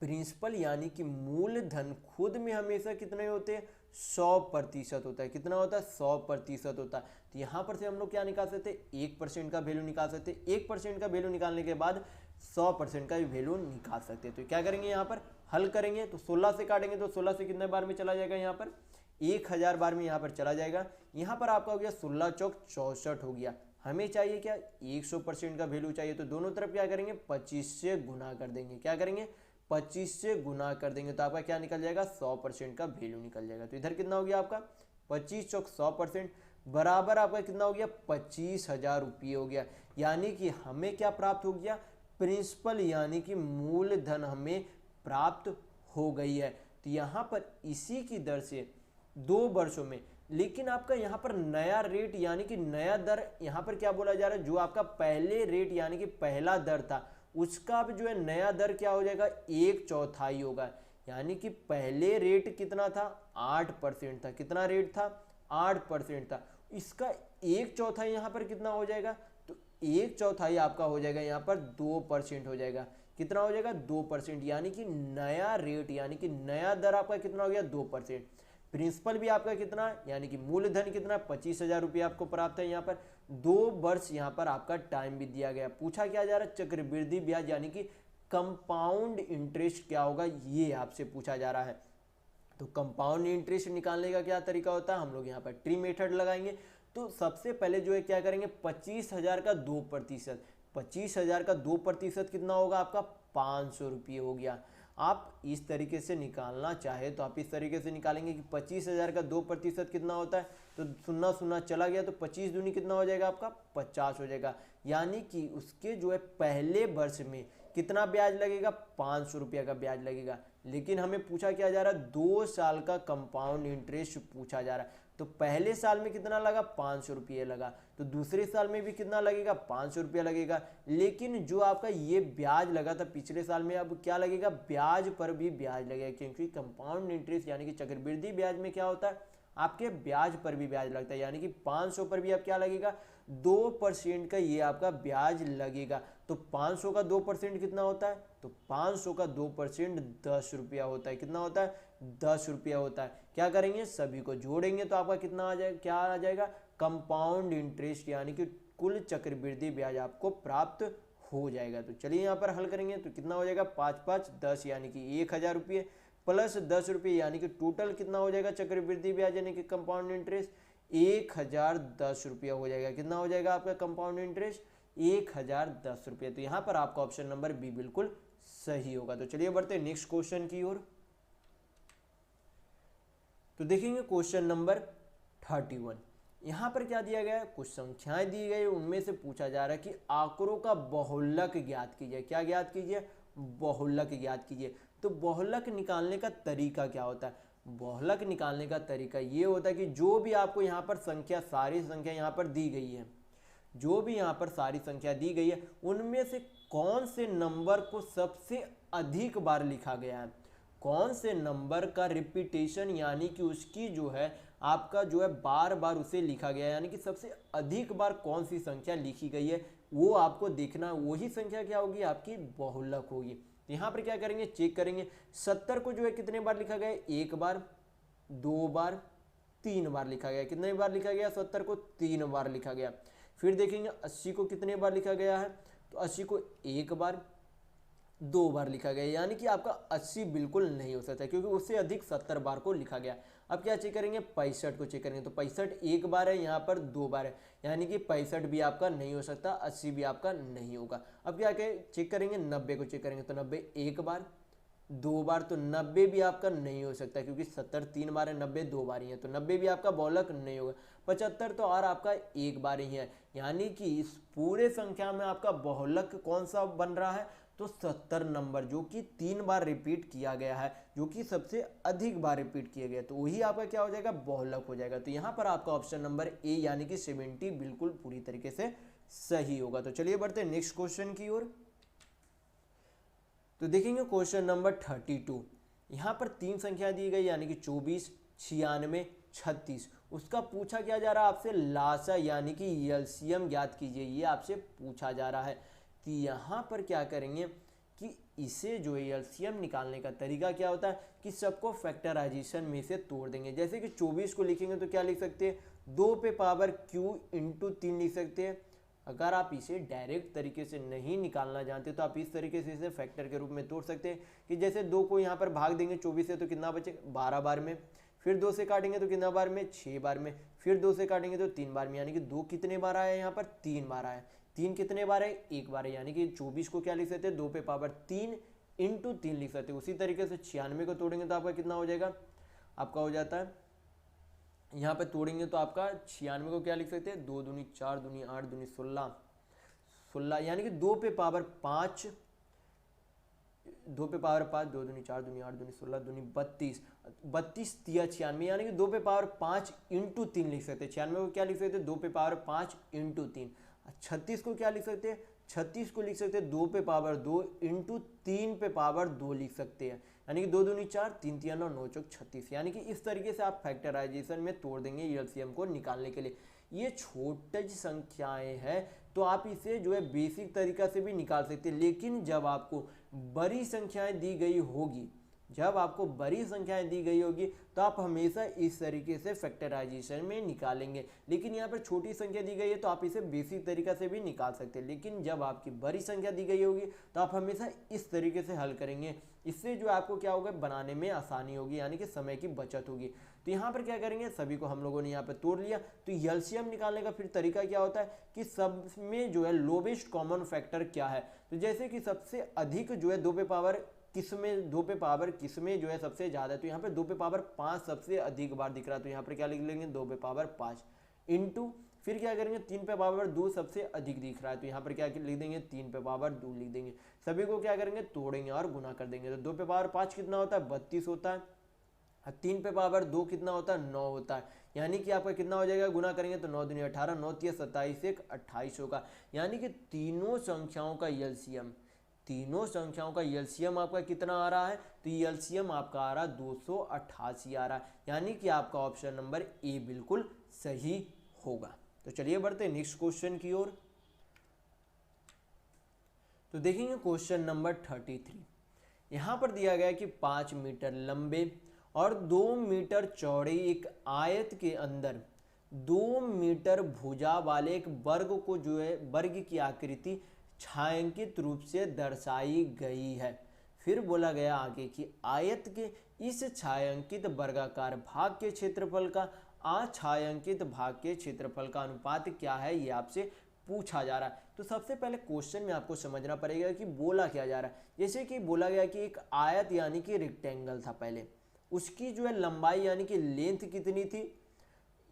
प्रिंसिपल यानी कि मूलधन खुद में हमेशा कितने होते हैं, 100% होता है। कितना होता है? 100% होता है। तो यहाँ पर से हम लोग क्या निकाल सकते हैं? 1% का वैल्यू निकाल सकते हैं। 1% का वैल्यू निकालने के बाद 100% का भी वैल्यू निकाल सकते हैं। तो क्या करेंगे? यहाँ पर हल करेंगे तो 16 से काटेंगे तो 16 से कितने बार में चला जाएगा? यहाँ पर 1000 बार में यहाँ पर चला जाएगा। यहाँ पर आपका हो गया 16 चौक 64 हो गया। हमें चाहिए क्या? 100% का वैल्यू चाहिए। तो दोनों तरफ क्या करेंगे? 25 से गुना कर देंगे। क्या करेंगे? 25 से गुना कर देंगे तो आपका क्या निकल जाएगा? 100% का वैल्यू निकल जाएगा। तो इधर कितना हो गया आपका? 25 चौक 100% बराबर आपका कितना हो गया? 25,000 रुपये हो गया। यानी कि हमें क्या प्राप्त हो गया? प्रिंसिपल यानी कि मूलधन हमें प्राप्त हो गई है। तो यहाँ पर इसी की दर से 2 वर्षों में, लेकिन आपका यहाँ पर नया रेट यानी कि नया दर यहाँ पर क्या बोला जा रहा है? जो आपका पहले रेट यानी कि पहला दर था उसका अब जो है नया दर क्या हो जाएगा? 1/4 होगा। यानी कि पहले रेट कितना था? 8% था। कितना रेट था? 8% था। इसका 1/4 यहाँ पर कितना हो जाएगा? तो 1/4 आपका हो जाएगा यहाँ पर 2% हो जाएगा। कितना हो जाएगा? 2%। यानी कि नया रेट यानी कि नया दर आपका कितना हो गया? 2%। प्रिंसिपल भी आपका कितना यानी कि मूलधन कितना? 25,000 रुपये आपको प्राप्त है। यहाँ पर 2 वर्ष यहाँ पर आपका टाइम भी दिया गया। पूछा क्या जा रहा है? चक्रवृद्धि ब्याज यानी कि कंपाउंड इंटरेस्ट क्या होगा, ये आपसे पूछा जा रहा है। तो कंपाउंड इंटरेस्ट निकालने का क्या तरीका होता है? हम लोग यहाँ पर ट्री मेथड लगाएंगे। तो सबसे पहले जो है क्या करेंगे? 25,000 का 2%। 25,000 का 2% कितना होगा आपका? 500 रुपये हो गया। आप इस तरीके से निकालना चाहे तो आप इस तरीके से निकालेंगे कि 25,000 का 2% कितना होता है? तो सुना सुना चला गया तो 25 दूनी कितना हो जाएगा आपका? 50 हो जाएगा। यानी कि उसके जो है पहले वर्ष में कितना ब्याज लगेगा? 500 रुपये का ब्याज लगेगा। लेकिन हमें पूछा क्या जा रहा है? 2 साल का कंपाउंड इंटरेस्ट पूछा जा रहा है। तो पहले साल में कितना लगा? 500 रुपये लगा। तो दूसरे साल में भी कितना लगेगा? 500 रुपये लगेगा। लेकिन जो आपका ये ब्याज लगा था पिछले साल में, अब क्या लगेगा? ब्याज पर भी ब्याज लगेगा, क्योंकि कंपाउंड इंटरेस्ट यानी कि चक्रवृद्धि ब्याज में क्या होता है? आपके ब्याज पर भी ब्याज लगता है। यानी कि 500 पर भी अब क्या लगेगा? 2% का ये आपका ब्याज लगेगा। तो 500 का 2% कितना होता है? तो 500 का 2% 10 रुपया होता है। कितना होता है? 10 रुपया होता है। क्या करेंगे? सभी को जोड़ेंगे तो आपका कितना आ जाएगा? क्या आ जाएगा? कंपाउंड इंटरेस्ट यानी कि कुल चक्रवृद्धि ब्याज आपको प्राप्त हो जाएगा। तो चलिए यहाँ पर हल करेंगे तो कितना हो जाएगा? 5 5 10 यानी कि 1,000 रुपये प्लस 10 रुपये यानी कि टोटल कितना हो जाएगा? चक्रवृद्धि ब्याज यानी कि कंपाउंड इंटरेस्ट 1,010 रुपया हो जाएगा। कितना हो जाएगा आपका कंपाउंड इंटरेस्ट? 1,010 रुपये। तो यहाँ पर आपका ऑप्शन नंबर बी बिल्कुल सही होगा। तो चलिए बढ़ते हैं नेक्स्ट क्वेश्चन की ओर। तो देखेंगे क्वेश्चन नंबर 31। यहाँ पर क्या दिया गया है? कुछ संख्याएं दी गई, उनमें से पूछा जा रहा है कि आंकड़ों का बहुलक ज्ञात कीजिए। क्या ज्ञात कीजिए? बहुलक ज्ञात कीजिए। तो बहुलक निकालने का तरीका क्या होता है? बहुलक निकालने का तरीका ये होता है कि जो भी आपको यहाँ पर संख्या, सारी संख्या यहाँ पर दी गई है, जो भी यहाँ पर सारी संख्या दी गई है, उनमें से कौन से नंबर को सबसे अधिक बार लिखा गया है, कौन से नंबर का रिपीटेशन यानी कि उसकी जो है आपका जो है बार बार उसे लिखा गया है, यानी कि सबसे अधिक बार कौन सी संख्या लिखी गई है वो आपको देखना। वही संख्या क्या होगी? आपकी बहुलक होगी। तो यहाँ पर क्या करेंगे? चेक करेंगे 70 को जो है कितने बार लिखा गया? 1 बार, 2 बार, 3 बार लिखा गया। कितने बार लिखा गया? 70 को 3 बार लिखा गया। फिर देखेंगे 80 को कितने बार लिखा गया है? तो 80 को 1 बार, 2 बार लिखा गया। यानी कि आपका 80 बिल्कुल नहीं हो सकता क्योंकि उससे अधिक 70 बार को लिखा गया। अब क्या चेक करेंगे? 65 को चेक करेंगे। तो 65 1 बार है, यहाँ पर 2 बार है, यानी कि 65 भी आपका नहीं हो सकता, 80 भी आपका नहीं होगा। अब क्या चेक करेंगे? 90 को चेक करेंगे। तो 90 1 बार, 2 बार, तो 90 भी आपका नहीं हो सकता क्योंकि 70 3 बार है, 90 2 बार ही है, तो 90 भी आपका बहुलक नहीं होगा। 75 तो और आपका 1 बार ही है। यानी कि इस पूरे संख्या में आपका बहुलक कौन सा बन रहा है? तो 70 नंबर, जो कि 3 बार रिपीट किया गया है, जो कि सबसे अधिक बार रिपीट किया गया, तो वही आपका क्या हो जाएगा? बहुलक हो जाएगा। तो यहाँ पर आपका ऑप्शन नंबर ए यानी कि 70 बिल्कुल पूरी तरीके से सही होगा। तो चलिए बढ़ते हैं नेक्स्ट क्वेश्चन की ओर। तो देखेंगे क्वेश्चन नंबर 32। यहाँ पर 3 संख्या दी गई यानी कि 24, 96, 36। उसका पूछा क्या जा रहा है आपसे? लासा यानी कि एलसीएम ज्ञात कीजिए, ये आपसे पूछा जा रहा है। कि यहाँ पर क्या करेंगे कि इसे जो है एलसीएम निकालने का तरीका क्या होता है कि सबको फैक्टराइजेशन में से तोड़ देंगे। जैसे कि 24 को लिखेंगे तो क्या लिख सकते हैं, 2 पे पावर q इंटू 3 लिख सकते हैं। अगर आप इसे डायरेक्ट तरीके से नहीं निकालना जानते तो आप इस तरीके से इसे फैक्टर के रूप में तोड़ सकते हैं कि जैसे 2 को यहाँ पर भाग देंगे 24 से तो कितना बचे 12 बार में, फिर 2 से काटेंगे तो कितना बार में 6 बार में, फिर 2 से काटेंगे तो 3 बार में, यानी कि 2 कितने बार आया यहाँ पर 3 बार आया, 3 कितने बार है 1 बार है, यानी कि 24 को क्या लिख सकते हैं 2 पे पावर 3 इंटू 3 लिख सकते हैं। उसी तरीके से 96 को तोड़ेंगे तो आपका कितना हो जाएगा, आपका हो जाता है यहाँ पे तोड़ेंगे तो आपका 96 को क्या लिख सकते हैं 2 दूनी 4 दूनी 8 दूनी 16 यानी कि 2 पे पावर 5, 2 पे पावर 5, 2 दूनी 4 दूनी 8 दूनी 16 दूनी 32, 32 तिया 96 यानी कि 2 पे पावर 5 इंटू 3 लिख सकते हैं। 96 को क्या लिख सकते हैं 2 पे पावर 5 इंटू 3। 36 को क्या लिख सकते हैं, 36 को लिख सकते हैं 2 पे पावर 2 इंटू 3 पे पावर 2 लिख सकते हैं, यानी कि 2 दूनी 4 3 तिया 9 9 चौक 36। यानी कि इस तरीके से आप फैक्टराइजेशन में तोड़ देंगे एलसीएम को निकालने के लिए। ये छोटी संख्याएं हैं तो आप इसे जो है बेसिक तरीका से भी निकाल सकते हैं, लेकिन जब आपको बड़ी संख्याएं दी गई होगी, जब आपको बड़ी संख्याएं दी गई होगी तो आप हमेशा इस तरीके से फैक्टराइजेशन में निकालेंगे। लेकिन यहाँ पर छोटी संख्या दी गई है तो आप इसे बेसिक तरीका से भी निकाल सकते हैं, लेकिन जब आपकी बड़ी संख्या दी गई होगी तो आप हमेशा इस तरीके से हल करेंगे। इससे जो आपको क्या होगा, बनाने में आसानी होगी, यानी कि समय की बचत होगी। तो यहाँ पर क्या करेंगे, सभी को हम लोगों ने यहाँ पर तोड़ लिया। तो एलसीएम निकालने का फिर तरीका क्या होता है कि सब में जो है लोवेस्ट कॉमन फैक्टर क्या है। तो जैसे कि सबसे अधिक जो है 2 पे पावर किसमें, 2 पे पावर किसमें जो है सबसे ज़्यादा है, तो यहाँ पे 2 पे पावर 5 सबसे अधिक बार दिख रहा है, तो यहाँ पर क्या लिख लेंगे 2 पे पावर 5 इंटू, फिर क्या करेंगे 3 पे पावर 2 सबसे अधिक दिख रहा है, तो यहाँ पर क्या लिख देंगे 3 पे पावर 2 लिख देंगे। सभी को क्या करेंगे तोड़ेंगे और गुना कर देंगे। तो 2 पे पावर 5 कितना होता है 32 होता है, 3 पे पावर 2 कितना होता है 9 होता है, यानी कि आपका कितना हो जाएगा, गुना करेंगे तो 9 दूनी 18 9 तिया 27 एक 28 होगा। यानी कि तीनों संख्याओं का एलसीएम, तीनों संख्याओं का एलसीएम आपका कितना आ रहा है, तो एलसीएम आपका आ रहा है 288 आ रहा है, यानी कि आपका ऑप्शन नंबर ए बिल्कुल सही होगा। तो चलिए बढ़ते हैं नेक्स्ट क्वेश्चन की ओर। तो देखेंगे क्वेश्चन नंबर 33। यहाँ पर दिया गया है कि 5 मीटर लंबे और 2 मीटर चौड़े एक आयत के अंदर 2 मीटर भुजा वाले एक वर्ग को जो है वर्ग की आकृति छायांकित रूप से दर्शाई गई है। फिर बोला गया आगे कि आयत के इस छायांकित वर्गाकार भाग के क्षेत्रफल का अछायांकित भाग के क्षेत्रफल का अनुपात क्या है, ये आपसे पूछा जा रहा है। तो सबसे पहले क्वेश्चन में आपको समझना पड़ेगा कि बोला क्या जा रहा है। जैसे कि बोला गया कि एक आयत यानी कि रेक्टेंगल था पहले, उसकी जो है लंबाई यानी कि लेंथ कितनी थी,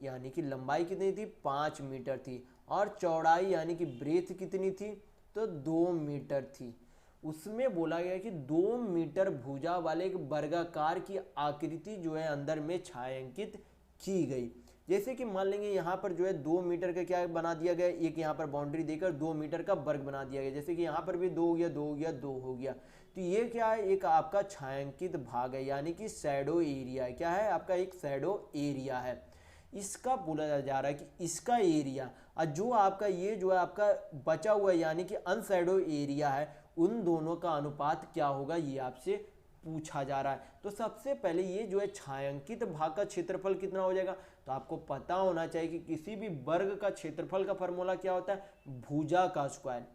यानी कि लंबाई कितनी थी 5 मीटर थी, और चौड़ाई यानी कि ब्रेथ कितनी थी, तो 2 मीटर थी। उसमें बोला गया कि 2 मीटर भुजा वाले एक वर्गाकार की आकृति जो है अंदर में छायांकित की गई। जैसे कि मान लेंगे यहाँ पर जो है 2 मीटर का क्या बना दिया गया, एक यहाँ पर बाउंड्री देकर 2 मीटर का वर्ग बना दिया गया। जैसे कि यहाँ पर भी 2 हो गया 2 हो गया 2 हो गया, तो ये क्या है, एक आपका छायांकित भाग है, यानी कि शैडो एरिया है। क्या है आपका, एक शैडो एरिया है। इसका बोला जा रहा है कि इसका एरिया और जो आपका ये जो है आपका बचा हुआ यानी कि अनशैडो एरिया है, उन दोनों का अनुपात क्या होगा, ये आपसे पूछा जा रहा है। तो सबसे पहले ये जो है छायांकित भाग का क्षेत्रफल कितना हो जाएगा, तो आपको पता होना चाहिए कि किसी भी वर्ग का क्षेत्रफल का फॉर्मूला क्या होता है, भुजा का स्क्वायर।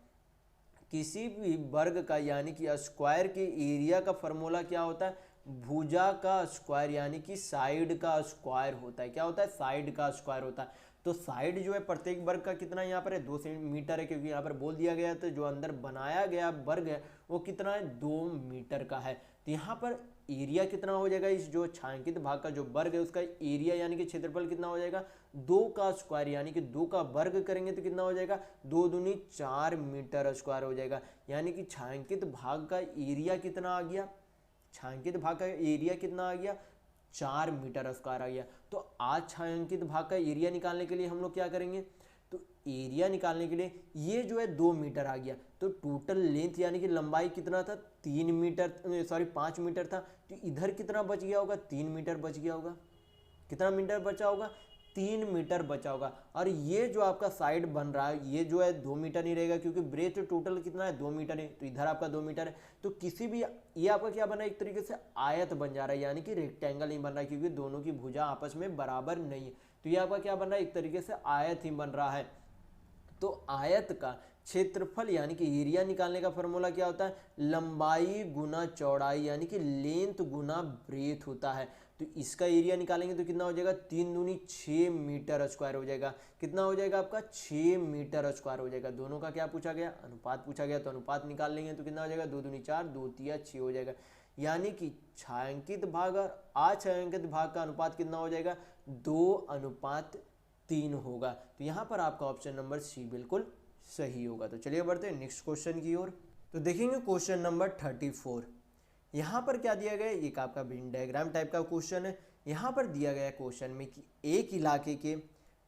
किसी भी वर्ग का यानी कि स्क्वायर के एरिया का फॉर्मूला क्या होता है, भुजा का स्क्वायर, यानी कि साइड का स्क्वायर होता है। क्या होता है, साइड का स्क्वायर होता है। तो साइड जो है प्रत्येक वर्ग का कितना यहाँ पर है 2 मीटर है, क्योंकि यहाँ पर बोल दिया गया तो जो अंदर बनाया गया वर्ग है वो कितना है 2 मीटर का है। तो यहाँ पर एरिया कितना हो जाएगा, इस जो छायांकित भाग का जो वर्ग है उसका एरिया यानी कि क्षेत्रफल कितना हो जाएगा 2 का स्क्वायर, यानी कि 2 का वर्ग करेंगे तो कितना हो जाएगा 2 दूनी 4 मीटर स्क्वायर हो जाएगा। यानी कि छायांकित भाग का एरिया कितना आ गया, छायांकित भाग का एरिया कितना आ गया 4 मीटर स्क्वायर आ गया। तो आज छायांकित भाग का एरिया निकालने के लिए हम लोग क्या करेंगे, तो एरिया निकालने के लिए ये जो है 2 मीटर आ गया, तो टोटल लेंथ यानी कि लंबाई कितना था 3 मीटर, सॉरी 5 मीटर था, तो इधर कितना बच गया होगा 3 मीटर बच गया होगा। कितना मीटर बचा होगा 3 मीटर बचा होगा। और ये जो आपका साइड बन रहा है ये जो है 2 मीटर नहीं रहेगा, क्योंकि ब्रेथ टोटल कितना है 2 मीटर है, तो इधर आपका 2 मीटर है। तो किसी भी ये आपका क्या बन रहा है, एक तरीके से आयत बन जा रहा है, यानी कि रेक्टेंगल नहीं बन रहा है, क्योंकि दोनों की भुजा आपस में बराबर नहीं है। तो ये आपका क्या बन रहा है, एक तरीके से आयत ही बन रहा है। तो आयत का क्षेत्रफल यानी कि एरिया निकालने का फॉर्मूला क्या होता है, लंबाई गुना चौड़ाई, यानी कि लेंथ गुना ब्रेथ होता है। तो इसका एरिया निकालेंगे तो कितना हो जाएगा, 3 दूनी 6 मीटर स्क्वायर हो जाएगा। कितना हो जाएगा आपका, 6 मीटर स्क्वायर हो जाएगा। दोनों का क्या पूछा गया, अनुपात पूछा गया, तो अनुपात निकाल लेंगे तो कितना हो जाएगा, 2 दूनी 4, 2 तिया 6 हो जाएगा। यानी कि छायांकित भाग और अछायांकित भाग का अनुपात कितना हो जाएगा, 2:3 होगा। तो यहाँ पर आपका ऑप्शन नंबर सी बिल्कुल सही होगा। तो चलिए बढ़ते हैं नेक्स्ट क्वेश्चन की ओर। तो देखेंगे क्वेश्चन नंबर 34। यहाँ पर क्या दिया गया है, एक आपका वेन डायग्राम टाइप का क्वेश्चन है। यहाँ पर दिया गया क्वेश्चन में कि एक इलाके के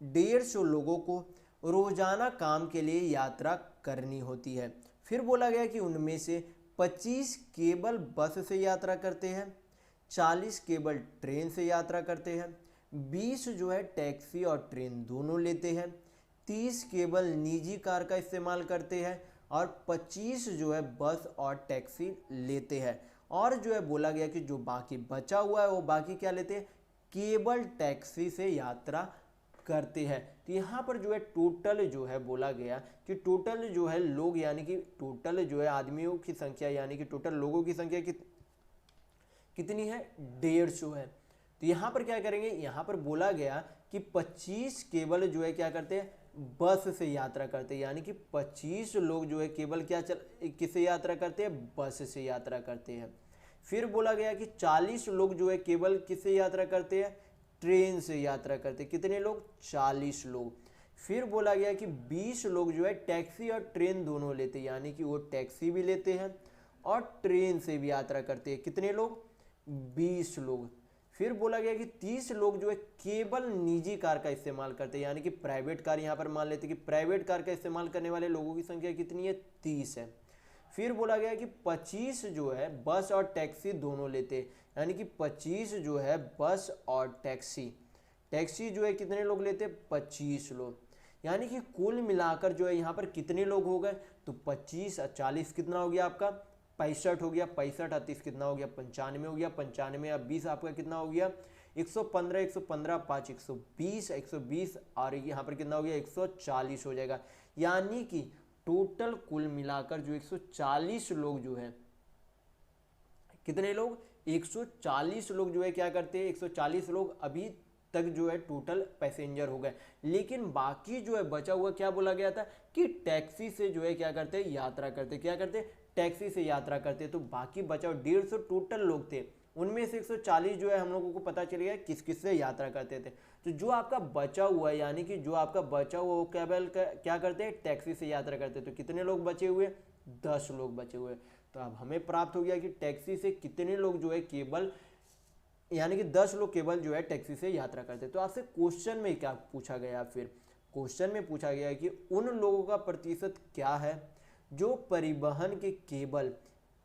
150 लोगों को रोजाना काम के लिए यात्रा करनी होती है। फिर बोला गया कि उनमें से 25 केवल बस से यात्रा करते हैं, 40 केवल ट्रेन से यात्रा करते हैं, 20 जो है टैक्सी और ट्रेन दोनों लेते हैं, 30 केवल निजी कार का इस्तेमाल करते हैं और 25 जो है बस और टैक्सी लेते हैं। और जो है बोला गया कि जो बाकी बचा हुआ है वो बाकी क्या लेते हैं, केवल टैक्सी से यात्रा करते हैं। तो यहाँ पर जो है टोटल जो है बोला गया कि टोटल जो है लोग यानी कि टोटल जो है आदमियों की संख्या यानी कि टोटल लोगों की संख्या कितनी है, 150 है। तो यहाँ पर क्या करेंगे, यहाँ पर बोला गया कि 25 केवल जो है क्या करते हैं, बस से यात्रा करते हैं, यानी कि 25 लोग जो है केवल क्या किससे यात्रा करते हैं, बस से यात्रा करते हैं। फिर बोला गया कि 40 लोग जो है केवल किससे यात्रा करते हैं, ट्रेन से यात्रा करते हैं। कितने लोग, 40 लोग। फिर बोला गया कि 20 लोग जो है टैक्सी और ट्रेन दोनों लेते हैं, यानी कि वो टैक्सी भी लेते हैं और ट्रेन से भी यात्रा करते हैं। कितने लोग, 20 लोग। फिर बोला गया कि 30 लोग जो है केवल निजी कार का इस्तेमाल करते हैं, यानी कि प्राइवेट कार, यहाँ पर मान लेते हैं कि प्राइवेट कार का इस्तेमाल करने वाले लोगों की संख्या कितनी है, 30 है। फिर बोला गया कि 25 जो है बस और टैक्सी दोनों लेते हैं, यानी कि 25 जो है बस और टैक्सी जो है कितने लोग लेते हैं, 25 लोग। यानी कि कुल मिलाकर जो है यहाँ पर कितने लोग हो गए, तो 25 और 40 कितना हो गया आपका, 65 हो गया, 65 38 कितना हो गया, 95 हो गया, 95 अब 20 आपका कितना हो गया, 115, 115 5 120, 120 और यहाँ पर कितना हो गया, 140 हो जाएगा। यानी कि टोटल कुल मिलाकर जो 140 लोग जो है, कितने लोग, 140 लोग जो है क्या करते हैं, 140 लोग अभी तक जो है टोटल पैसेंजर हो गए। लेकिन बाकी जो है बचा हुआ क्या बोला गया था कि टैक्सी से जो है क्या करते हैं, यात्रा करते, क्या करते, टैक्सी से यात्रा करते। तो बाकी बचा 150 टोटल लोग थे, उनमें से 140 जो है हम लोगों को पता चल गया किस किस से यात्रा करते थे। तो जो आपका बचा हुआ है, यानी कि जो आपका बचा हुआ वो क्या करते हैं, टैक्सी से यात्रा करते। तो कितने लोग बचे हुए, 10 लोग बचे हुए। तो अब हमें प्राप्त हो गया कि टैक्सी से कितने लोग जो है केवल, यानी कि 10 लोग केवल जो है टैक्सी से यात्रा करते। तो आपसे क्वेश्चन में क्या पूछा गया, फिर क्वेश्चन में पूछा गया कि उन लोगों का प्रतिशत क्या है जो परिवहन के केवल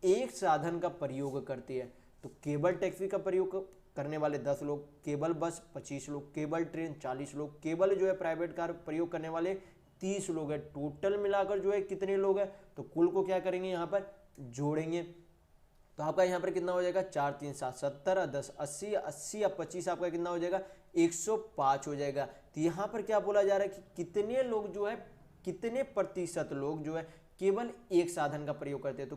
एक साधन का प्रयोग करते हैं। तो केवल टैक्सी का प्रयोग करने वाले 10 लोग, केवल बस 25 लोग, केवल ट्रेन 40 लोग, केवल जो है प्राइवेट कार प्रयोग करने वाले 30 लोग है। टोटल मिलाकर जो है कितने लोग हैं, तो कुल को क्या करेंगे, यहाँ पर जोड़ेंगे। तो आपका यहाँ पर कितना हो जाएगा, 4 3 7 70 10 80 80 या 25 आपका कितना हो जाएगा, 105 हो जाएगा। तो यहाँ पर क्या बोला जा रहा है कि कितने लोग जो है, कितने प्रतिशत लोग जो है केवल एक साधन का प्रयोग करते हैं। तो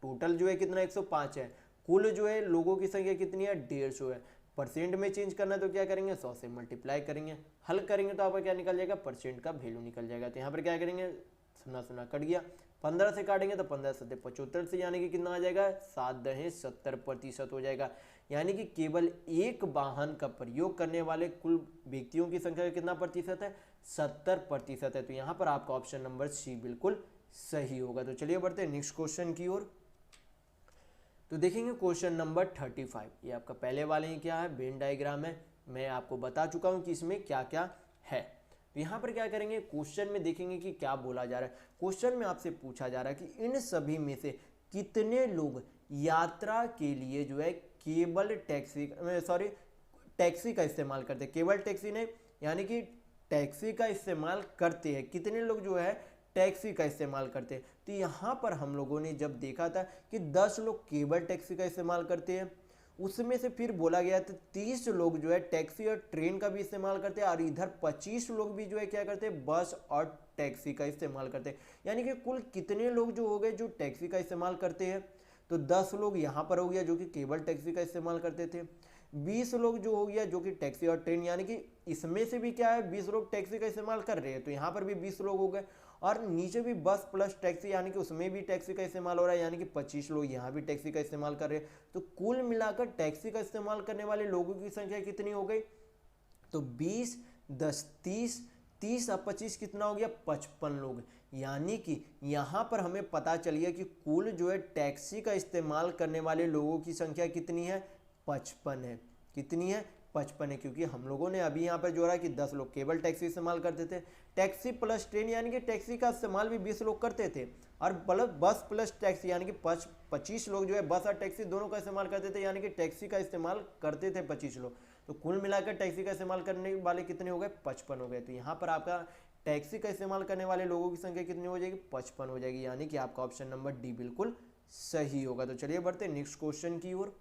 टोटल जो है कितना, 105 है। कुल जो है लोगों की संख्या कितनी है, 150 है। परसेंट में चेंज करना है तो क्या करेंगे, 100 से मल्टीप्लाई करेंगे, हल करेंगे तो आपका क्या निकल जाएगा, परसेंट का वैल्यू निकल जाएगा। तो यहाँ पर क्या करेंगे, सुना सुना कट गया, 15 से काटेंगे तो 15 से 75 से, यानी कि कितना आ जाएगा, 7 दहें 70% हो जाएगा। यानी कि केवल एक वाहन का प्रयोग करने वाले कुल व्यक्तियों की संख्या कितना प्रतिशत है, 70% है। तो यहाँ पर आपका ऑप्शन नंबर सी बिल्कुल सही होगा। तो चलिए बढ़ते हैं नेक्स्ट क्वेश्चन की ओर। तो देखेंगे क्वेश्चन नंबर 35। ये आपका पहले वाले ही क्या है, वेन डायग्राम है। मैं आपको बता चुका हूँ कि इसमें क्या क्या है। तो यहाँ पर क्या करेंगे, क्वेश्चन में देखेंगे कि क्या बोला जा रहा है। क्वेश्चन में आपसे पूछा जा रहा है कि इन सभी में से कितने लोग यात्रा के लिए जो है केवल टैक्सी का इस्तेमाल करते हैं। केवल टैक्सी नहीं, यानी कि टैक्सी का इस्तेमाल करते हैं, कितने लोग जो है टैक्सी का इस्तेमाल करते हैं। तो यहाँ पर हम लोगों ने जब देखा था कि 10 लोग केबल टैक्सी का इस्तेमाल करते हैं, उसमें से फिर बोला गया था 30 लोग जो है टैक्सी और ट्रेन का भी इस्तेमाल करते हैं, और इधर 25 लोग भी जो है क्या करते हैं, बस और टैक्सी का इस्तेमाल करते हैं। यानी कि कुल कितने लोग जो हो गए जो टैक्सी का इस्तेमाल करते हैं, तो 10 लोग यहाँ पर हो गया जो कि केबल टैक्सी का इस्तेमाल करते थे, 20 लोग जो हो गया जो कि टैक्सी और ट्रेन, यानी कि इसमें से भी क्या है 20 लोग टैक्सी का इस्तेमाल कर रहे हैं, तो यहाँ पर भी 20 लोग हो गए। और नीचे भी बस प्लस टैक्सी, यानी कि उसमें भी टैक्सी का इस्तेमाल हो रहा है, यानी कि 25 लोग यहाँ भी टैक्सी का इस्तेमाल कर रहे हैं। तो कुल मिलाकर टैक्सी का इस्तेमाल करने वाले लोगों की संख्या कितनी हो गई, तो 20 10 30 30 और 25 कितना हो गया, 55 लोग। यानी कि यहाँ पर हमें पता चल गया कि कुल जो है टैक्सी का इस्तेमाल करने वाले लोगों की संख्या कितनी है, 55 है। कितनी है, 55 है, क्योंकि हम लोगों ने अभी यहाँ पर जोड़ा कि 10 लोग केवल टैक्सी इस्तेमाल करते थे, टैक्सी प्लस ट्रेन यानी कि टैक्सी का इस्तेमाल भी 20 लोग करते थे, और बस प्लस टैक्सी यानी कि 25 लोग जो है बस और टैक्सी दोनों का इस्तेमाल करते थे, यानी कि टैक्सी का इस्तेमाल करते थे 25 लोग। तो कुल मिलाकर टैक्सी का इस्तेमाल करने वाले कितने हो गए, 55 हो गए। तो यहाँ पर आपका टैक्सी का इस्तेमाल करने वाले लोगों की संख्या कितनी हो जाएगी, 55 हो जाएगी, यानी कि आपका ऑप्शन नंबर डी बिल्कुल सही होगा। तो चलिए बढ़ते हैं नेक्स्ट क्वेश्चन की ओर।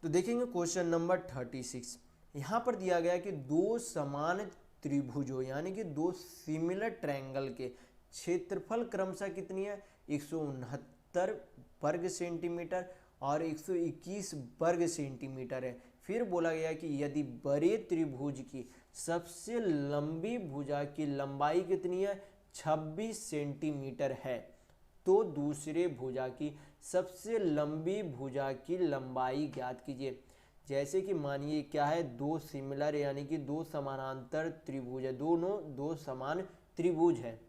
तो देखेंगे क्वेश्चन नंबर 36। यहाँ पर दिया गया कि दो समान त्रिभुजों यानी कि दो सिमिलर ट्रायंगल के क्षेत्रफल क्रमशः कितनी है, 169 वर्ग सेंटीमीटर और 121 वर्ग सेंटीमीटर है। फिर बोला गया कि यदि बड़े त्रिभुज की सबसे लंबी भुजा की लंबाई कितनी है, 26 सेंटीमीटर है, तो दूसरे भुजा की सबसे लंबी भुजा की लंबाई ज्ञात कीजिए। जैसे कि मानिए क्या है, दो सिमिलर यानी कि दो समानांतर त्रिभुज है, दोनों दो समान त्रिभुज है,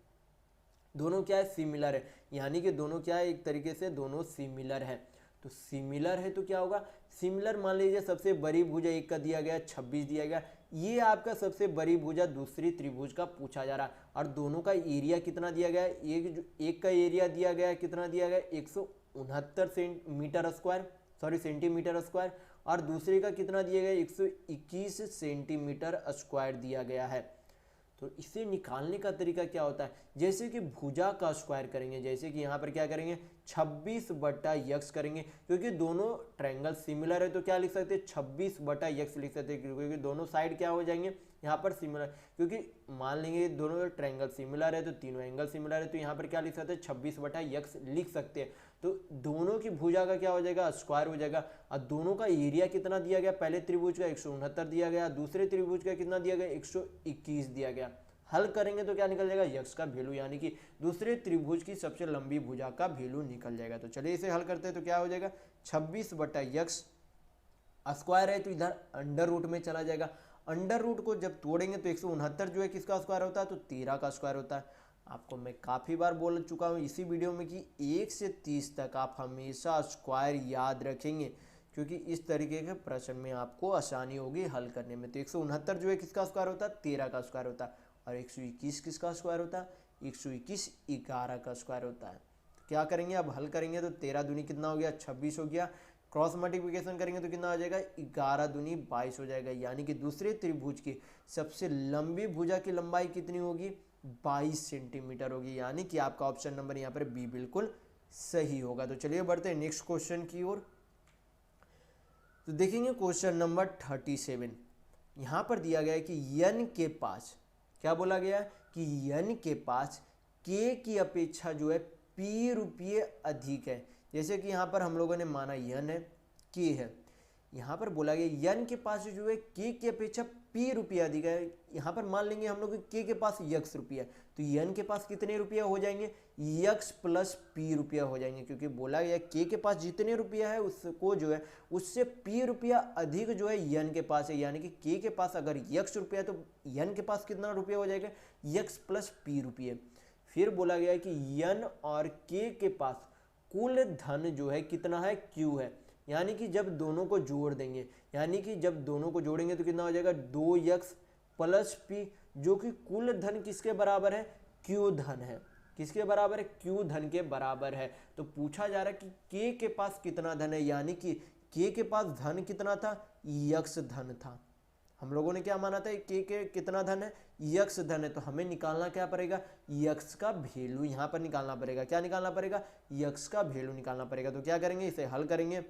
दोनों क्या है, सिमिलर है, यानी कि दोनों क्या है, एक तरीके से दोनों सिमिलर है। तो सिमिलर है तो क्या होगा, सिमिलर मान लीजिए सबसे बड़ी भुजा एक का दिया गया 26 दिया गया, ये आपका सबसे बड़ी भुजा दूसरी त्रिभुज का पूछा जा रहा है, और दोनों का एरिया कितना दिया गया है, एक का एरिया दिया गया है, कितना दिया गया है, 169 सेंटीमीटर स्क्वायर, और दूसरे का कितना दिया गया है, 121 सेंटीमीटर स्क्वायर दिया गया है। तो इसे निकालने का तरीका क्या होता है, जैसे कि भुजा का स्क्वायर करेंगे, जैसे कि यहाँ पर क्या करेंगे 26/x करेंगे, क्योंकि दोनों ट्रायंगल सिमिलर है तो क्या लिख सकते हैं 26/x लिख सकते हैं, क्योंकि दोनों साइड क्या हो जाएंगे यहाँ पर सिमिलर, क्योंकि मान लेंगे दोनों ट्रायंगल सिमिलर है तो तीनों एंगल सिमिलर है, तो यहाँ पर क्या लिख सकते हैं 26/x लिख सकते हैं। तो दोनों की भुजा का क्या हो जाएगा, स्क्वायर हो जाएगा, और दोनों का एरिया कितना दिया गया, पहले त्रिभुज का 169 दिया गया, दूसरे त्रिभुज का कितना दिया गया 121 दिया गया। हल करेंगे तो क्या निकल जाएगा, यक्स का वैल्यू, यानी कि दूसरे त्रिभुज की सबसे लंबी भुजा का वैल्यू निकल जाएगा। तो चलिए इसे हल करते हैं, तो क्या हो जाएगा 26/x स्क्वायर है तो इधर अंडर रूट में चला जाएगा, अंडर रूट को जब तोड़ेंगे तो 169 जो है किसका स्क्वायर होता है, तो 13 का स्क्वायर होता है। आपको मैं काफ़ी बार बोल चुका हूँ इसी वीडियो में कि 1 से 30 तक आप हमेशा स्क्वायर याद रखेंगे, क्योंकि इस तरीके के प्रश्न में आपको आसानी होगी हल करने में। तो 169 जो है किसका स्क्वायर होता है, 13 का स्क्वायर होता है, और 121 किसका स्क्वायर होता है, 121 11 का स्क्वायर होता है। तो क्या करेंगे, अब हल करेंगे तो 13 दूनी कितना हो गया 26 हो गया, क्रॉस मल्टीप्लिकेशन करेंगे तो कितना हो जाएगा 11 दूनी 22 हो जाएगा, यानी कि दूसरे त्रिभुज की सबसे लंबी भुजा की लंबाई कितनी होगी, 22 सेंटीमीटर होगी, यानी कि आपका ऑप्शन नंबर यहाँ पर बी बिल्कुल सही होगा। तो चलिए बढ़ते हैं नेक्स्ट क्वेश्चन की ओर। तो देखेंगे क्वेश्चन नंबर 37। यहाँ पर दिया गया है कि यन के पास, क्या बोला गया है कि यन के पास के की अपेक्षा जो है पी रुपये अधिक है। जैसे कि यहाँ पर हम लोगों ने माना यन है, के है, यहाँ पर बोला गया यन के पास जो है के की अपेक्षा पी रुपया अधिक है। यहाँ पर मान लेंगे हम लोग के पास यक्स रुपया, तो यन के पास कितने रुपया हो जाएंगे, यक्स प्लस पी रुपया हो जाएंगे, क्योंकि बोला गया के पास जितने रुपया है उसको जो है उससे पी रुपया अधिक जो है यन के पास है, यानी कि के पास अगर यक्स रुपया तो यन के पास कितना रुपया हो जाएगा, यक्स प्लस पी रुपये। फिर बोला गया कि यन और के पास कुल धन जो है कितना है, क्यू है, यानी कि जब दोनों को जोड़ देंगे, यानी कि जब दोनों को जोड़ेंगे तो कितना हो जाएगा 2x प्लस पी, जो कि कुल धन किसके बराबर है, क्यू धन है, किसके बराबर है, क्यू धन के बराबर है। तो पूछा जा रहा है कि के पास कितना धन है, यानी कि के पास धन कितना था, यक्स धन था, हम लोगों ने क्या माना था, के कितना धन है, यक्स धन है, तो हमें निकालना क्या पड़ेगा, यक्स का वैल्यू यहाँ पर निकालना पड़ेगा। क्या निकालना पड़ेगा, यक्स का वैल्यू निकालना पड़ेगा। तो क्या करेंगे, इसे हल करेंगे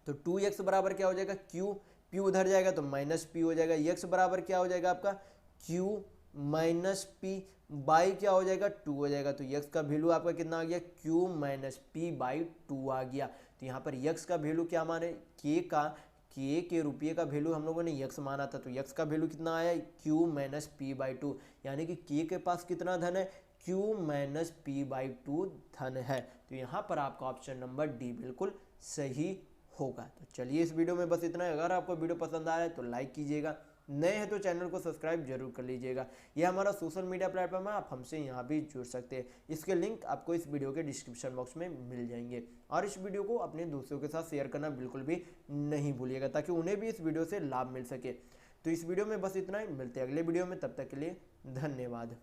तो 2x बराबर क्या हो जाएगा, q, p उधर जाएगा तो माइनस p हो जाएगा। x बराबर क्या हो जाएगा आपका, q माइनस p बाई क्या हो जाएगा, 2 हो जाएगा। तो x का वैल्यू आपका कितना आ गया, q माइनस p बाई 2 आ गया। तो यहाँ पर x का वैल्यू क्या माने, k के रुपये का वैल्यू हम लोगों ने x माना था, तो x का वैल्यू कितना आया, q माइनस p बाई 2, यानी कि k के पास कितना धन है, q माइनस p बाई 2 धन है। तो यहाँ पर आपका ऑप्शन नंबर डी बिल्कुल सही होगा। तो चलिए इस वीडियो में बस इतना है। अगर आपको वीडियो पसंद आया है तो लाइक कीजिएगा, नए हैं तो चैनल को सब्सक्राइब जरूर कर लीजिएगा। यह हमारा सोशल मीडिया प्लेटफॉर्म है, आप हमसे यहाँ भी जुड़ सकते हैं। इसके लिंक आपको इस वीडियो के डिस्क्रिप्शन बॉक्स में मिल जाएंगे। और इस वीडियो को अपने दोस्तों के साथ शेयर करना बिल्कुल भी नहीं भूलिएगा, ताकि उन्हें भी इस वीडियो से लाभ मिल सके। तो इस वीडियो में बस इतना ही, मिलते हैं अगले वीडियो में, तब तक के लिए धन्यवाद।